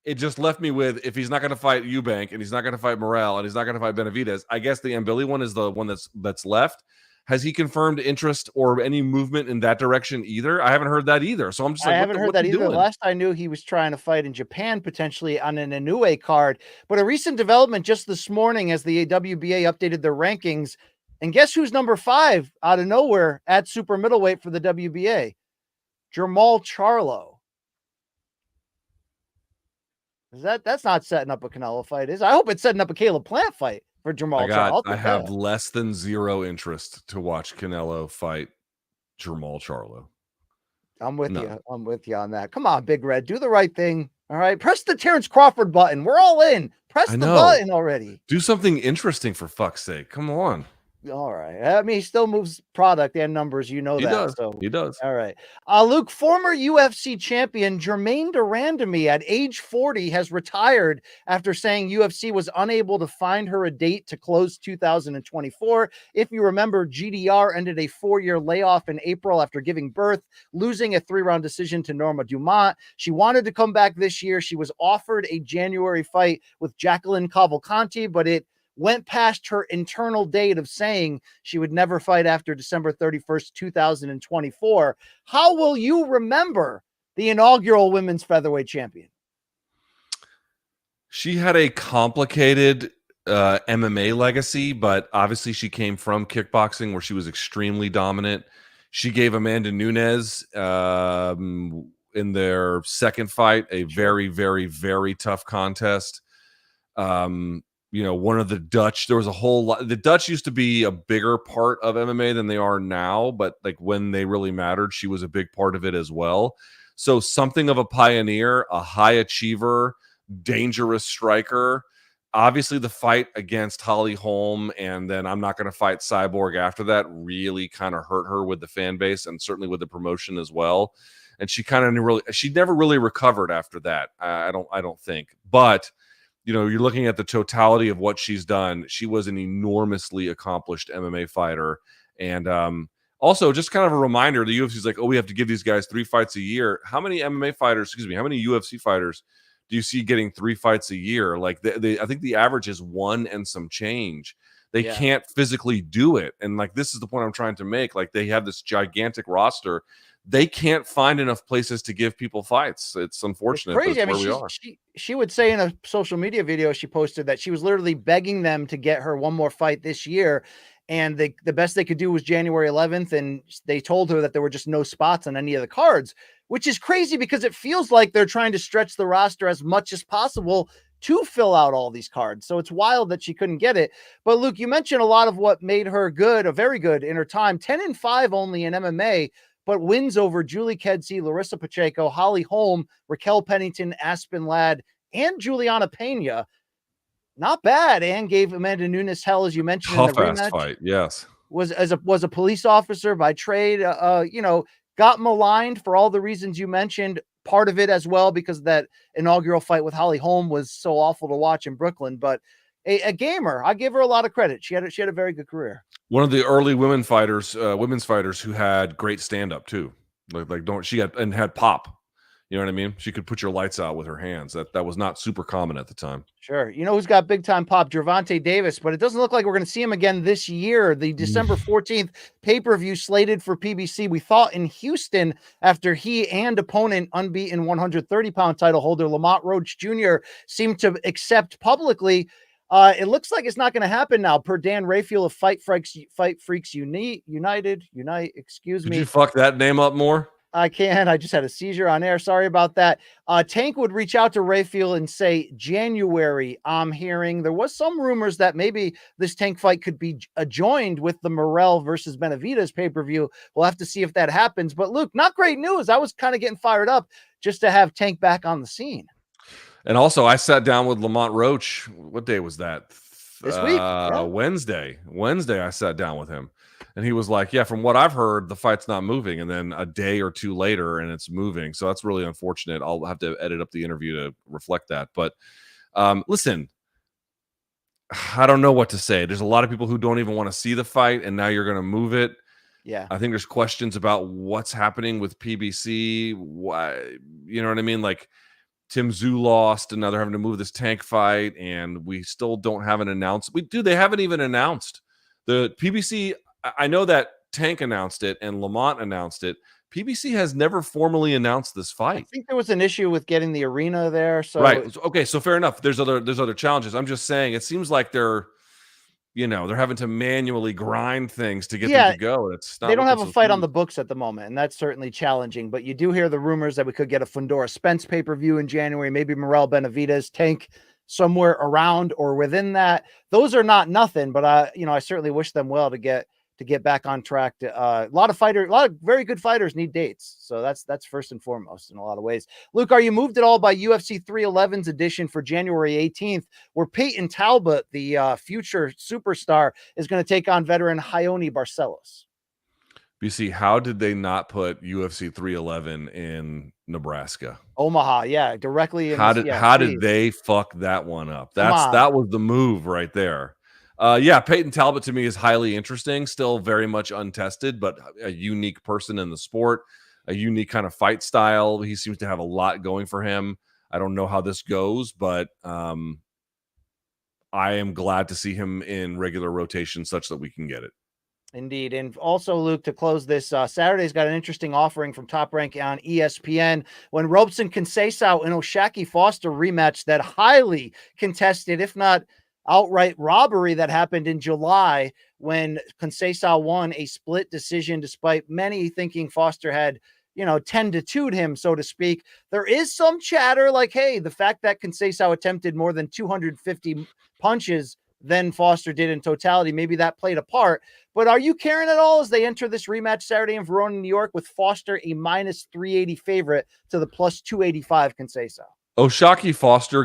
it just left me with, if he's not going to fight Eubank and he's not going to fight Morrell and he's not going to fight Benavidez, I guess the Mbili one is the one that's left. Has he confirmed interest or any movement in that direction either? I haven't heard that either. So I'm just like, I haven't heard that either. Doing? Last I knew, he was trying to fight in Japan, potentially on an Inoue card. But a recent development just this morning as the WBA updated their rankings. And guess who's number 5 out of nowhere at super middleweight for the WBA? Jermall Charlo. That's not setting up a Canelo fight, is it? I hope it's setting up a Caleb Plant fight for Jermall Charlo. I have less than zero interest to watch Canelo fight Jermall Charlo. I'm with you. I'm with you on that. Come on, Big Red. Do the right thing. All right. Press the Terrence Crawford button. We're all in. Press the button already. Do something interesting for fuck's sake. Come on. All right. I mean, he still moves product and numbers. You know that. Does. So he does. All right. Luke, former UFC champion Jermaine Durandamy at age 40 has retired after saying UFC was unable to find her a date to close 2024. If you remember, GDR ended a 4-year layoff in April after giving birth, losing a 3-round decision to Norma Dumont. She wanted to come back this year. She was offered a January fight with Jacqueline Cavalcanti, but it went past her internal date of saying she would never fight after December 31st, 2024. How will you remember the inaugural women's featherweight champion? She had a complicated MMA legacy, but obviously she came from kickboxing where she was extremely dominant. She gave Amanda Nunes in their second fight a very, very, very tough contest. One of the Dutch, there was a whole lot. The Dutch used to be a bigger part of MMA than they are now, but like when they really mattered, she was a big part of it as well. So something of a pioneer, a high achiever, dangerous striker. Obviously the fight against Holly Holm and then I'm not going to fight Cyborg after that really kind of hurt her with the fan base and certainly with the promotion as well. And she never really recovered after that. I don't think, but you're looking at the totality of what she's done. She was an enormously accomplished MMA fighter. And also just kind of a reminder, the UFC is like, we have to give these guys 3 fights a year. How many UFC fighters do you see getting 3 fights a year? Like I think the average is 1 and some change. They can't physically do it. And like, this is the point I'm trying to make. Like they have this gigantic roster. They can't find enough places to give people fights. It's unfortunate. It's crazy. She would say in a social media video she posted that she was literally begging them to get her one more fight this year. And the best they could do was January 11th. And they told her that there were just no spots on any of the cards, which is crazy because it feels like they're trying to stretch the roster as much as possible to fill out all these cards. So it's wild that she couldn't get it. But Luke, you mentioned a lot of what made her good, or very good in her time, 10-5 only in MMA, but wins over Julie Kedzie, Larissa Pacheco, Holly Holm, Raquel Pennington, Aspen Ladd, and Juliana Pena. Not bad, and gave Amanda Nunes hell, as you mentioned. Tough in the rematch. Ass fight, yes. Was a police officer by trade. Got maligned for all the reasons you mentioned. Part of it as well because that inaugural fight with Holly Holm was so awful to watch in Brooklyn. But a gamer. I give her a lot of credit. She had a very good career. One of the early women's fighters who had great stand up too. Had pop. You know what I mean? She could put your lights out with her hands. That was not super common at the time. Sure. You know who's got big time pop? Gervonta Davis, but it doesn't look like we're going to see him again this year. The December 14th pay-per-view slated for PBC. We thought in Houston after he and opponent unbeaten 130-pound title holder Lamont Roach Jr. seemed to accept publicly. It looks like it's not going to happen now, per Dan Raphael of Fight Freaks Unite. Excuse me. Did you fuck that name up more? I can. I just had a seizure on air. Sorry about that. Tank would reach out to Raphael and say January. I'm hearing there was some rumors that maybe this Tank fight could be joined with the Morrell versus Benavidez pay-per-view. We'll have to see if that happens. But Luke, not great news. I was kind of getting fired up just to have Tank back on the scene. And also, I sat down with Lamont Roach. What day was that? This week? Yeah. Wednesday. I sat down with him. And he was like, yeah, from what I've heard, the fight's not moving. And then a day or two later, and it's moving. So that's really unfortunate. I'll have to edit up the interview to reflect that. But listen, I don't know what to say. There's a lot of people who don't even want to see the fight, and now you're going to move it. Yeah. I think there's questions about what's happening with PBC. Why, you know what I mean? Like, Tim Tszyu lost, and now they're having to move this Tank fight, and we still don't have an announcement. They haven't even announced. The PBC, I know that Tank announced it and Lamont announced it. PBC has never formally announced this fight. I think there was an issue with getting the arena there. So right. Okay, so fair enough. There's other challenges. I'm just saying it seems like they're having to manually grind things to get them to go. It's not. They don't have a fight on the books at the moment, and that's certainly challenging. But you do hear the rumors that we could get a Fundora Spence pay-per-view in January, maybe Morrell Benavidez, Tank somewhere around or within that. Those are not nothing, but I certainly wish them well to get back on track. A lot of very good fighters need dates. So that's first and foremost in a lot of ways. Luke, are you moved at all by UFC 311's edition for January 18th, where Peyton Talbot, the future superstar, is going to take on veteran Raoni Barcelos? BC, how did they not put UFC 311 in Nebraska? Omaha, yeah, directly. How did they fuck that one up? That was the move right there. Peyton Talbot to me is highly interesting, still very much untested, but a unique person in the sport, a unique kind of fight style. He seems to have a lot going for him. I don't know how this goes, but I am glad to see him in regular rotation such that we can get it. Indeed. And also, Luke, to close this, Saturday's got an interesting offering from Top Rank on ESPN when Robeson Conceição and Oshaki Foster rematch that highly contested, if not outright robbery that happened in July when Conceição won a split decision, despite many thinking Foster had, 10-2'd him, so to speak. There is some chatter like, hey, the fact that Conceição attempted more than 250 punches than Foster did in totality, maybe that played a part. But are you caring at all as they enter this rematch Saturday in Verona, New York, with Foster a minus 380 favorite to the plus 285 Conceição? Oshaki Foster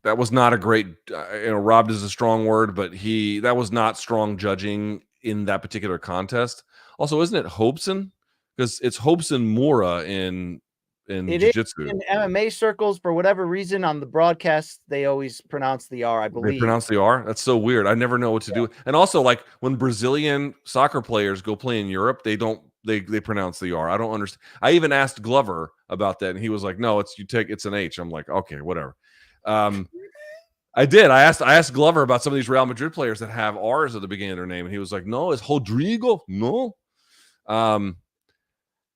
that was not a great, robbed is a strong word, but that was not strong judging in that particular contest. Also, isn't it Hobson? Because it's Hobson Mura in jiu-jitsu. In MMA circles, for whatever reason, on the broadcast, they always pronounce the R, I believe. They pronounce the R? That's so weird. I never know what to do. And also, like, when Brazilian soccer players go play in Europe, they pronounce the R. I don't understand. I even asked Glover about that, and he was like, no, it's an H. I'm like, okay, whatever. I did. I asked Glover about some of these Real Madrid players that have R's at the beginning of their name, and he was like, no, it's Rodrigo. No.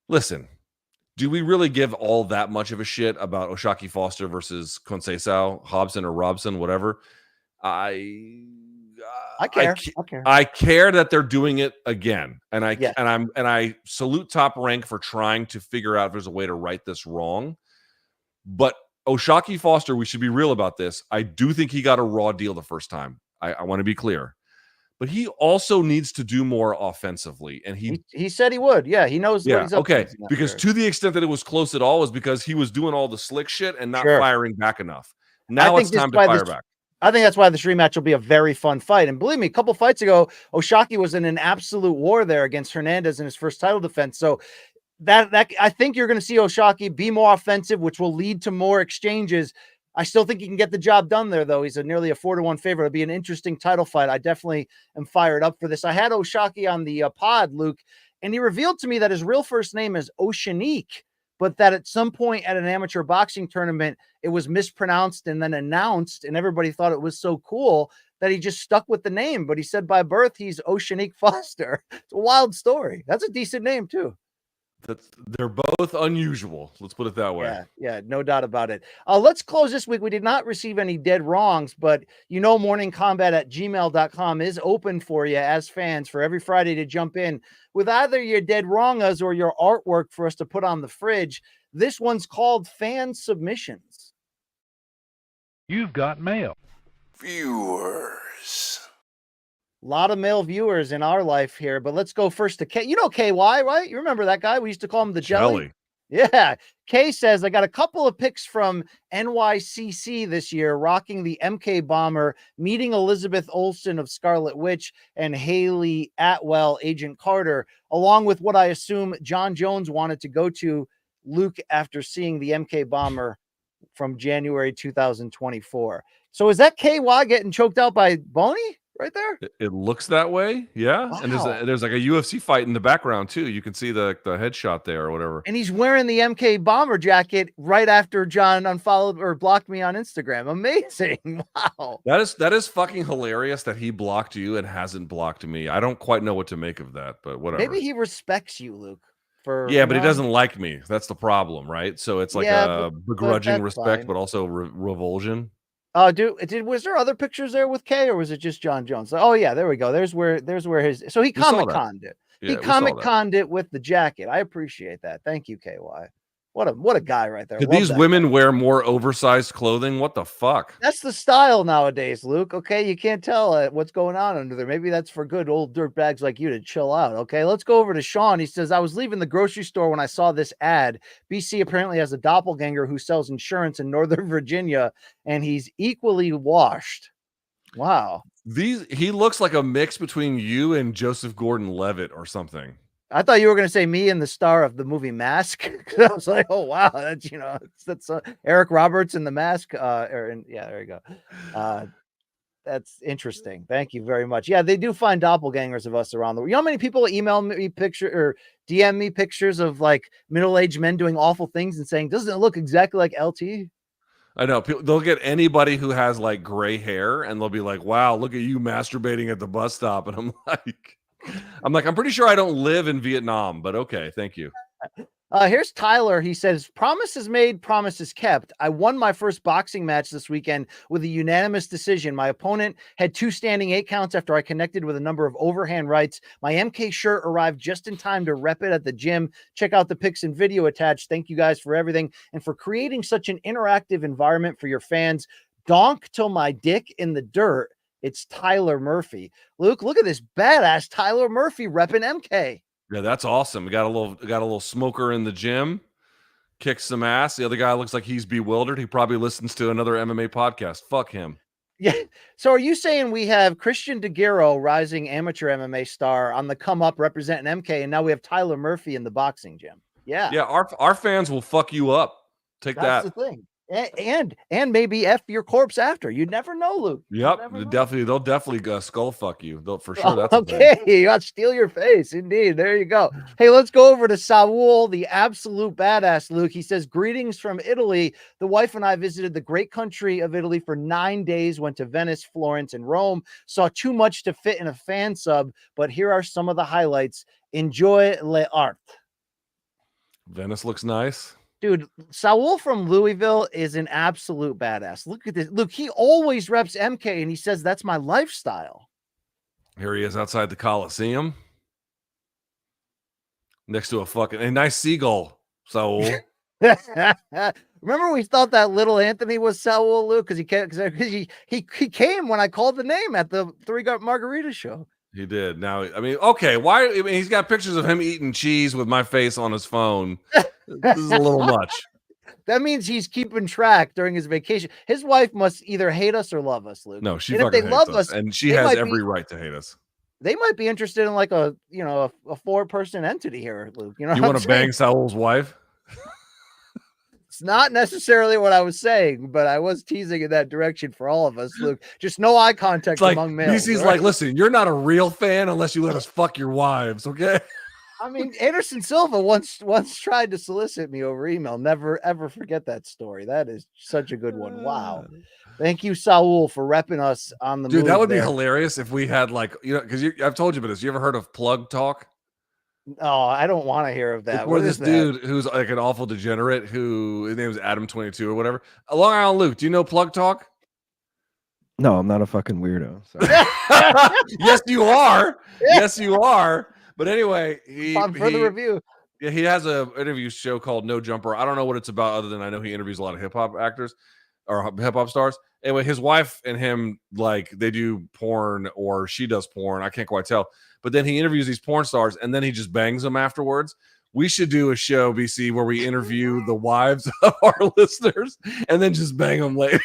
Listen, do we really give all that much of a shit about Oshaki Foster versus Conceição, Hobson or Robson, whatever? I care. I care that they're doing it again, and I salute Top Rank for trying to figure out if there's a way to right this wrong. But Oshaki Foster, we should be real about this. I do think he got a raw deal the first time. I want to be clear. But he also needs to do more offensively. And he said he would. Yeah, he knows what he's up to. Because to the extent that it was close at all was because he was doing all the slick shit and not firing back enough. Now it's time to fire back. I think that's why this rematch will be a very fun fight. And believe me, a couple fights ago, Oshaki was in an absolute war there against Hernandez in his first title defense. So that I think you're going to see Oshaki be more offensive, which will lead to more exchanges. I still think he can get the job done there, though. He's nearly a 4-1 favorite. It'll be an interesting title fight. I definitely am fired up for this. I had Oshaki on the pod, Luke, and he revealed to me that his real first name is Oceanique, but that at some point at an amateur boxing tournament, it was mispronounced and then announced, and everybody thought it was so cool that he just stuck with the name. But he said by birth, he's Oceanique Foster. It's a wild story. That's a decent name, too. They're both unusual. Let's put it that way. Yeah, no doubt about it. Let's close this week. We did not receive any dead wrongs, but morningcombat@gmail.com is open for you as fans for every Friday to jump in with either your dead wrongas or your artwork for us to put on the fridge. This one's called Fan Submissions. You've got mail. Viewers. A lot of male viewers in our life here, but let's go first to K. You know KY, right? You remember that guy? We used to call him the Jelly. Yeah. K says, I got a couple of picks from NYCC this year, rocking the MK Bomber, meeting Elizabeth Olsen of Scarlet Witch and Haley Atwell, Agent Carter, along with what I assume John Jones wanted to go to, Luke, after seeing the MK Bomber from January 2024. So is that KY getting choked out by Boney? Right there, it looks that way. Yeah, wow. And there's like a UFC fight in the background too. You can see the headshot there or whatever. And he's wearing the MK Bomber jacket right after John unfollowed or blocked me on Instagram. Amazing! Wow, that is fucking hilarious that he blocked you and hasn't blocked me. I don't quite know what to make of that, but whatever. Maybe he respects you, Luke. But he doesn't like me. That's the problem, right? So it's like a begrudging respect, but also revulsion. Was there other pictures there with K, or was it just John Jones? Oh yeah, there we go. There's where his. So he Comic-Conned it. Yeah, he Comic-Conned it with the jacket. I appreciate that. Thank you, KY. What a guy right there. Could these women wear more oversized clothing? What the fuck? That's the style nowadays, Luke. Okay, you can't tell what's going on under there. Maybe that's for good old dirtbags like you to chill out. Okay, let's go over to Sean. He says, I was leaving the grocery store when I saw this ad. BC apparently has a doppelganger who sells insurance in Northern Virginia, and he's equally washed. Wow. He looks like a mix between you and Joseph Gordon-Levitt or something. I thought you were going to say me and the star of the movie Mask. I was like, oh, wow. That's Eric Roberts in The Mask. Yeah, there you go. That's interesting. Thank you very much. Yeah, they do find doppelgangers of us around the world. You know how many people email me or DM me pictures of like middle-aged men doing awful things and saying, doesn't it look exactly like LT? I know. They'll get anybody who has like gray hair and they'll be like, wow, look at you masturbating at the bus stop. And I'm like, I'm pretty sure I don't live in Vietnam, but okay, thank you. Here's Tyler. He says, promises made, promises kept. I won my first boxing match this weekend with a unanimous decision. My opponent had 2 standing 8 counts after I connected with a number of overhand rights. My MK shirt arrived just in time to rep it at the gym. Check out the pics and video attached. Thank you guys for everything and for creating such an interactive environment for your fans. Donk till my dick in the dirt. It's Tyler Murphy. Luke, look at this badass Tyler Murphy repping MK. Yeah, that's awesome. We got a little smoker in the gym, kicks some ass. The other guy looks like he's bewildered. He probably listens to another MMA podcast. Fuck him. Yeah. So are you saying we have Christian DeGuerro, rising amateur MMA star, on the come up representing MK, and now we have Tyler Murphy in the boxing gym? Yeah. Yeah, our fans will fuck you up. That's that. That's the thing. And maybe F your corpse after. You never know, Luke. Yep, they'll definitely skull fuck you. They'll for sure. That's okay. You got to steal your face. Indeed. There you go. Hey, let's go over to Saul, the absolute badass, Luke. He says, greetings from Italy. The wife and I visited the great country of Italy for 9 days, went to Venice, Florence, and Rome. Saw too much to fit in a fan sub, but here are some of the highlights. Enjoy l'art. Venice looks nice. Dude, Saul from Louisville is an absolute badass. Look at this. Look, he always reps MK, and he says, that's my lifestyle. Here he is outside the Coliseum. Next to a nice seagull, Saul. Remember we thought that little Anthony was Saul, Luke? Because he came when I called the name at the Three Margarita show. He did. Now, I mean, okay, why? I mean, he's got pictures of him eating cheese with my face on his phone. This is a little much. That means he's keeping track during his vacation. His wife must either hate us or love us, Luke. No, she fucking hates us, and she has every right to hate us. They might be interested in like a 4-person entity here, Luke. You know, you want to bang Saul's wife? It's not necessarily what I was saying, but I was teasing in that direction for all of us, Luke. Just no eye contact It's like among males. BC's right? like, listen, you're not a real fan unless you let us fuck your wives, okay? I mean, Anderson Silva once tried to solicit me over email. Never ever forget that story. That is such a good one. Wow. Thank you, Saul, for repping us on the Dude, move that would be there. hilarious if we had like, because I've told you about this. You ever heard of plug talk? Oh, I don't want to hear of that. It's where What this is that? dude who's like an awful degenerate who his name is Adam22 or whatever. Long Island Luke, do you know plug talk? No, I'm not a fucking weirdo. Sorry. Yes, you are. Yes, you are. But anyway, For the review. Yeah, he has an interview show called No Jumper. I don't know what it's about other than I know he interviews a lot of hip hop actors or hip hop stars. Anyway, his wife and him, like, they do porn or she does porn. I can't quite tell. But then he interviews these porn stars and then he just bangs them afterwards. We should do a show, BC, where we interview the wives of our listeners and then just bang them later.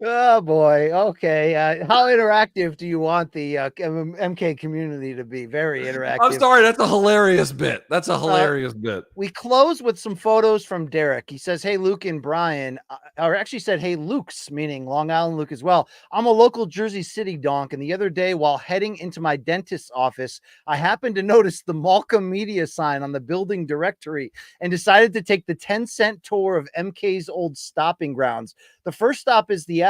Oh boy. Okay. How interactive do you want the MK community to be? Very interactive. I'm sorry. That's a hilarious bit. That's a hilarious bit. We close with some photos from Derek. He says, "Hey, Luke and Brian," or actually said, "Hey, Luke's," meaning Long Island Luke as well. "I'm a local Jersey City donk, and the other day while heading into my dentist's office, I happened to notice the Malcolm Media sign on the building directory and decided to take the 10-cent tour of MK's old stopping grounds. The first stop is the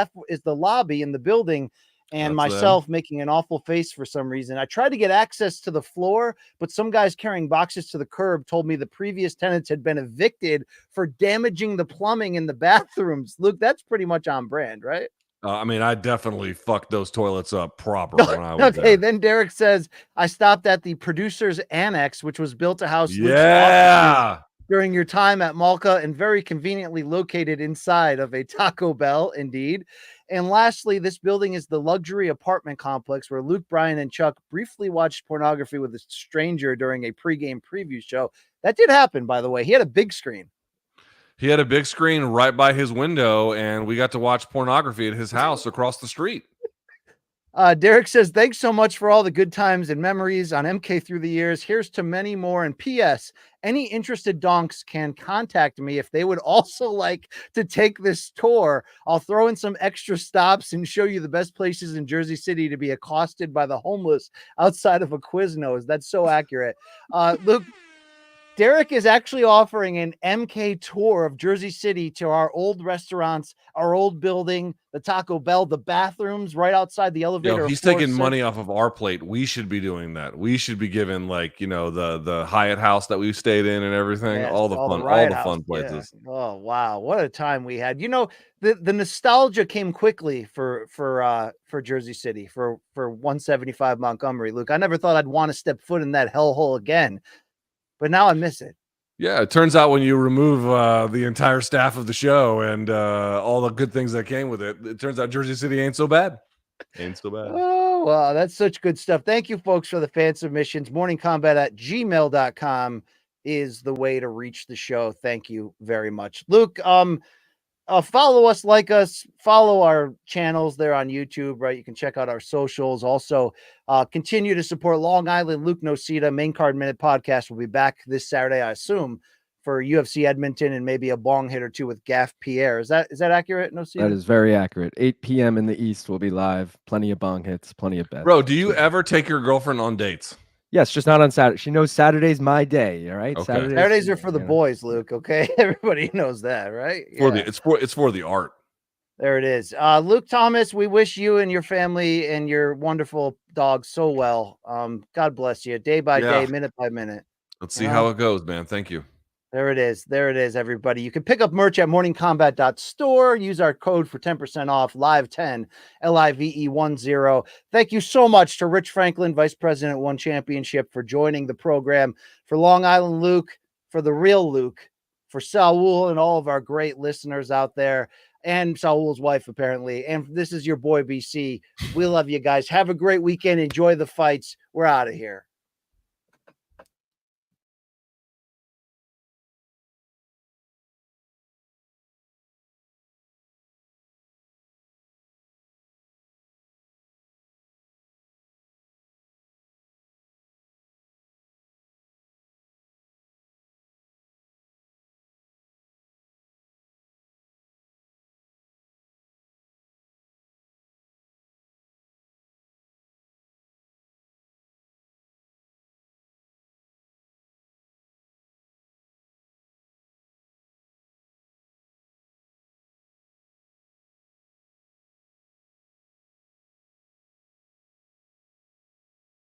lobby in the building, and That's myself making an awful face for some reason. I tried to get access to the floor, but some guys carrying boxes to the curb told me the previous tenants had been evicted for damaging the plumbing in the bathrooms." Luke, that's pretty much on brand, right? I mean, I definitely fucked those toilets up proper when I was Okay, there. then Derek says, "I stopped at the producer's annex, which was built to house Luke's Yeah. offices during your time at Malka and very conveniently located inside of a Taco Bell, indeed. And lastly, this building is the luxury apartment complex where Luke, Brian, and Chuck briefly watched pornography with a stranger during a pregame preview show." That did happen, by the way. He had a big screen. He had a big screen right by his window, and we got to watch pornography at his house across the street. Derek says, "Thanks so much for all the good times and memories on MK through the years. Here's to many more. And P.S. Any interested donks can contact me if they would also like to take this tour. I'll throw in some extra stops and show you the best places in Jersey City to be accosted by the homeless outside of a Quiznos." That's so accurate. Luke, Derek is actually offering an MK tour of Jersey City to our old restaurants, our old building, the Taco Bell, the bathrooms right outside the elevator. Yo, he's taking money off of our plate. We should be doing that. We should be giving, like, the Hyatt house that we stayed in and everything, Yes, all the Riot House. fun places. Yeah. Oh wow, what a time we had! The nostalgia came quickly for Jersey City, for 175 Montgomery. Luke, I never thought I'd want to step foot in that hellhole again, but now I miss it. Yeah, it turns out when you remove the entire staff of the show and all the good things that came with it, it turns out Jersey City ain't so bad. Ain't so bad. Oh, wow. That's such good stuff. Thank you, folks, for the fan submissions. morningcombat@gmail.com is the way to reach the show. Thank you very much. Luke, follow us, like us, follow our channels there on YouTube, right? You can check out our socials. Also, continue to support Long Island Luke Nocita. Main Card Minute podcast will be back this Saturday, I assume, for UFC Edmonton and maybe a bong hit or two with Gaff Pierre. Is that accurate, Nocita? That is very accurate. 8 p.m. in the East will be live. Plenty of bong hits, plenty of bets. Bro, do you ever take your girlfriend on dates? Yes, just not on Saturday. She knows Saturday's my day. All right. Okay. Saturdays are for the boys, Luke. Okay, everybody knows that, right? It's for the art. There it is. Luke Thomas, we wish you and your family and your wonderful dog so well. God bless you, day by day, minute by minute. Let's see how it goes, man. Thank you. There it is. There it is, everybody. You can pick up merch at morningcombat.store. Use our code for 10% off, live10, LIVE10. Thank you so much to Rich Franklin, Vice President One Championship, for joining the program. For Long Island Luke, for the real Luke, for Saul and all of our great listeners out there, and Saul's wife, apparently. And this is your boy, BC. We love you guys. Have a great weekend. Enjoy the fights. We're out of here.